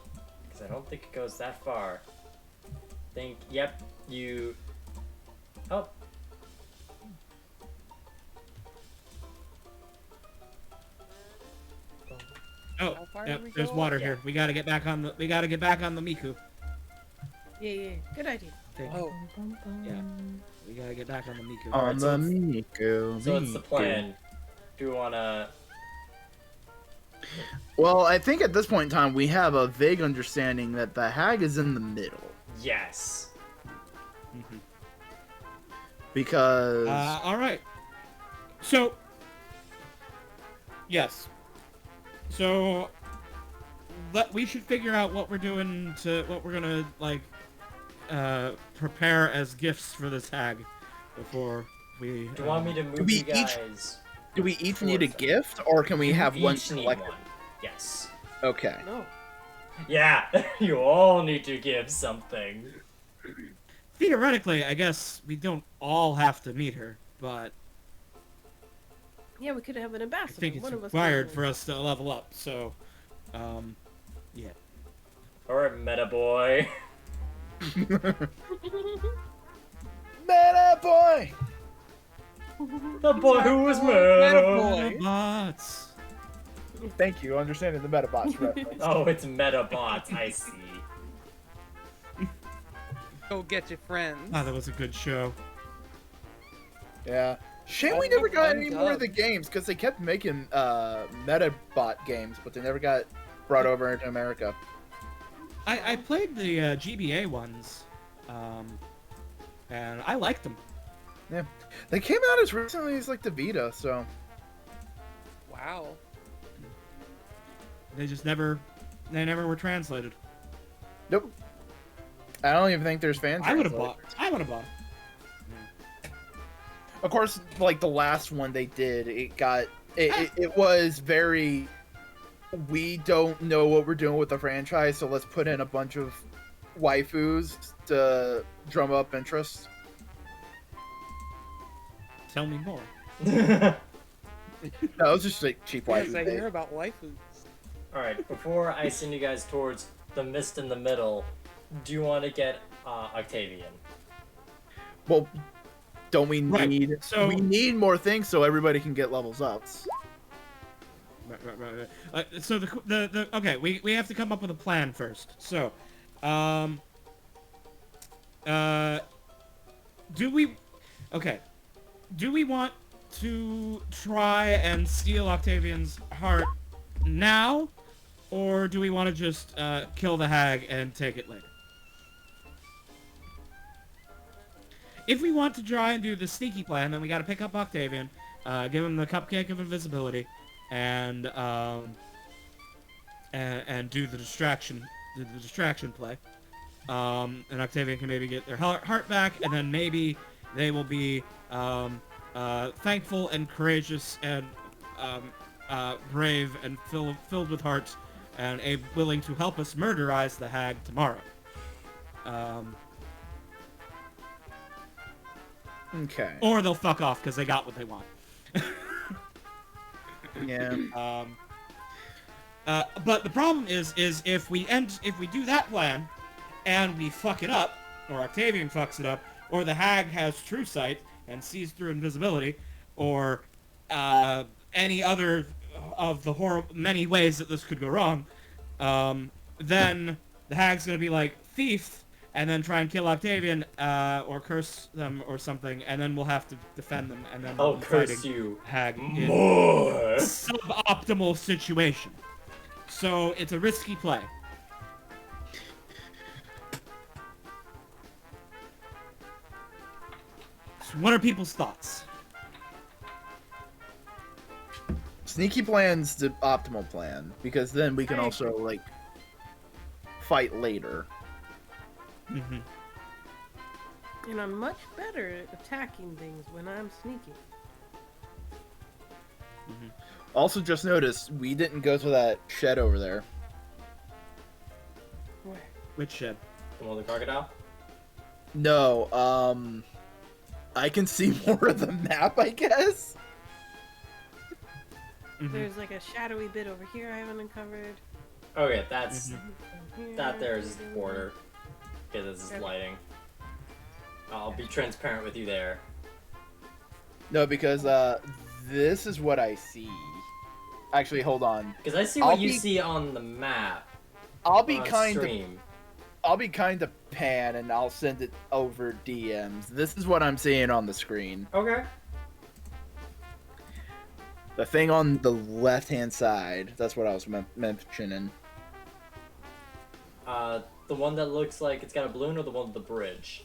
Because I don't think it goes that far. Yep, you... Oh. Oh, How far yep, did we there's go? water Yeah. here. We gotta get back on the Miku. Yeah, good idea. Oh, Yeah. We gotta get back on the Miku. On the so Miku. So what's the plan? Do you wanna... Well, I think at this point in time we have a vague understanding that the hag is in the middle Yes. because All right. So, yes. So, we should figure out what we're doing what we're gonna like prepare as gifts for this hag before we. Do you want me to move we you each- guys? do we each need a towards them? gift, or can we You have one each need collective? one. Yes. Okay. No. Yeah, you all need to give something. Theoretically, I guess we don't all have to meet her, but Yeah, we could have an I ambassador. think it's One of us required could- for us to level up. So, yeah. Alright, meta boy. Meta boy. The boy who was Meta meta. boy. Bots. Thank you, understanding the Metabots reference. Oh, it's Metabots, I see. Go get your friends. Ah, that was a good show. Yeah. Shame we That's never a got fun any more of the dub. games because they kept making Metabot games, but they never got brought over into America. I played the GBA ones, and I liked them. Yeah, they came out as recently as like the Vita, so Wow. They just never were translated. nope. I don't even think there's fan. I would have translators. bought. I would have bought. Of course, like the last one they did, it was very. We don't know what we're doing with the franchise, so let's put in a bunch of waifus to drum up interest. Tell me more. No, it was just like cheap Yes, waifus. I hear about waifus. Alright, before I send you guys towards the mist in the middle, do you want to get Octavian? Well, don't we Right, need? so- we need more things so everybody can get levels up. Right. So the okay, we have to come up with a plan first. So, do we want to try and steal Octavian's heart now, or do we want to just kill the hag and take it later? If we want to try and do the sneaky plan, then we got to pick up Octavian, give him the cupcake of invisibility, and do the distraction play. And Octavian can maybe get their heart back, and then maybe they will be thankful and courageous and brave and filled with heart, and willing to help us murderize the hag tomorrow. Okay. Or they'll fuck off because they got what they want. Yeah. But the problem is if we do that plan, and we fuck it up, or Octavian fucks it up, or the hag has true sight and sees through invisibility, or any other of the many ways that this could go wrong, then the hag's gonna be like, thief, and then try and kill Octavian, or curse them or something, and then we'll have to defend them, and then I'll we'll be curse fighting you hag in more. suboptimal situation. So it's a risky play. So what are people's thoughts? Sneaky plan's the optimal plan because then we can I also like fight later. Mm-hmm. And I'm much better at attacking things when I'm sneaky. Also, just noticed we didn't go to that shed over there. Where? Which shed? The one with the crocodile? No, I can see more of the map, I guess. Mhm. There's like a shadowy bit over here I haven't uncovered. Okay, that's Mhm. that there's the border. Okay, this is Okay. lighting. I'll be transparent with you there. No, because this is what I see. Actually, hold on. Because I see what I'll you be- see on the map. I'll be on kind of stream. I'll be kind of pan and I'll send it over DMs. This is what I'm seeing on the screen. Okay. The thing on the left-hand side. That's what I was mentioning. The one that looks like it's got a balloon, or the one with the bridge?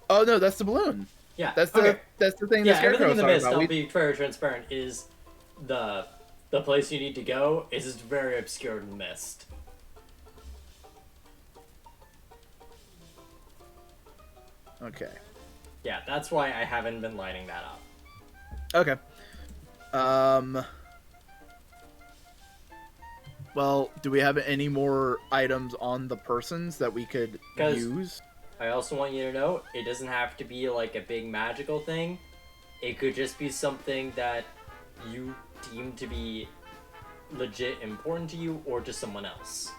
Oh no, that's the balloon. Yeah. That's the okay. that's the thing. Yeah, that everything in the talking mist. about. I'll be very transparent. Is the place you need to go is just very obscured in the mist. Okay. Yeah, that's why I haven't been lighting that up. Okay. Well, do we have any more items on the persons that we could 'Cause- use? I also want you to know it doesn't have to be like a big magical thing. It could just be something that you deem to be legit important to you or to someone else.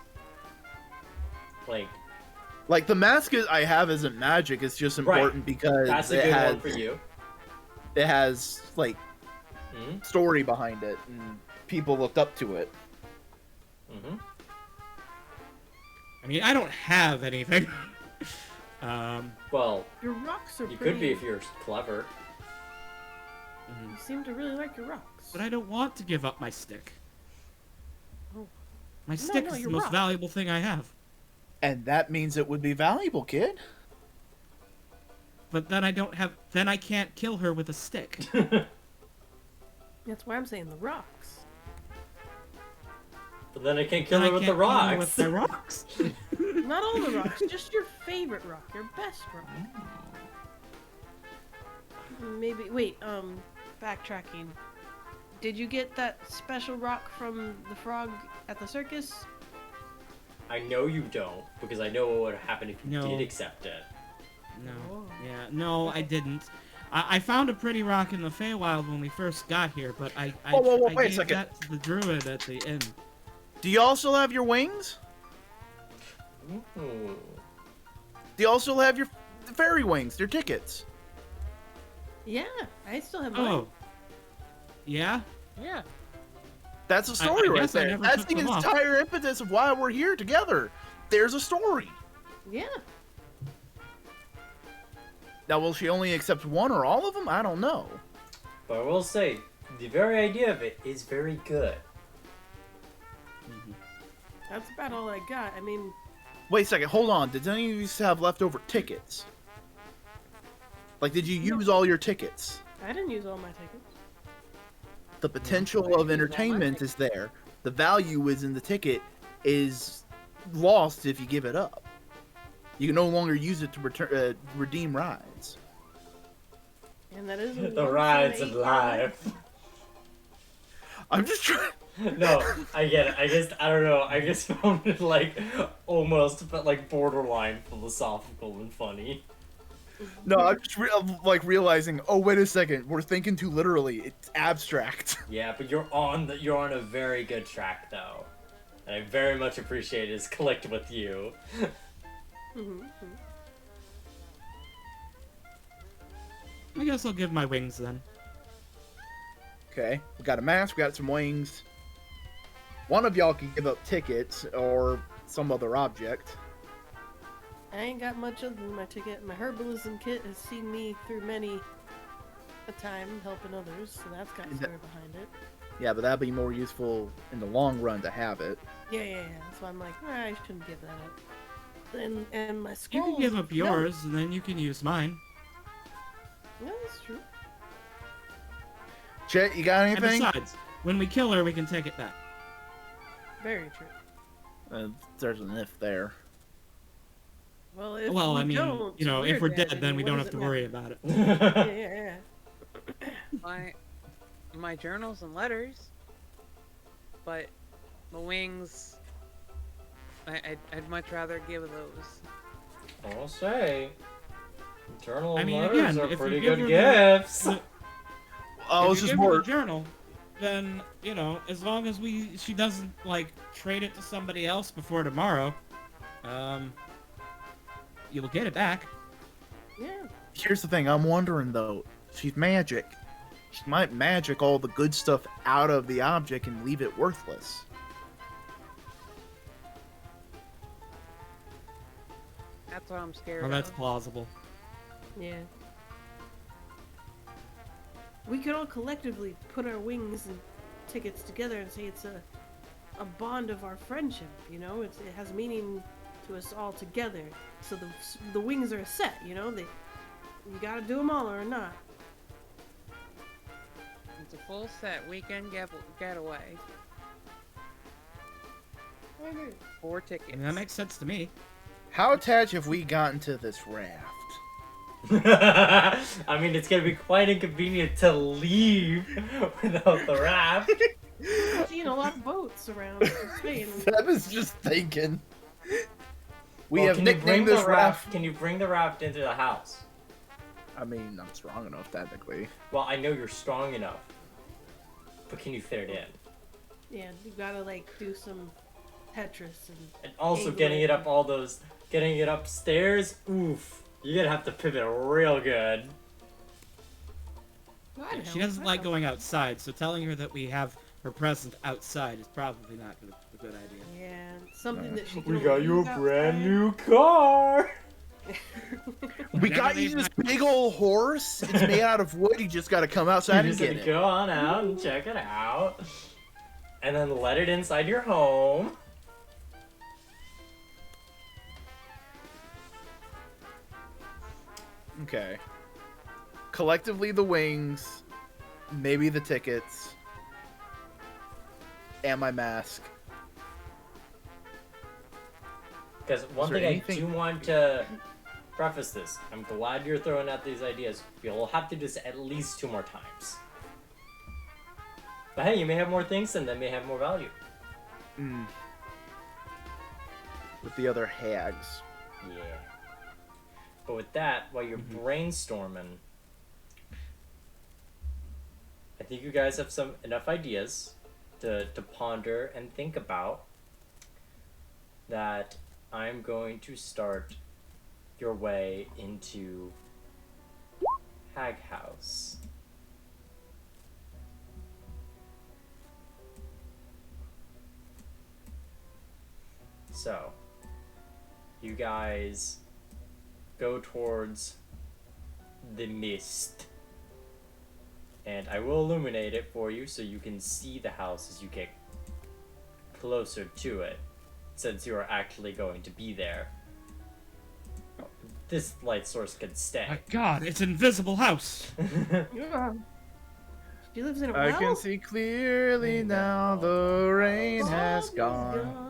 Like the mask I have isn't magic. It's just important because That's a good one for you. It has like Mm-hmm. story behind it, and people looked up to it. Mm-hmm. I mean, I don't have anything. Well, Your rocks are you pretty... could be if you're clever. You seem to really like your rocks. But I don't want to give up my stick. Oh. My stick no, is the your most rock. valuable thing I have. And that means it would be valuable, kid. But then I don't have. Then I can't kill her with a stick. That's why I'm saying the rocks. But then I can't kill Then her I with the can't kill her rocks. with my rocks. Not all the rocks, just your favorite rock, your best rock. Maybe, wait, backtracking. Did you get that special rock from the frog at the circus? I know you don't, because I know what would happen if you No. did accept it. No. Oh. Yeah. No, I didn't. I found a pretty rock in the Feywild when we first got here, but I Whoa, I wait a gave second. that to the druid at the inn. Do you also have your wings? Ooh. Do you also have your fairy wings? Your tickets? Yeah, I still have mine. Oh. Yeah. Yeah. That's a story I right guess I there. never That's took the them off. entire impetus of why we're here together. There's a story. Yeah. Now, will she only accept one or all of them? I don't know. But I will say, the very idea of it is very good. That's about all I got. I mean, Wait a second, hold on. Did any of you have leftover tickets? Like, did you use all your tickets? I didn't use all my tickets. The potential of entertainment is there. The value is in the ticket is lost if you give it up. You can no longer use it to redeem rides. And that is The rides of life. I'm just trying. No, I get it. I don't know. I just found it like almost, but like borderline philosophical and funny. No, I'm just realizing. Oh, wait a second. We're thinking too literally. It's abstract. Yeah, but you're on a very good track though, and I very much appreciate his collect with you. I guess I'll give my wings then. Okay, we got a mask. We got some wings. One of y'all can give up tickets or some other object. I ain't got much other than my ticket. My herbalism kit has seen me through many a time helping others, so that's got a Is that- story behind it. Yeah, but that'd be more useful in the long run to have it. Yeah. That's why I'm like, I shouldn't give that up. And my You scrolls. can give up no. yours, and then you can use mine. Yeah, that's true. Chet, you got And anything? besides, when we kill her, we can take it back. Very true. There's an if there. Well, if Well, we I mean, don't, you know, if we're dead, dead, then we what don't does have to it worry matter? about it. Yeah. My journals and letters, but the wings, I'd much rather give those. I'll say, eternal I mean, letters again, are if you pretty give good her gifts. Oh, if it's you just give her more. the journal, then you know, as long as she doesn't like trade it to somebody else before tomorrow, you will get it back. Yeah. Here's the thing. I'm wondering though. She's magic. She might magic all the good stuff out of the object and leave it worthless. That's what I'm scared Well, that's of. plausible. Yeah. we could all collectively put our wings and tickets together and say it's a bond of our friendship. You know, it has meaning to us all together. So the wings are set. You know, you gotta do them all or not. It's a full set weekend getaway. 4 tickets. I mean, that makes sense to me. How attached have we gotten to this raft? I mean, it's gonna be quite inconvenient to leave without the raft. I've seen a lot of boats around Spain. I was just thinking. We Well, have can you bring nicknamed the this raft. Can you bring the raft into the house? I mean, I'm strong enough technically. Well, I know you're strong enough, but can you fit it in? Yeah, you gotta like do some Tetris And also Angling. getting it upstairs. Oof, you're gonna have to pivot real good. and She doesn't like going outside, so telling her that we have her present outside is probably not a good idea. Yeah, something that she can We only got you a use brand outside. new car. We got you this big old horse. It's made out of wood. You just gotta come outside You and just get gotta it. go on out and check it out, and then let it inside your home. Okay. Collectively, the wings, maybe the tickets, and my mask. Because one Is there thing I anything- do want to preface this, I'm glad you're throwing out these ideas. You'll have to do this at least 2 more times. But hey, you may have more things and they may have more value. Mm. With the other hags. Yeah. But with that, while you're brainstorming, I think you guys have enough ideas to ponder and think about that I'm going to start your way into Hag House. So, you guys go towards the mist. And I will illuminate it for you so you can see the house as you get closer to it, since you are actually going to be there. This light source could stay. My God, it's an invisible house. Yeah. She lives in a I well? can see clearly now the rain All has is gone.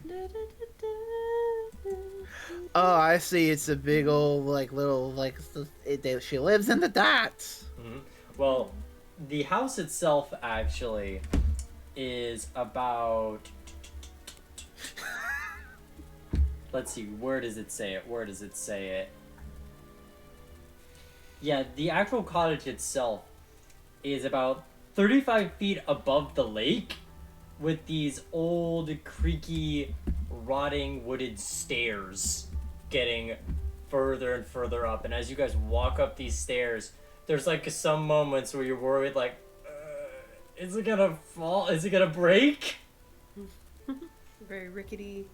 Da, da, da, da, da. Oh, I see. It's a big old, she lives in the dots. Mhm. Well, the house itself actually is about. Let's see, where does it say it? Yeah, the actual cottage itself is about 35 feet above the lake with these old, creaky, rotting wooded stairs getting further and further up. And as you guys walk up these stairs, there's like some moments where you're worried, like, is it gonna fall? Is it gonna break? Very rickety,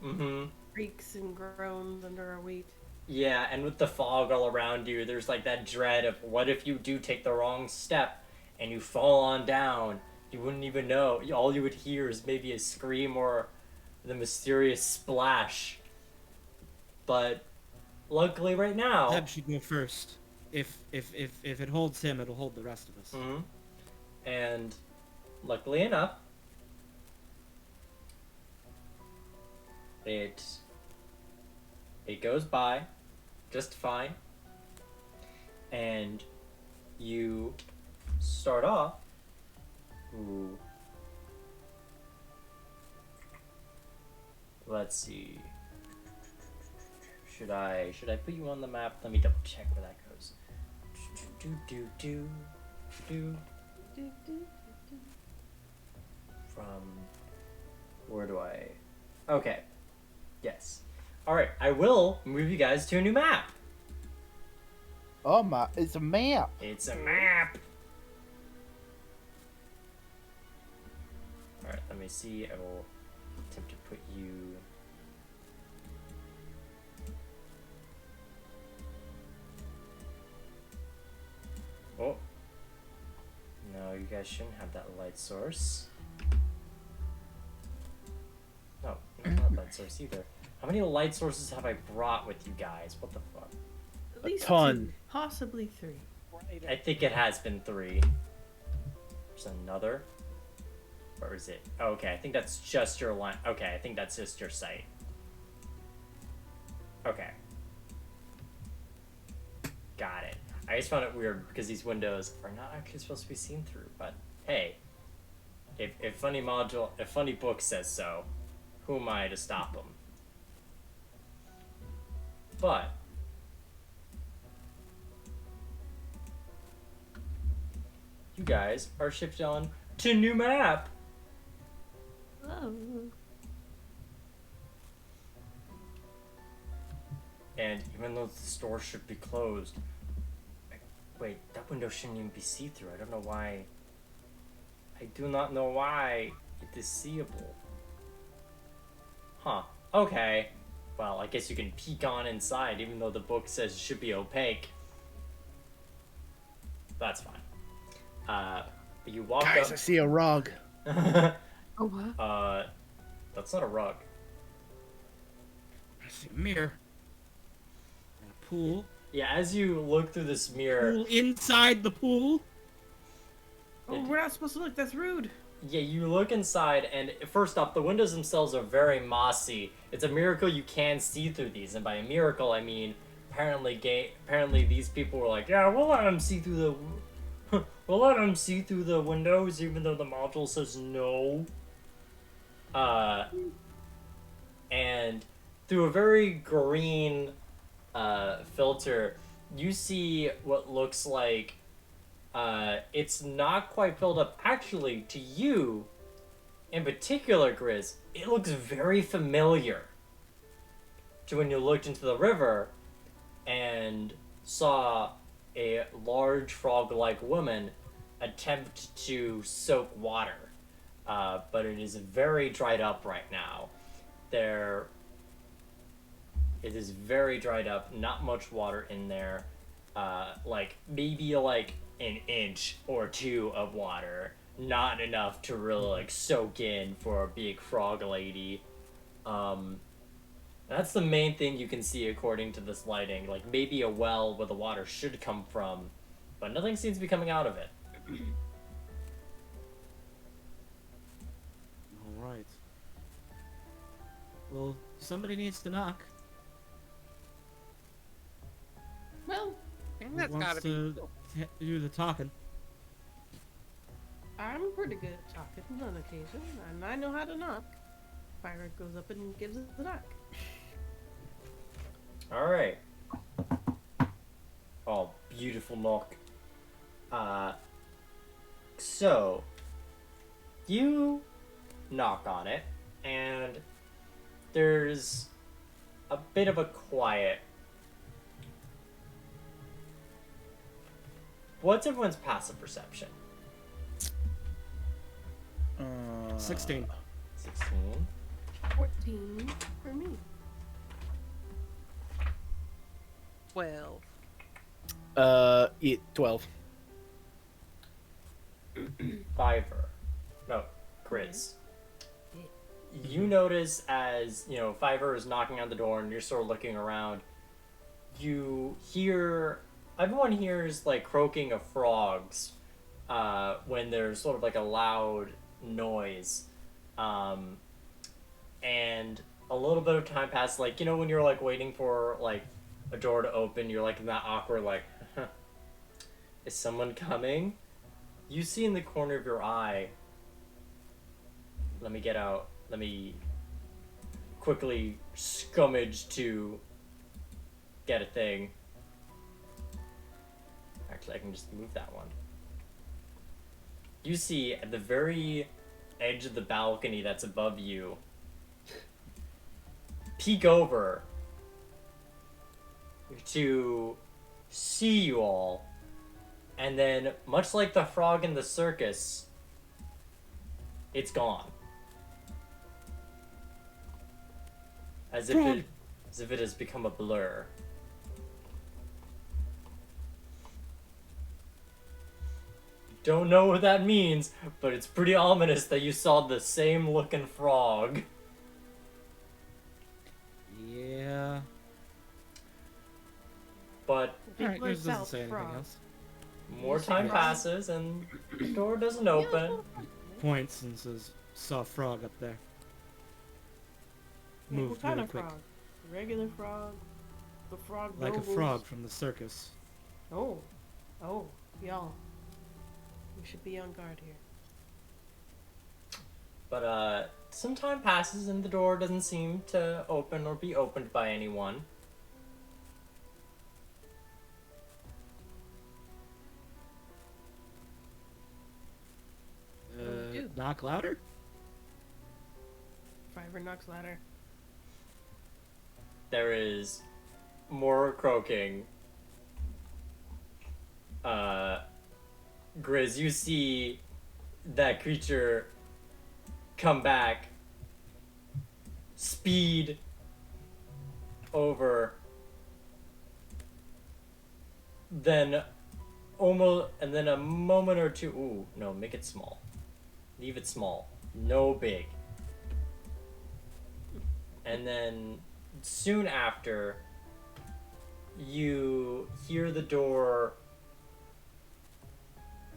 Mm-hmm. creaks and groans under our weight. Yeah, and with the fog all around you, there's like that dread of what if you do take the wrong step and you fall on down? You wouldn't even know. All you would hear is maybe a scream or the mysterious splash. But luckily, right now. Zeb should go first. If it holds him, it'll hold the rest of us. Mhm. And luckily enough, it goes by just fine, and you start off. Ooh. Let's see. Should I put you on the map? Let me double check where that goes. Do. From where do I? Okay. Yes. All right. I will move you guys to a new map. Oh my! It's a map. It's a map. All right. Let me see. I will attempt to put you. guys shouldn't have that light source. No, not light source either. How many light sources have I brought with you guys? What the fuck? At least ton. 2, possibly 3. Right. I think it has been 3. There's another. Or is it? Oh, okay, I think that's just your line. Okay, I think that's just your sight. Okay. Got it. I just found it weird because these windows are not actually supposed to be seen through, but hey. If funny book says so, who am I to stop them? But you guys are shifted on to new map. Oh. And even though the store should be closed, wait, that window shouldn't even be see-through. I don't know why. I do not know why it is seeable. Huh. Okay. Well, I guess you can peek on inside, even though the book says it should be opaque. That's fine. But you walk Guys, up. I see a rug. Oh, what? That's not a rug. I see a mirror. And a pool. Yeah, as you look through this mirror, Pool inside the pool. Oh, we're not supposed to look. That's rude. yeah, you look inside, and first off, the windows themselves are very mossy. It's a miracle you can see through these, and by a miracle, I mean apparently these people were like, yeah, we'll let them see through the windows, even though the module says no. And through a very green filter, you see what looks like it's not quite filled up. Actually, to you, in particular, Grizz, it looks very familiar to when you looked into the river and saw a large frog-like woman attempt to soak water. But it is very dried up right now. It is very dried up, not much water in there. Like, maybe like an inch or 2 of water. Not enough to really like soak in for a big frog lady. That's the main thing you can see according to this lighting. Like maybe a well where the water should come from, but nothing seems to be coming out of it. All right. Well, somebody needs to knock. Well, I think Who that's wants gotta to be. do the talking? I'm pretty good at talking on occasion, and I know how to knock. Pirate goes up and gives it the knock. Alright. Oh, beautiful knock. So, you knock on it, and there's a bit of a quiet. What's everyone's passive perception? 16. 16. 14 for me. 12. 12. Fiver. No, Grizz. You notice as, Fiver is knocking on the door and you're sort of looking around, you hear, everyone hears like croaking of frogs when there's sort of like a loud noise. And a little bit of time passes, like, when you're like waiting for like a door to open, you're like in that awkward like, is someone coming? You see in the corner of your eye, let me quickly scummage to get a thing. Actually, I can just move that one. You see at the very edge of the balcony that's above you, peek over to see you all, and then, much like the frog in the circus, it's gone. As if it has become a blur. Don't know what that means, but it's pretty ominous that you saw the same looking frog. Yeah. But Big Alright, Blue Grizz doesn't South say anything frog. else. more You time see passes and the door doesn't Yeah, open. it's not a frog. Points and says, saw a frog up there. What Moved kind really of quick. frog? Regular frog? The frog Like a nobles? frog from the circus. Oh. Oh, y'all. We should be on guard here. But some time passes and the door doesn't seem to open or be opened by anyone. do we do? Knock louder? Fiber knocks ladder. There is more croaking. Grizz, you see that creature come back, speed over, then and then a moment or two. Ooh, no, make it small. Leave it small. No big. And then soon after, you hear the door,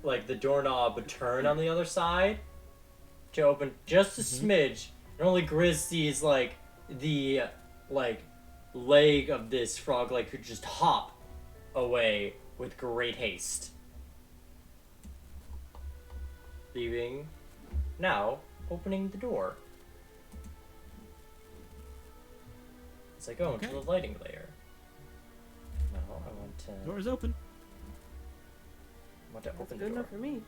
like the doorknob turn on the other side to open just a smidge, and only Grizz sees like the leg of this frog like could just hop away with great haste, leaving now opening the door as I go into Okay. the lighting layer. Now I want to Door's open. That's open good the door. enough for me.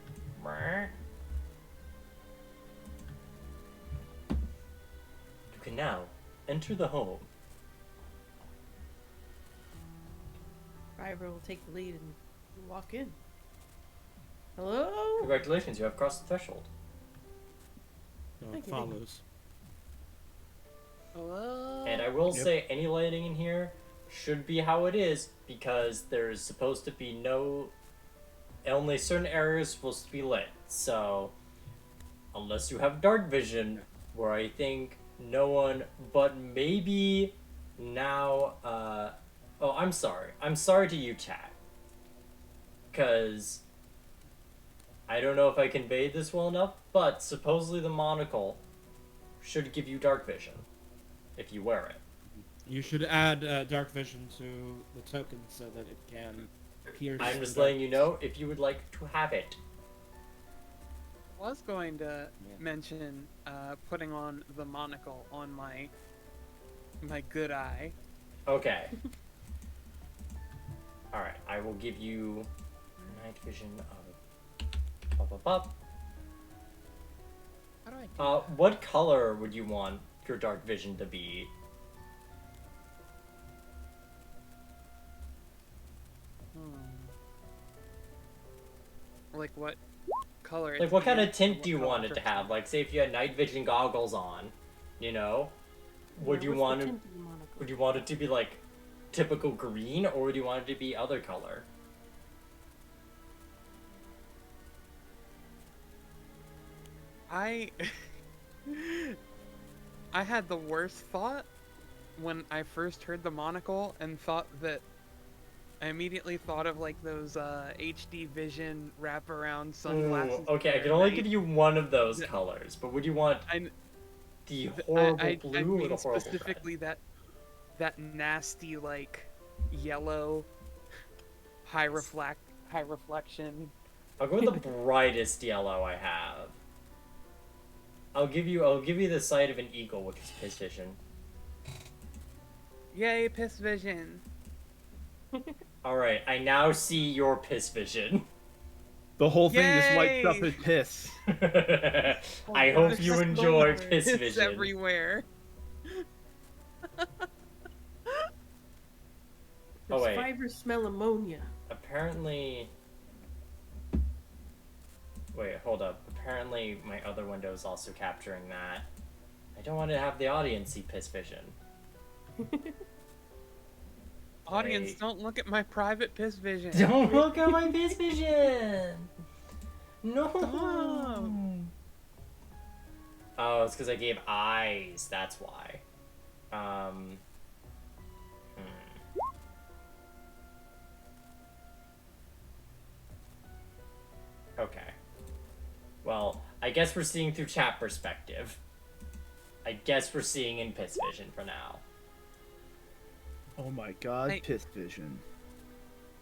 You can now enter the home. Fiber will take the lead and walk in. Hello? Congratulations, you have crossed the threshold. No, Thank it you, thank you. follows. Hello. And I will Yep. say any lighting in here should be how it is because there's supposed to be only certain areas supposed to be lit. So unless you have dark vision, where I think no one but maybe now oh, I'm sorry. I'm sorry to you, chat. Cause I don't know if I conveyed this well enough, but supposedly the monocle should give you dark vision if you wear it. You should add dark vision to the token so that it can pierce. I'm the just dark- letting you know if you would like to have it. I was going to Yeah. mention putting on the monocle on my good eye. Okay. Alright, I will give you night vision of pop, pop, pop. How do I do What color would you want your dark vision to be? Like what color? Like, what kind of it's tint in, do you what want it color to have? Like, say if you had night vision goggles on, you know? Would Yeah, you what's the want it? tint of the monocle? Would you want it to be like typical green, or would you want it to be other color? I I had the worst thought when I first heard the monocle and thought that I immediately thought of like those HD vision wraparound sunglasses. Ooh, okay, I that can are only night- give you one of those The- colors, but would you want I- the I- horrible I blue or mean the horrible specifically that nasty like yellow high reflection. red? I'll go with the brightest yellow I have. I'll give you the sight of an eagle, which is piss vision. Yay, piss vision. Alright, I now see your piss vision. The whole thing just wiped up Yay! his piss. I Oh, hope you it's enjoy so piss It's vision. everywhere. Oh, Does wait. Fiber smell ammonia? Apparently... Wait, hold up. Apparently my other window is also capturing that. I don't want to have the audience see piss vision. Audience, Wait. don't look at my private piss vision. Don't look at my piss vision! No. Stop. Oh, it's because I gave eyes. That's why. Hmm. Okay. Well, I guess we're seeing through chat perspective. I guess we're seeing in piss vision for now. Oh my god, Hey. piss vision.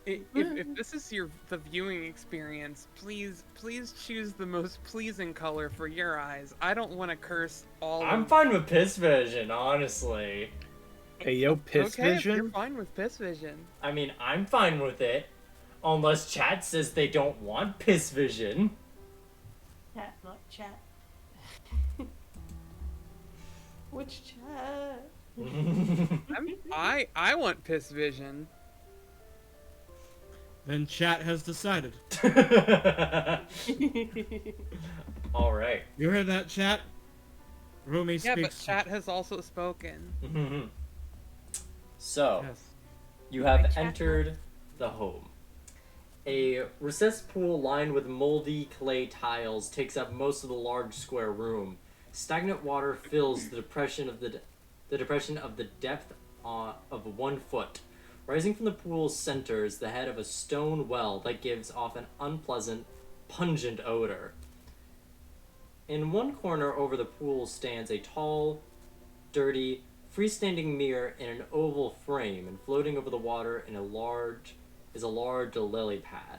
If this is the viewing experience, please choose the most pleasing color for your eyes. I don't want to curse all. I'm fine with piss vision, honestly. Hey, yo, piss Okay, if you're vision? fine with piss vision. I mean, I'm fine with it. Unless chat says they don't want piss vision. Chat, not chat. Which chat? I want piss vision. Then chat has decided. Alright. You heard that, chat? Rumi Yeah, but speaks. chat has also spoken. So, Yes. you have chat entered the home. A recessed pool lined with moldy clay tiles takes up most of the large square room. Stagnant water fills the depression of the depth of 1 foot. Rising from the pool's center is the head of a stone well that gives off an unpleasant, pungent odor. In one corner over the pool stands a tall, dirty, freestanding mirror in an oval frame, and floating over the water is a large lily pad.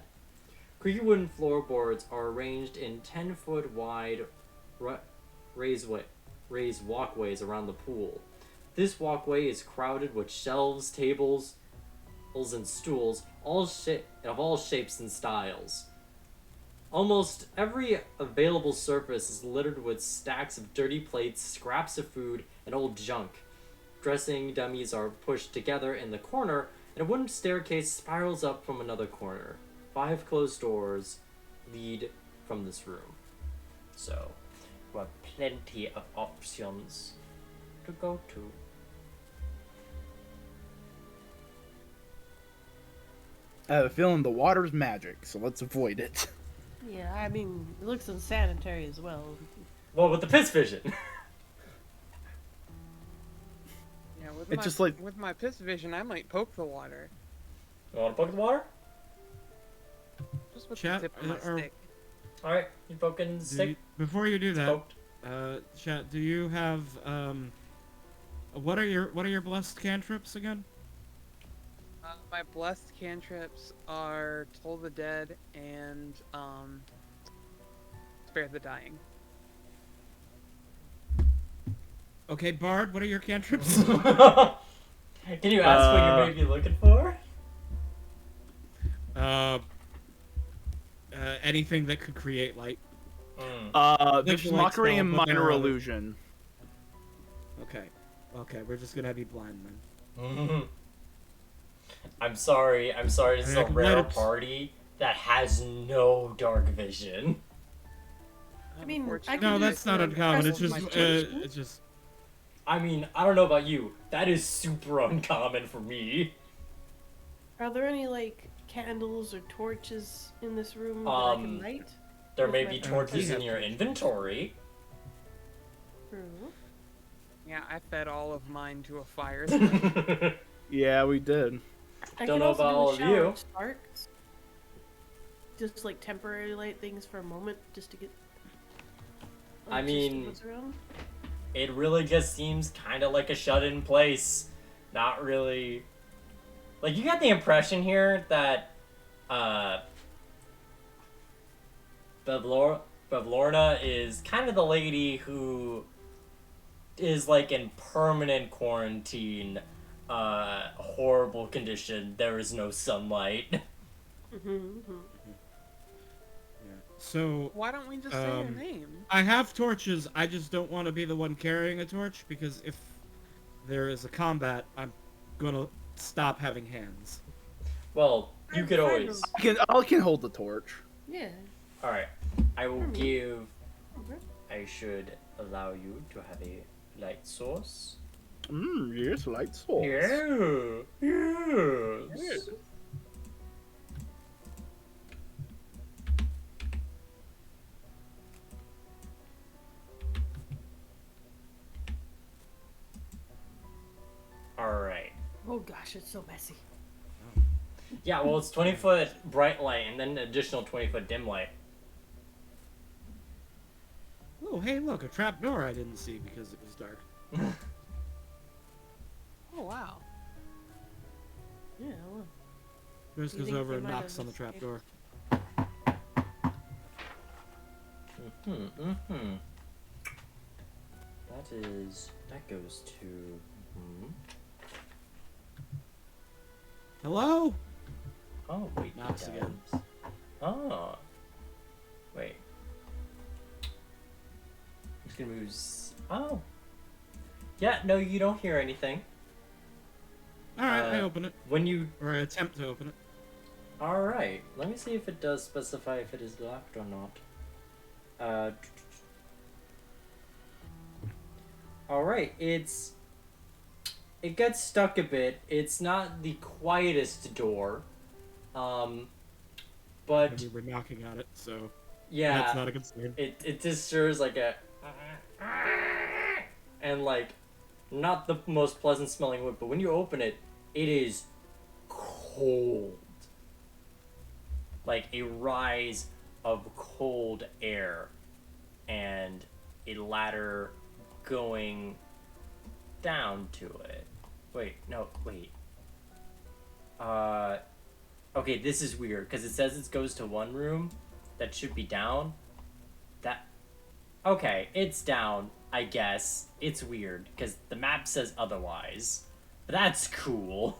Creaky wooden floorboards are arranged in 10-foot wide raised walkways around the pool. This walkway is crowded with shelves, tables, and stools, of all shapes and styles. Almost every available surface is littered with stacks of dirty plates, scraps of food, and old junk. Dressing dummies are pushed together in the corner, and a wooden staircase spirals up from another corner. 5 closed doors lead from this room. So, you have plenty of options to go to. I have a feeling the water's magic, so let's avoid it. Yeah, I mean, it looks unsanitary as well. Well, with the piss vision. Yeah, It's with my piss vision, I might poke the water. You want to poke the water? Just with Chat, the tip of my stick. Alright, you poking the stick? Before you do that, Poked. chat, do you have what are your blessed cantrips again? My blessed cantrips are Toll the Dead and Spare the Dying. Okay, Bard, what are your cantrips? Can you ask what you may be looking for? Anything that could create light. Vicious Light Mockery spell, and but Minor they're- Illusion. Okay, we're just gonna be blind then. I'm sorry. This is I a can rare let it- party that has no dark vision. I mean, I Unfortunately, can No, do that's it not for uncommon. It's present just, situation. it's just. I mean, I don't know about you. That is super uncommon for me. Are there any like candles or torches in this room that I can light? There With may my be friends. torches We in have your torches. inventory. True. Yeah, I fed all of mine to a fire. Yeah, we did. I Don't can know also about do a all of shower you. of sparks. Just like temporary light things for a moment, just to get. I just to mean- buzz around. It really just seems kind of like a shut-in place. Not really. Like, you get the impression here that Bavlorna is kind of the lady who is like in permanent quarantine, horrible condition. There is no sunlight. So Why don't we just say her name? I have torches. I just don't want to be the one carrying a torch because if there is a combat, I'm gonna stop having hands. Well, you I'm could fine always. with- I can hold the torch. Yeah. All right, I will give. Okay. I should allow you to have a light source. Yes, light source. Yes. gosh, it's so messy. Yeah, well, it's 20-foot bright light and then an additional 20-foot dim light. Oh, hey, look, a trap door I didn't see because it was dark. Oh wow. Yeah, well, Chris You goes think over they and might knocks have on the trap escaped? door. That goes to... Hello? Oh, wait. Knocks it again. does. Oh. Wait. It's gonna move... Oh. Yeah, no, you don't hear anything. Alright, I open it. When you... Or I attempt to open it. Alright, let me see if it does specify if it is locked or not. Alright, it gets stuck a bit. It's not the quietest door. And But we were knocking on it, so yeah, that's not a concern. it just stirs like a and like not the most pleasant smelling wood, but when you open it, it is cold. Like a rise of cold air and a ladder going down to it. Wait. Okay, this is weird because it says it goes to one room that should be down. Okay, it's down, I guess. It's weird because the map says otherwise. But that's cool.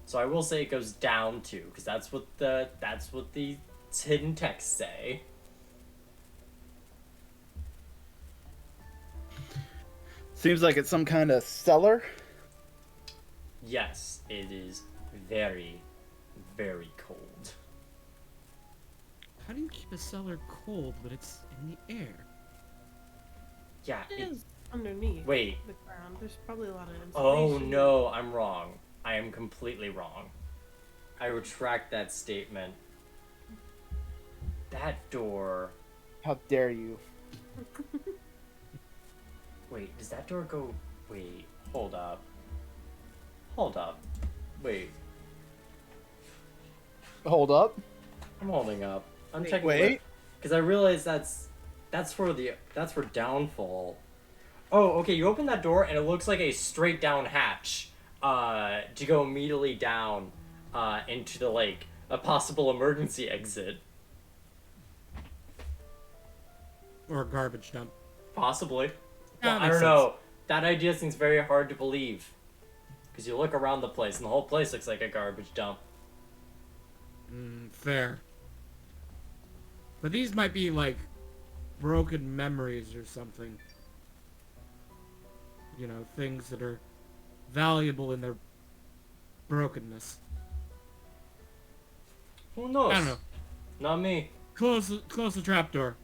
So I will say it goes down to, because that's what the hidden texts say. Seems like it's some kind of cellar. Yes, it is very, very cold. How do you keep a cellar cold when it's in the air? Yeah, It is underneath wait. the ground. There's probably a lot of Oh insulation. no, I'm wrong. I am completely wrong. I retract that statement. That door... How dare you? Wait, does that door go... Wait, hold up. Hold up. Wait, Hold up. I'm holding up. I'm Wait. checking... Wait. Because I realize that's for downfall. Oh, okay, you open that door and it looks like a straight down hatch to go immediately down into the lake. A possible emergency exit. Or a garbage dump? Possibly. Yeah, Well, that I makes don't know. That idea seems very hard to believe. Because you look around the place and the whole place looks like a garbage dump. Fair. But these might be, like, broken memories or something. You know, things that are valuable in their brokenness. Who knows? I don't know. Not me. Close the trapdoor.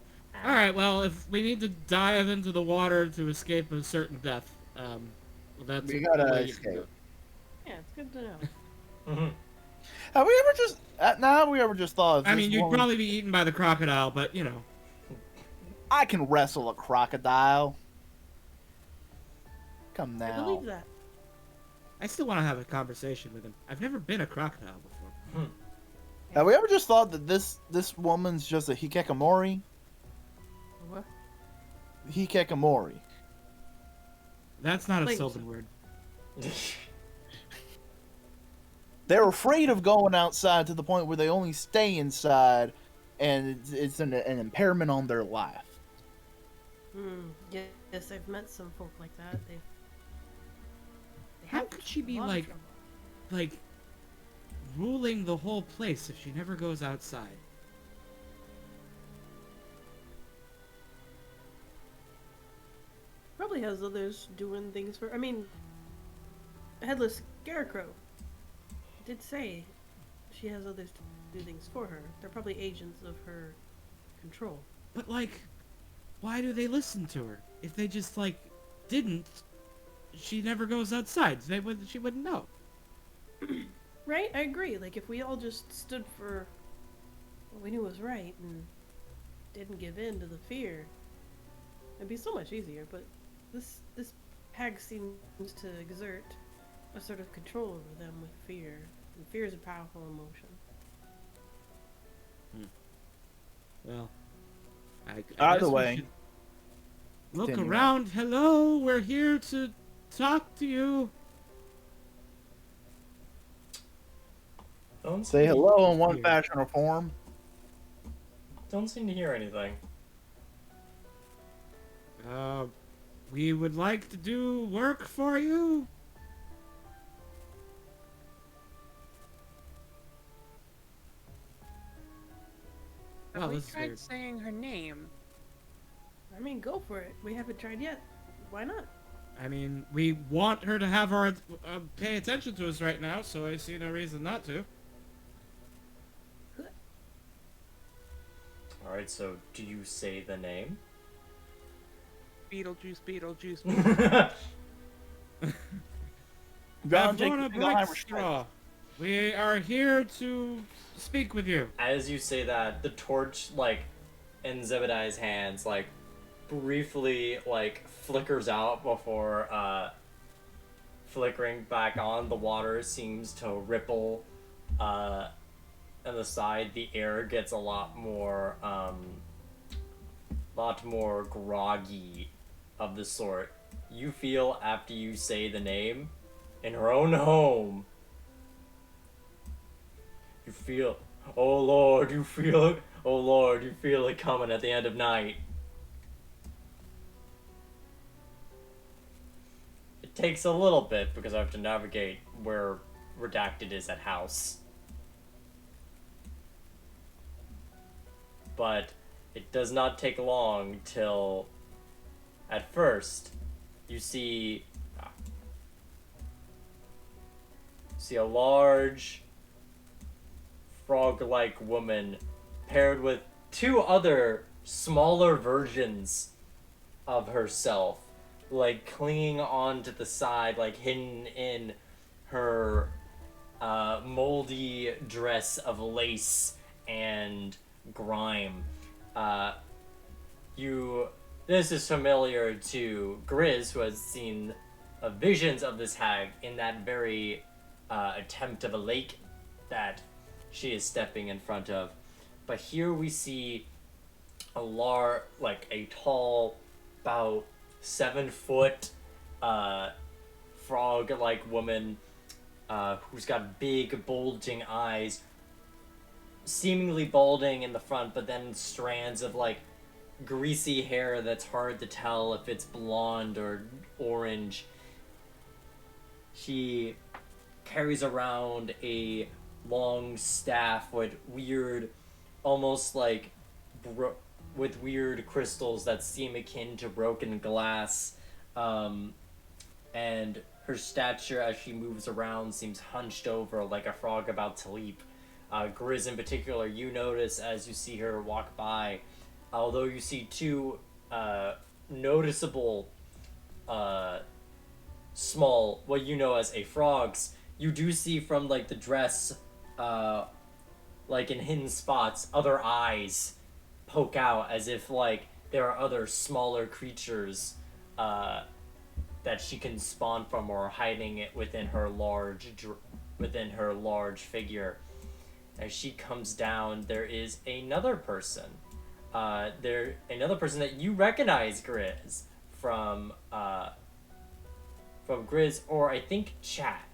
Alright, well, if we need to dive into the water to escape a certain death, well, that's We gotta the way you escape. do it. Yeah, it's good to know. Mhm. Have we ever just thought of I this mean, you'd woman- probably be eaten by the crocodile, but, you know. I can wrestle a crocodile. Come I now. believe that. I still want to have a conversation with him. I've never been a crocodile before. Have we ever just thought that this woman's just a hikikomori? What? Hikikomori. That's not a Like- Sylvan word. They're afraid of going outside to the point where they only stay inside, and it's an impairment on their life. Yes, I've met some folk like that. They How have could she be a lot of like, trouble. like, ruling the whole place if she never goes outside? Probably has others doing things for. I mean, Headless Scarecrow did say she has others to do things for her. They're probably agents of her control. But like, why do they listen to her? If they just like didn't, she never goes outside. She wouldn't know. Right? I agree. Like, if we all just stood for what we knew was right and didn't give in to the fear, it'd be so much easier. But this hag seems to exert a sort of control over them with fear. And fear is a powerful emotion. Well, I Either guess we way, should look continue on. around. Hello, we're here to talk to you. Don't Say seem- hello in one Here. fashion or form. Don't seem to hear anything. We would like to do work for you. Have Well, we this is tried weird. saying her name? I mean, go for it. We haven't tried yet. Why not? I mean, we want her to have our pay attention to us right now, so I see no reason not to. Alright, so do you say the name? Beetlejuice, Beetlejuice. John Bavlorna Jacob Ingelheimer Blackstraw, we are here to speak with you. As you say that, the torch, like, in Zebediah's hands, like, briefly, like, flickers out before, flickering back on. The water seems to ripple, on the side. The air gets a lot more groggy of the sort. You feel, after you say the name, in her own home, you feel, oh Lord, you feel it. Oh Lord, you feel it coming at the end of night. It takes a little bit because I have to navigate where Redacted is at house. But it does not take long till, at first, you see a large frog-like woman paired with two other smaller versions of herself, like clinging on to the side, like hidden in her moldy dress of lace and grime. This is familiar to Grizz, who has seen visions of this hag in that very attempt of a lake that she is stepping in front of. But here we see a tall, about 7 foot, frog-like woman, who's got big, bulging eyes, seemingly balding in the front, but then strands of, like, greasy hair that's hard to tell if it's blonde or orange. She carries around a long staff with weird, almost like with weird crystals that seem akin to broken glass, and her stature as she moves around seems hunched over like a frog about to leap. Grizz in particular, you notice as you see her walk by, although you see two noticeable small, what you know as a frogs, you do see from like the dress, like in hidden spots, other eyes poke out as if like there are other smaller creatures that she can spawn from, or hiding it within her large figure. As she comes down, there is another person. Another person that you recognize, Grizz, from Grizz, or I think Chat.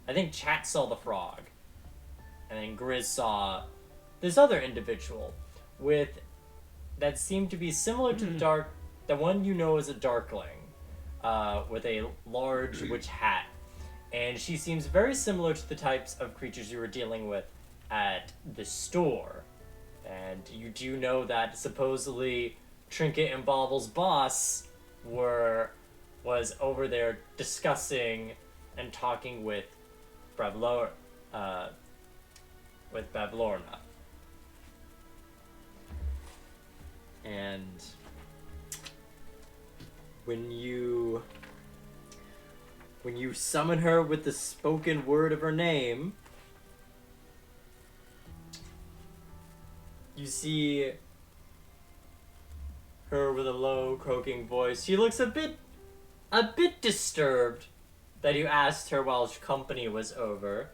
I think Chat saw the frog, and then Grizz saw this other individual that seemed to be similar to the one you know as a darkling, with a large witch hat, and she seems very similar to the types of creatures you were dealing with at the store. And you do know that supposedly Trinket and Bobble's boss was over there discussing and talking with Bavlorna. And when you summon her with the spoken word of her name, you see her with a low, croaking voice. She looks a bit disturbed, that you asked her while company was over.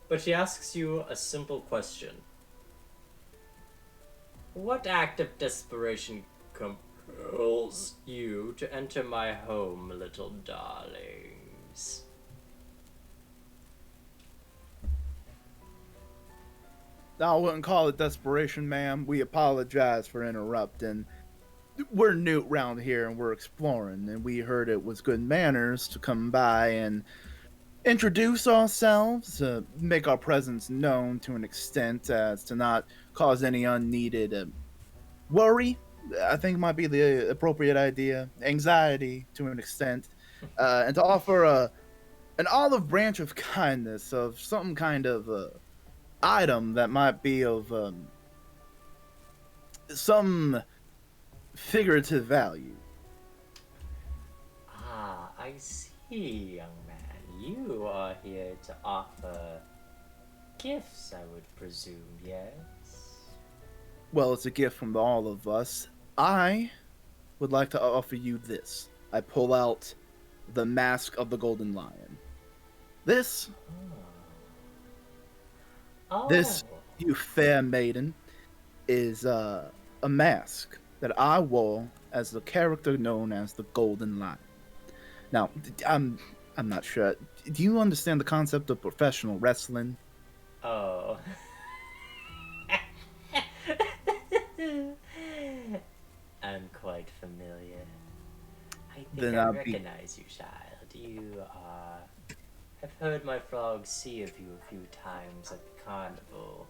But she asks you a simple question. What act of desperation compels you to enter my home, little darlings? I wouldn't call it desperation, ma'am. We apologize for interrupting. We're new around here and we're exploring, and we heard it was good manners to come by and introduce ourselves, make our presence known to an extent as to not cause any unneeded worry. I think might be the appropriate idea. Anxiety to an extent, and to offer an olive branch of kindness of some kind of item that might be of some figurative value. Ah, I see, young man. You are here to offer gifts, I would presume, yes? Well, it's a gift from all of us. I would like to offer you this. I pull out the mask of the Golden Lion. This, Oh. this, you fair maiden, is a mask that I wore as the character known as the Golden Lion. Now, I'm not sure. Do you understand the concept of professional wrestling? Oh. I'm quite familiar. I think Then I I'll be- recognize you, child. You are... I've heard my frogs see of you a few times at the carnival.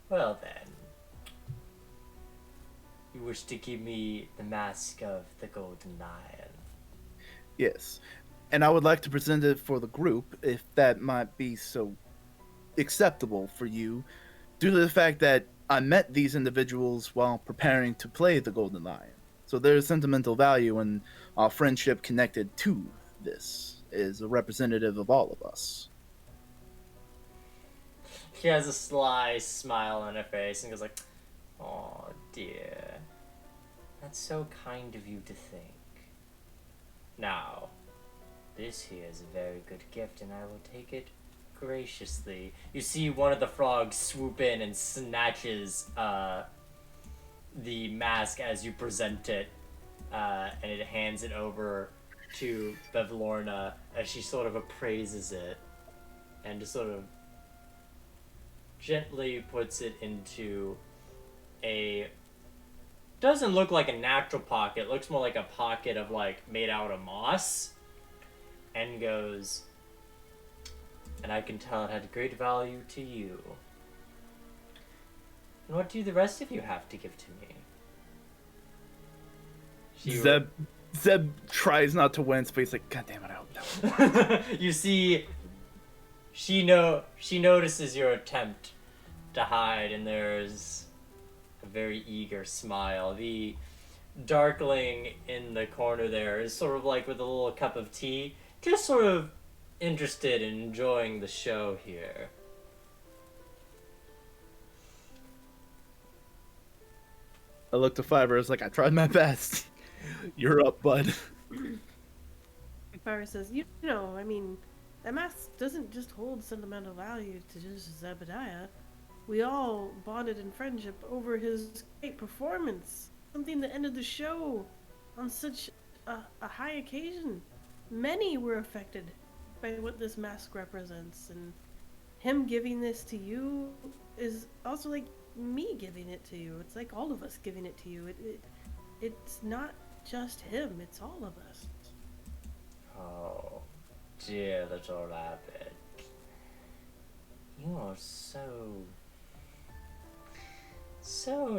Well then. You wish to give me the mask of the Golden Lion. Yes. And I would like to present it for the group, if that might be so acceptable for you, due to the fact that I met these individuals while preparing to play the Golden Lion. So there's sentimental value in our friendship connected to this, is a representative of all of us. She has a sly smile on her face and goes like, "Oh dear, that's so kind of you to think. Now, this here is a very good gift and I will take it graciously." You see one of the frogs swoop in and snatches the mask as you present it, and it hands it over to Bavlorna as she sort of appraises it and just sort of gently puts it into a... doesn't look like a natural pocket, it looks more like a pocket of like made out of moss, and goes, "And I can tell it had great value to you. And what do the rest of you have to give to me?" Zeb tries not to wince, but he's like, "God damn it, I hope that one." You see, she notices your attempt to hide, and there's a very eager smile. The darkling in the corner there is sort of like with a little cup of tea, just sort of interested in enjoying the show here. I look to Fiverr, it's like, "I tried my best." You're up, bud. Fire says, you know, I mean, that mask doesn't just hold sentimental value to just Zebediah. We all bonded in friendship over his great performance. Something that ended the show on such a high occasion. Many were affected by what this mask represents, and him giving this to you is also like me giving it to you. It's like all of us giving it to you. It's not just him, it's all of us. Oh, dear little rabbit. You are so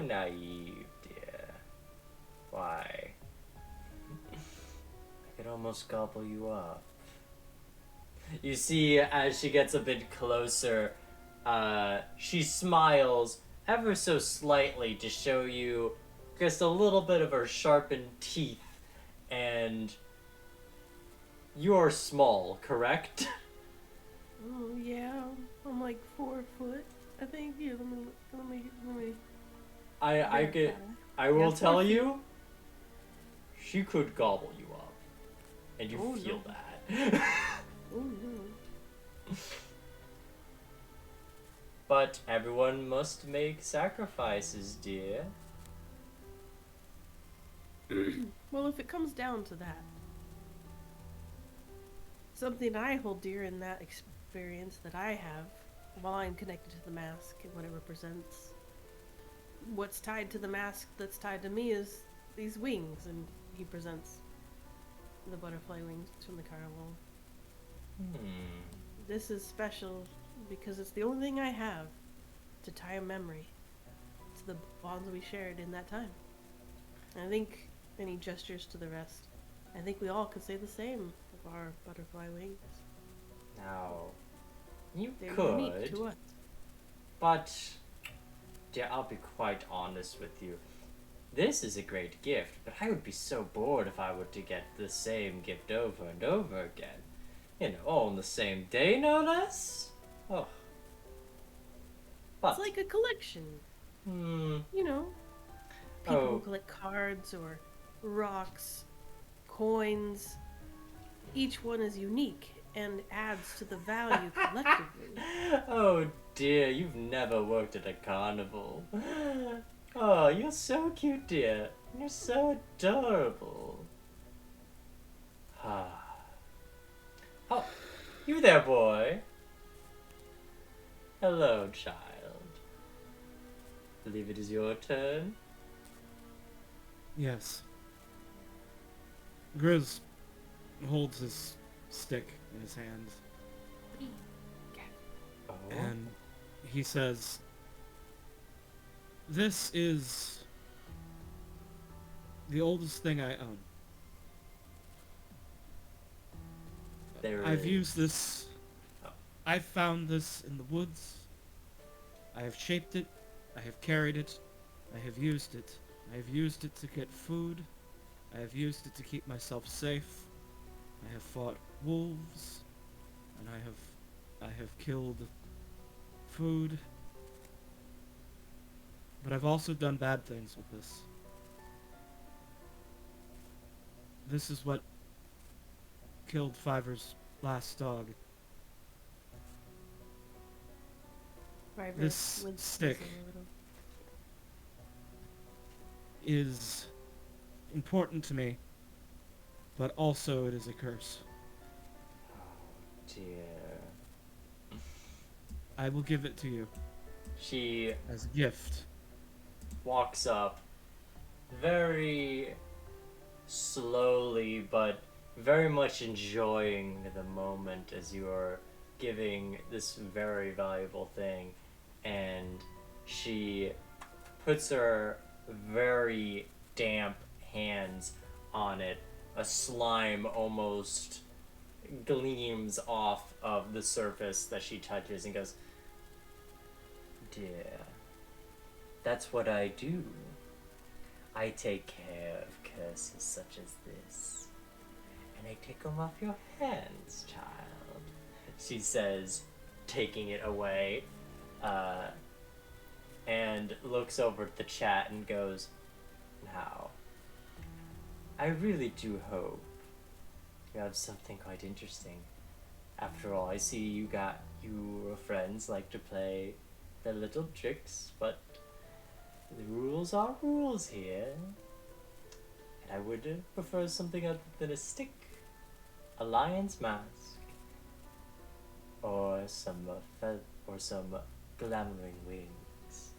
naive, dear. Why, I could almost gobble you up. You see, as she gets a bit closer, she smiles ever so slightly to show you just a little bit of her sharpened teeth, and you're small, correct? Oh yeah, I'm like 4 foot. I think. Here, let me. I will Yeah, tell it's you, she could gobble you up. And you Oh, feel no. that. Oh no. But everyone must make sacrifices, dear. Well, if it comes down to that, something I hold dear in that experience that I have while I'm connected to the mask and what it represents, what's tied to the mask that's tied to me is these wings, and he presents the butterfly wings from the carnival. This is special because it's the only thing I have to tie a memory to the bonds we shared in that time. And I think any gestures to the rest, I think we all could say the same of our butterfly wings. Now, you They're could, unique to us. but yeah, I'll be quite honest with you. This is a great gift, but I would be so bored if I were to get the same gift over and over again. You know, all on the same day, no less. Oh. But, It's like a collection. You know, people who collect cards or rocks, coins. Each one is unique and adds to the value collectively. Oh dear, you've never worked at a carnival. Oh, you're so cute, dear. You're so adorable. Oh, you there, boy. Hello, child. Believe it is your turn. Yes. Grizz holds his stick in his hand, Oh. and he says, "This is the oldest thing I own. There I've is- used this. Oh. I've found this in the woods. I have shaped it. I have carried it. I have used it. I have used it to get food. I have used it to keep myself safe. I have fought wolves, and I have killed food. But I've also done bad things with this. This is what killed Fiver's last dog. Fiverr This winces stick. a little. Is important to me, but also it is a curse. Oh dear. I will give it to you She as a gift. walks up very slowly, but very much enjoying the moment as you are giving this very valuable thing, and she puts her very damp hands on it. A slime almost gleams off of the surface that she touches and goes, "Dear, that's what I do. I take care of curses such as this. And I take them off your hands, child," she says, taking it away, and looks over at the chat and goes, "Now, I really do hope you have something quite interesting. After all, I see your friends like to play their little tricks, but the rules are rules here. And I would prefer something other than a stick, a lion's mask, or some glamoring wings.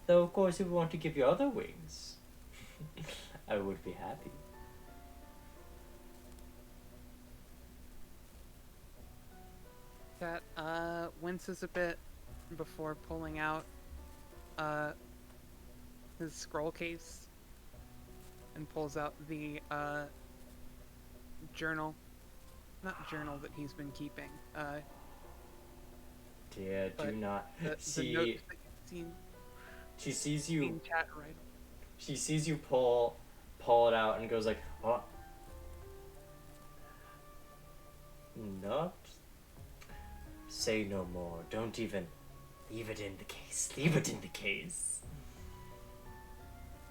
Though, of course, if you want to give your other wings, I would be happy." That winces a bit before pulling out his scroll case and pulls out the journal. Not journal that he's been keeping. Dear, do But not. The notes that you've seen She sees you. in chat, right? She sees you pull it out and goes like, "Oh, not. Say no more. Don't even leave it in the case. Leave it in the case."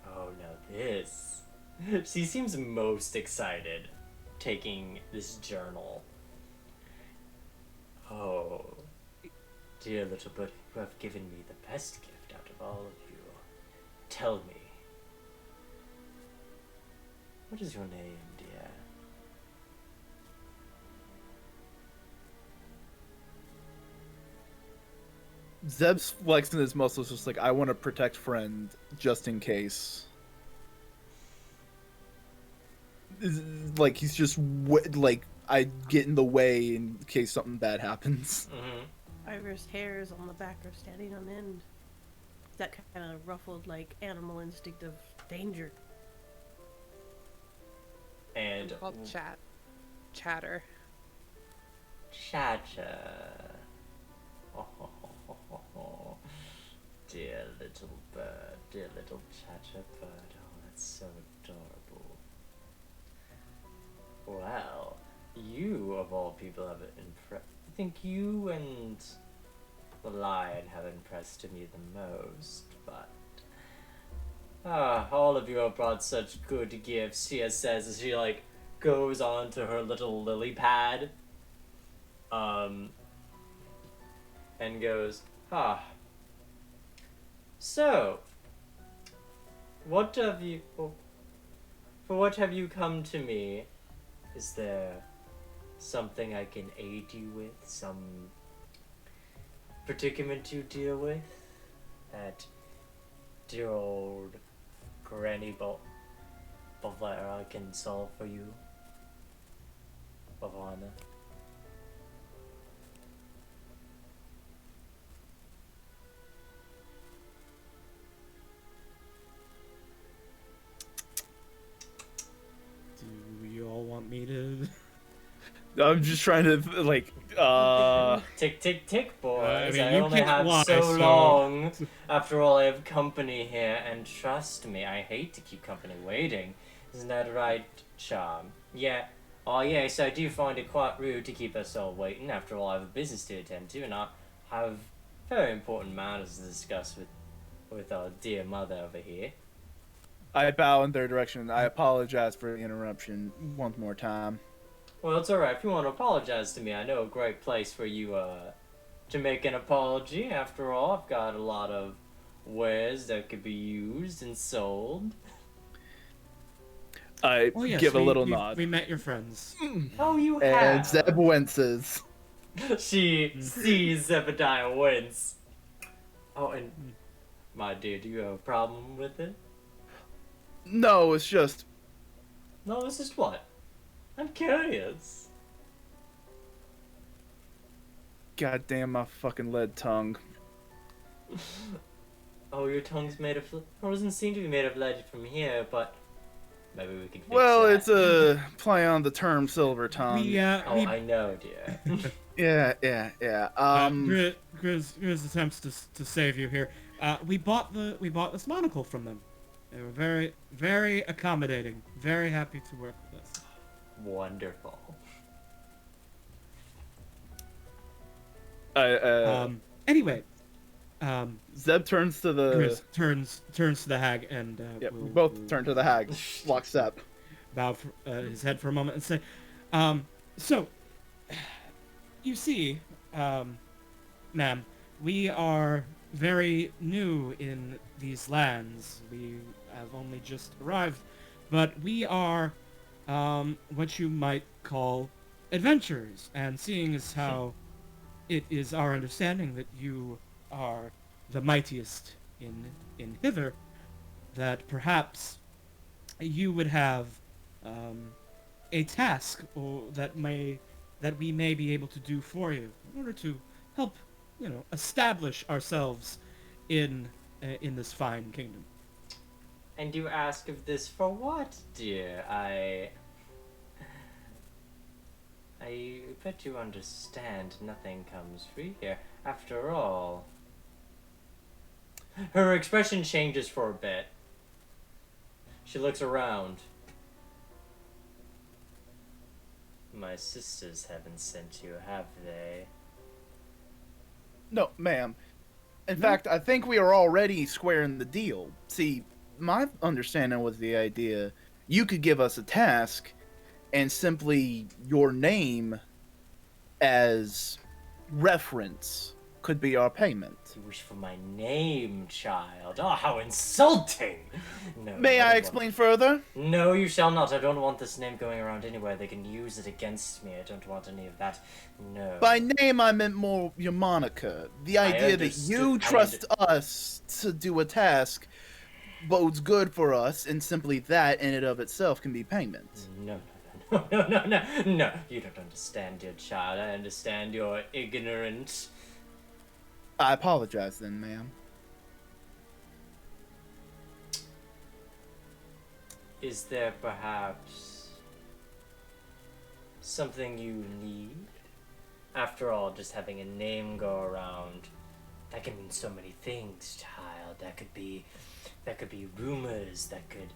Oh, now this She seems most excited taking this journal. Oh, dear little buddy, you have given me the best gift out of all of you. Tell me, what is your name, dear? Zeb's flexing his muscles, just like, I want to protect friend just in case. Like he's just like I get in the way in case something bad happens. Mm-hmm. Ivor's hairs on the back are standing on end. That kind of ruffled, like, animal instinct of danger. And It's called chatter. Chacha. Oh, dear little bird, dear little Chacha bird. Oh, that's so adorable. Well, you of all people have impressed. I think you and the lion have impressed me the most, but all of you have brought such good gifts. She says as she like goes on to her little lily pad, and goes, So, what have you? For what have you come to me? Is there something I can aid you with? Some predicament to deal with that dear old Granny Bavlorna can solve for you? Bavlorna. Do you all want me to? I'm just trying to like Tick, tick, tick, boys. I mean, I you only can't have lie, so so- long. After all, I have company here, and trust me, I hate to keep company waiting. Isn't that right, Charm? Yeah. Oh, yes, I do find it quite rude to keep us all waiting. After all, I have a business to attend to, and I have very important matters to discuss with our dear mother over here. I bow in their direction. I apologize for the interruption one more time. Well, it's alright. If you want to apologize to me, I know a great place for you to make an apology. After all, I've got a lot of wares that could be used and sold. I Oh yes, give a little we, nod. We met your friends. Oh, you And have. Zeb winces. She sees Zebediah wince. Oh, and my dear, do you have a problem with it? No, it's just No, this is what? I'm curious. goddamn my fucking lead tongue. Oh, your tongue's made of. It doesn't seem to be made of lead from here, but maybe we can fix Well, that. it's a play on the term silver tongue. We Oh, I know, dear. Yeah. Grizz attempts to save you here. We bought this monocle from them. They were very, very accommodating. Very happy to work with us. Wonderful. Anyway, Zeb turns to the. Grizz turns to the hag and Yep, we will both turn to the hag. Lockstep. bow his head for a moment and say, so, you see, ma'am, we are very new in these lands. We have only just arrived, but we are, what you might call adventurers. And seeing as how it is our understanding that you are the mightiest in Hitther, that perhaps you would have a task that we may be able to do for you in order to help, establish ourselves in this fine kingdom. And you ask of this for what, dear? I bet you understand nothing comes free here. After all... Her expression changes for a bit. She looks around. My sisters haven't sent you, have they? No, ma'am. In fact, I think we are already squaring the deal. See, my understanding was the idea you could give us a task, and simply your name as reference could be our payment. You wish for my name, child. Oh, how insulting! No. May I explain further? No, you shall not. I don't want this name going around anywhere. They can use it against me. I don't want any of that. No. By name, I meant more your moniker. The idea that you trust us to do a task bodes good for us, and simply that in and of itself can be payment. No. You don't understand, dear child. I understand you're ignorant. I apologize then, ma'am. Is there perhaps something you need? After all, just having a name go around, that can mean so many things, child. That could be rumors. That could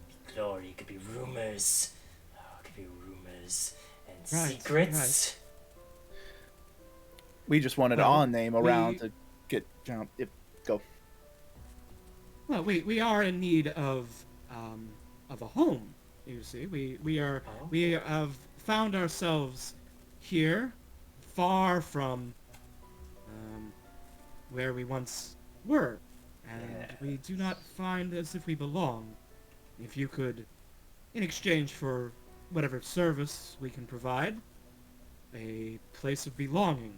be glory. It could be rumors. Oh, it could be rumors and secrets. Right. We just wanted our name around to get jumped. Go. Well, we are in need of a home. You see, we have found ourselves here, far from where we once were, and we do not find as if we belong. If you could, in exchange for whatever service we can provide, a place of belonging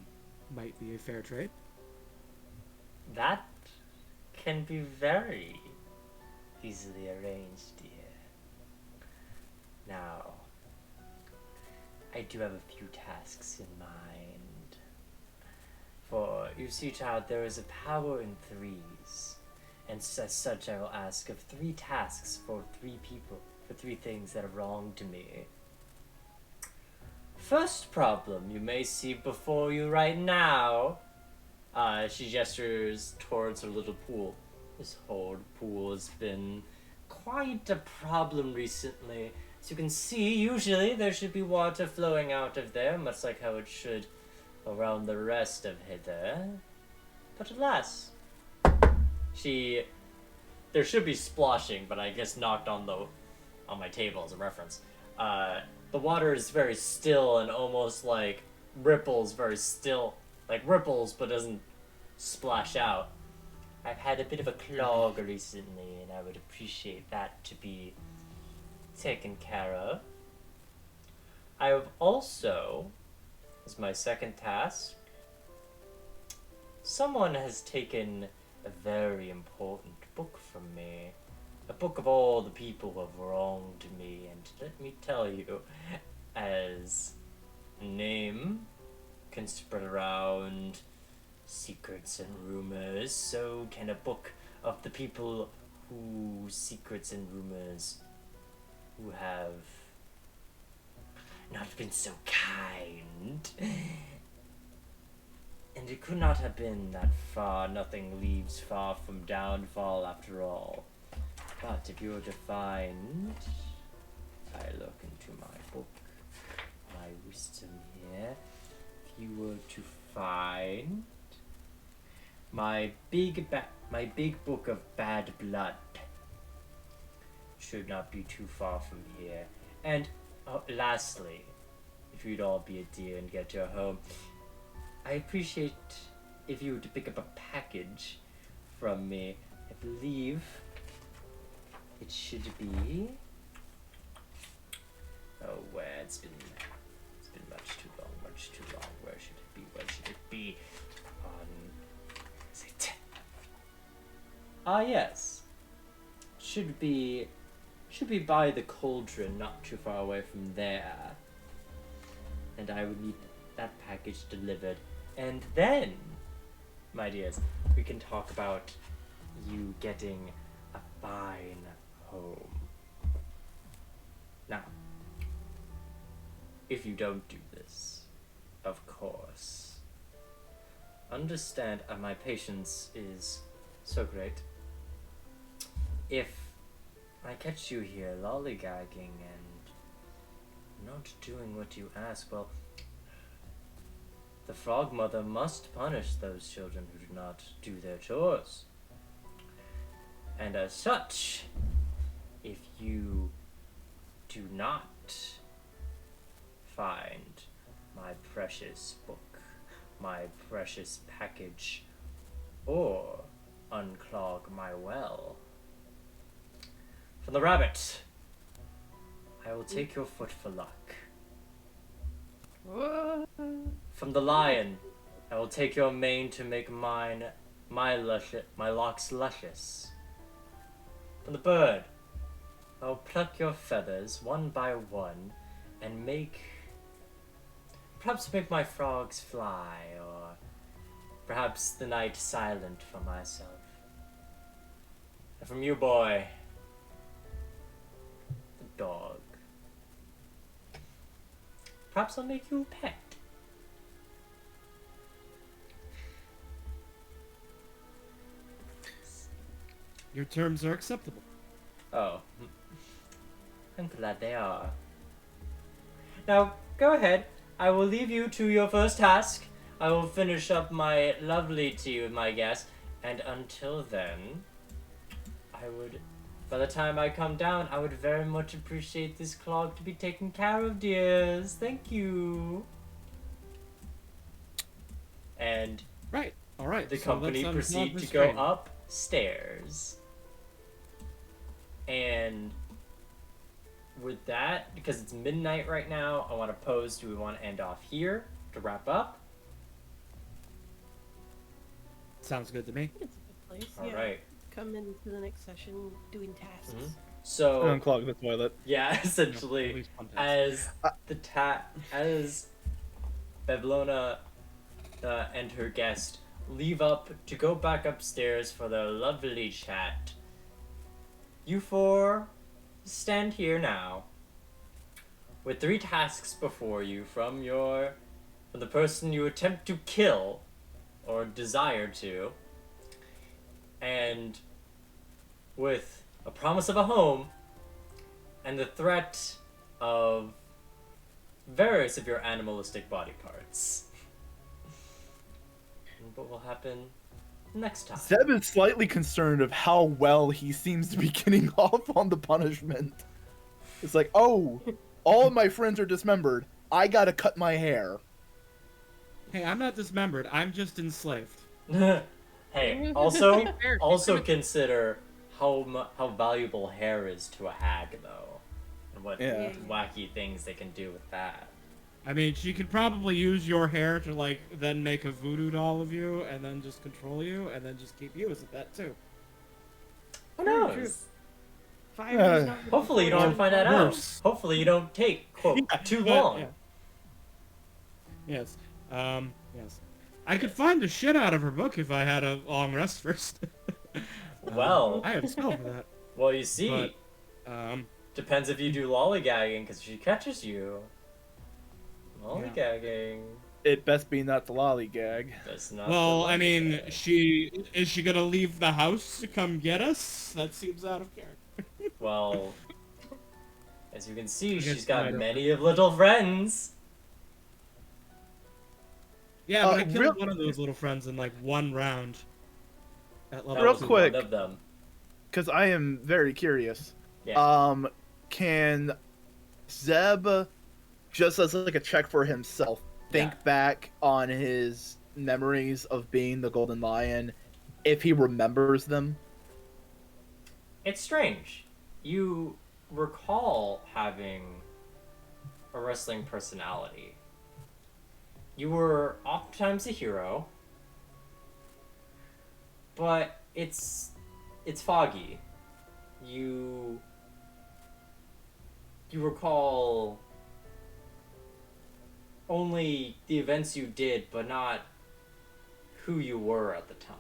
might be a fair trade. That can be very easily arranged, dear. Now, I do have a few tasks in mind. For, you see, child, there is a power in threes, and as such I will ask of 3 tasks for 3 people, for 3 things that are wrong to me. First problem you may see before you right now. She gestures towards her little pool. This whole pool has been quite a problem recently. As you can see, usually there should be water flowing out of there, much like how it should around the rest of Hitther. But alas, there should be splashing, but I guess knocked on my table as a reference. The water is very still and almost like ripples, very still, like ripples, but doesn't splash out. I've had a bit of a clog recently, and I would appreciate that to be taken care of. I have also, as my second task, someone has taken a very important book from me. A book of all the people who have wronged me, and let me tell you, as a name can spread around secrets and rumors, so can a book of the people whose secrets and rumors who have not been so kind. And it could not have been that far. Nothing leaves far from downfall after all. But if you were to find, if I look into my book, my wisdom here, if you were to find my big book of bad blood, should not be too far from here. And lastly, if you'd all be a dear and get your home, I appreciate if you were to pick up a package from me. I believe it should be. Oh, where it's been much too long. Where should it be? Is it? Yes. Should be by the cauldron, not too far away from there. And I would need that package delivered. And then, my dears, we can talk about you getting a fine home. Now, if you don't do this, of course, understand my patience is so great. If I catch you here lollygagging and not doing what you ask, well, the Frog Mother must punish those children who do not do their chores. And as such, if you do not find my precious book, my precious package, or unclog my well. From the rabbit, I will take your foot for luck. From the lion, I will take your mane to make my locks luscious. From the bird, I will pluck your feathers one by one and perhaps make my frogs fly, or perhaps the night silent for myself. And from you, boy, the dog. Perhaps I'll make you a pet. Your terms are acceptable. Oh. I'm glad they are. Now, go ahead. I will leave you to your first task. I will finish up my lovely tea with my guest. And until then, by the time I come down, I would very much appreciate this clog to be taken care of, dears. Thank you. And Right. All right. the so company let's proceed unplug to this go train. upstairs. And with that, because it's midnight right now, I want to pose, do we want to end off here to wrap up? Sounds good to me. It's a good place. All yeah. right. Come into the next session doing tasks. Mhm. So, Unclog the toilet. yeah, At essentially, least one task. as Bavlorna and her guest leave up to go back upstairs for their lovely chat, you four stand here now with 3 tasks before you from the person you attempt to kill or desire to, and with a promise of a home and the threat of various of your animalistic body parts. And what will happen next time? Zeb is slightly concerned of how well he seems to be getting off on the punishment. It's like, oh, all of my friends are dismembered. I gotta cut my hair. Hey, I'm not dismembered. I'm just enslaved. Hey, also Fair, also consider how valuable hair is to a hag, though, and what Yeah. wacky things they can do with that. I mean, she could probably use your hair to, like, then make a voodoo doll of you, and then just control you, and then just keep you as a pet, too. Who Very knows? true. Fire is not good Hopefully you for don't you. find that out. Worse. Hopefully you don't take, quote, too But, long. yeah. Yes. Yes. I could find the shit out of her book if I had a long rest first. Well, I have a spell for that. well, you see, But, depends if you do lollygagging, because if she catches you, lollygagging, It best be not the lollygag. that's not well, the I mean, lollygag. is she gonna leave the house to come get us? That seems out of character. Well, as you can see, I guess she's got I don't- many of little friends. Yeah, but I killed real- one of those little friends in, like, one round. At level That Real was two. quick. one of them. Because I am very curious. Yeah. Can Zeb, just as like a check for himself, think Yeah. back on his memories of being the Golden Lion, if he remembers them? It's strange. You recall having a wrestling personality. You were oftentimes a hero, but it's foggy. You recall only the events you did, but not who you were at the time.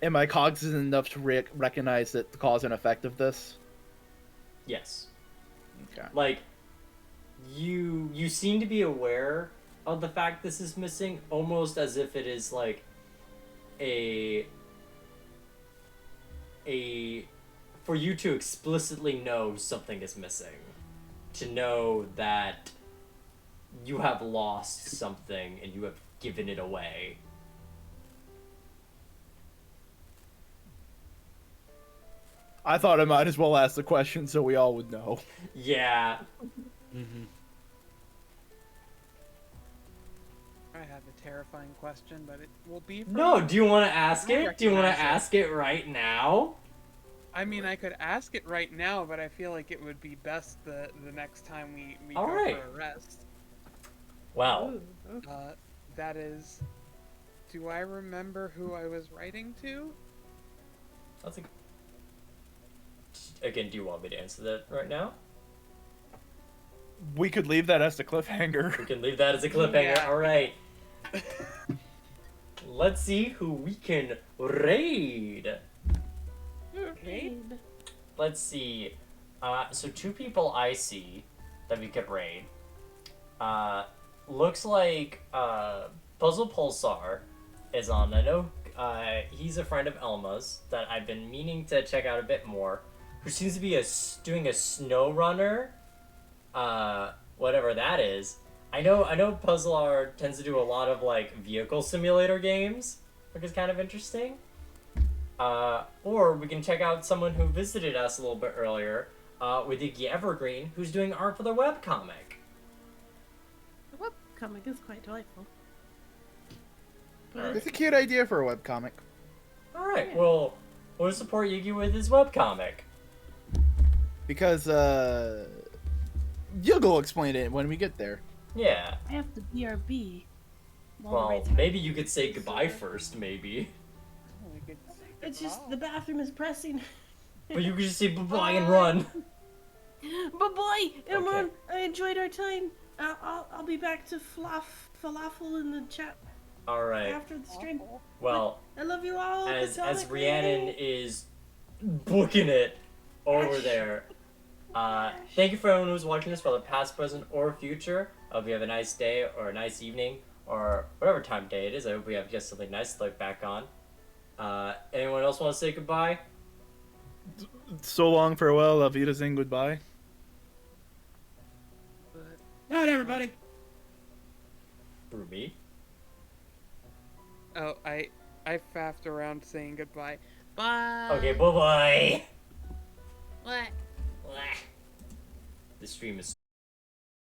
Am I cognizant enough to recognize that the cause and effect of this? Yes. Okay. Like, you seem to be aware of the fact this is missing, almost as if it is like a for you to explicitly know something is missing, to know that you have lost something and you have given it away. I thought I might as well ask the question so we all would know. Yeah. Mm-hmm. I have a terrifying question, but it will be for No, do you want to ask I it? Do you want to recognize it. ask it right now? I mean, I could ask it right now, but I feel like it would be best the next time we All go right. for a rest. Well, Ooh, okay. That is, do I remember who I was writing to? that's a... Again, do you want me to answer that right now? We could leave that as the cliffhanger. We can leave that as a cliffhanger. Yeah. All right. Let's see who we can raid. Raid. Let's see. So 2 people I see that we could raid. Looks like Puzzle Pulsar is on. I know he's a friend of Elma's that I've been meaning to check out a bit more. Who seems to be doing a snow runner, whatever that is. I know Puzzler tends to do a lot of like vehicle simulator games, which is kind of interesting. Or we can check out someone who visited us a little bit earlier, with Iggy Evergreen, who's doing art for the webcomic. The webcomic is quite delightful. It's a cute idea for a webcomic. All right, Yeah. well, we'll support Iggy with his webcomic. Because, Yug'll explain it when we get there. Yeah. I have to BRB. while the Well, raid's maybe happening. you could say goodbye first, maybe. We could It's just the bathroom is pressing. But you could just say bye-bye and run. But boy, Imran, Okay. I enjoyed our time. I'll be back to falafel in the chat All right. after the stream. Well, I love you all. as Atomic Rhiannon raid. is booking it over there. Thank you for everyone who's watching this, whether past, present, or future. I hope you have a nice day or a nice evening or whatever time of day it is. I hope we have just something nice to look back on. Anyone else want to say goodbye? So long, farewell, auf Wiedersehen, goodbye. but Night, everybody. For me? oh, I faffed around saying goodbye. Bye. Okay, bye-bye. What? The stream is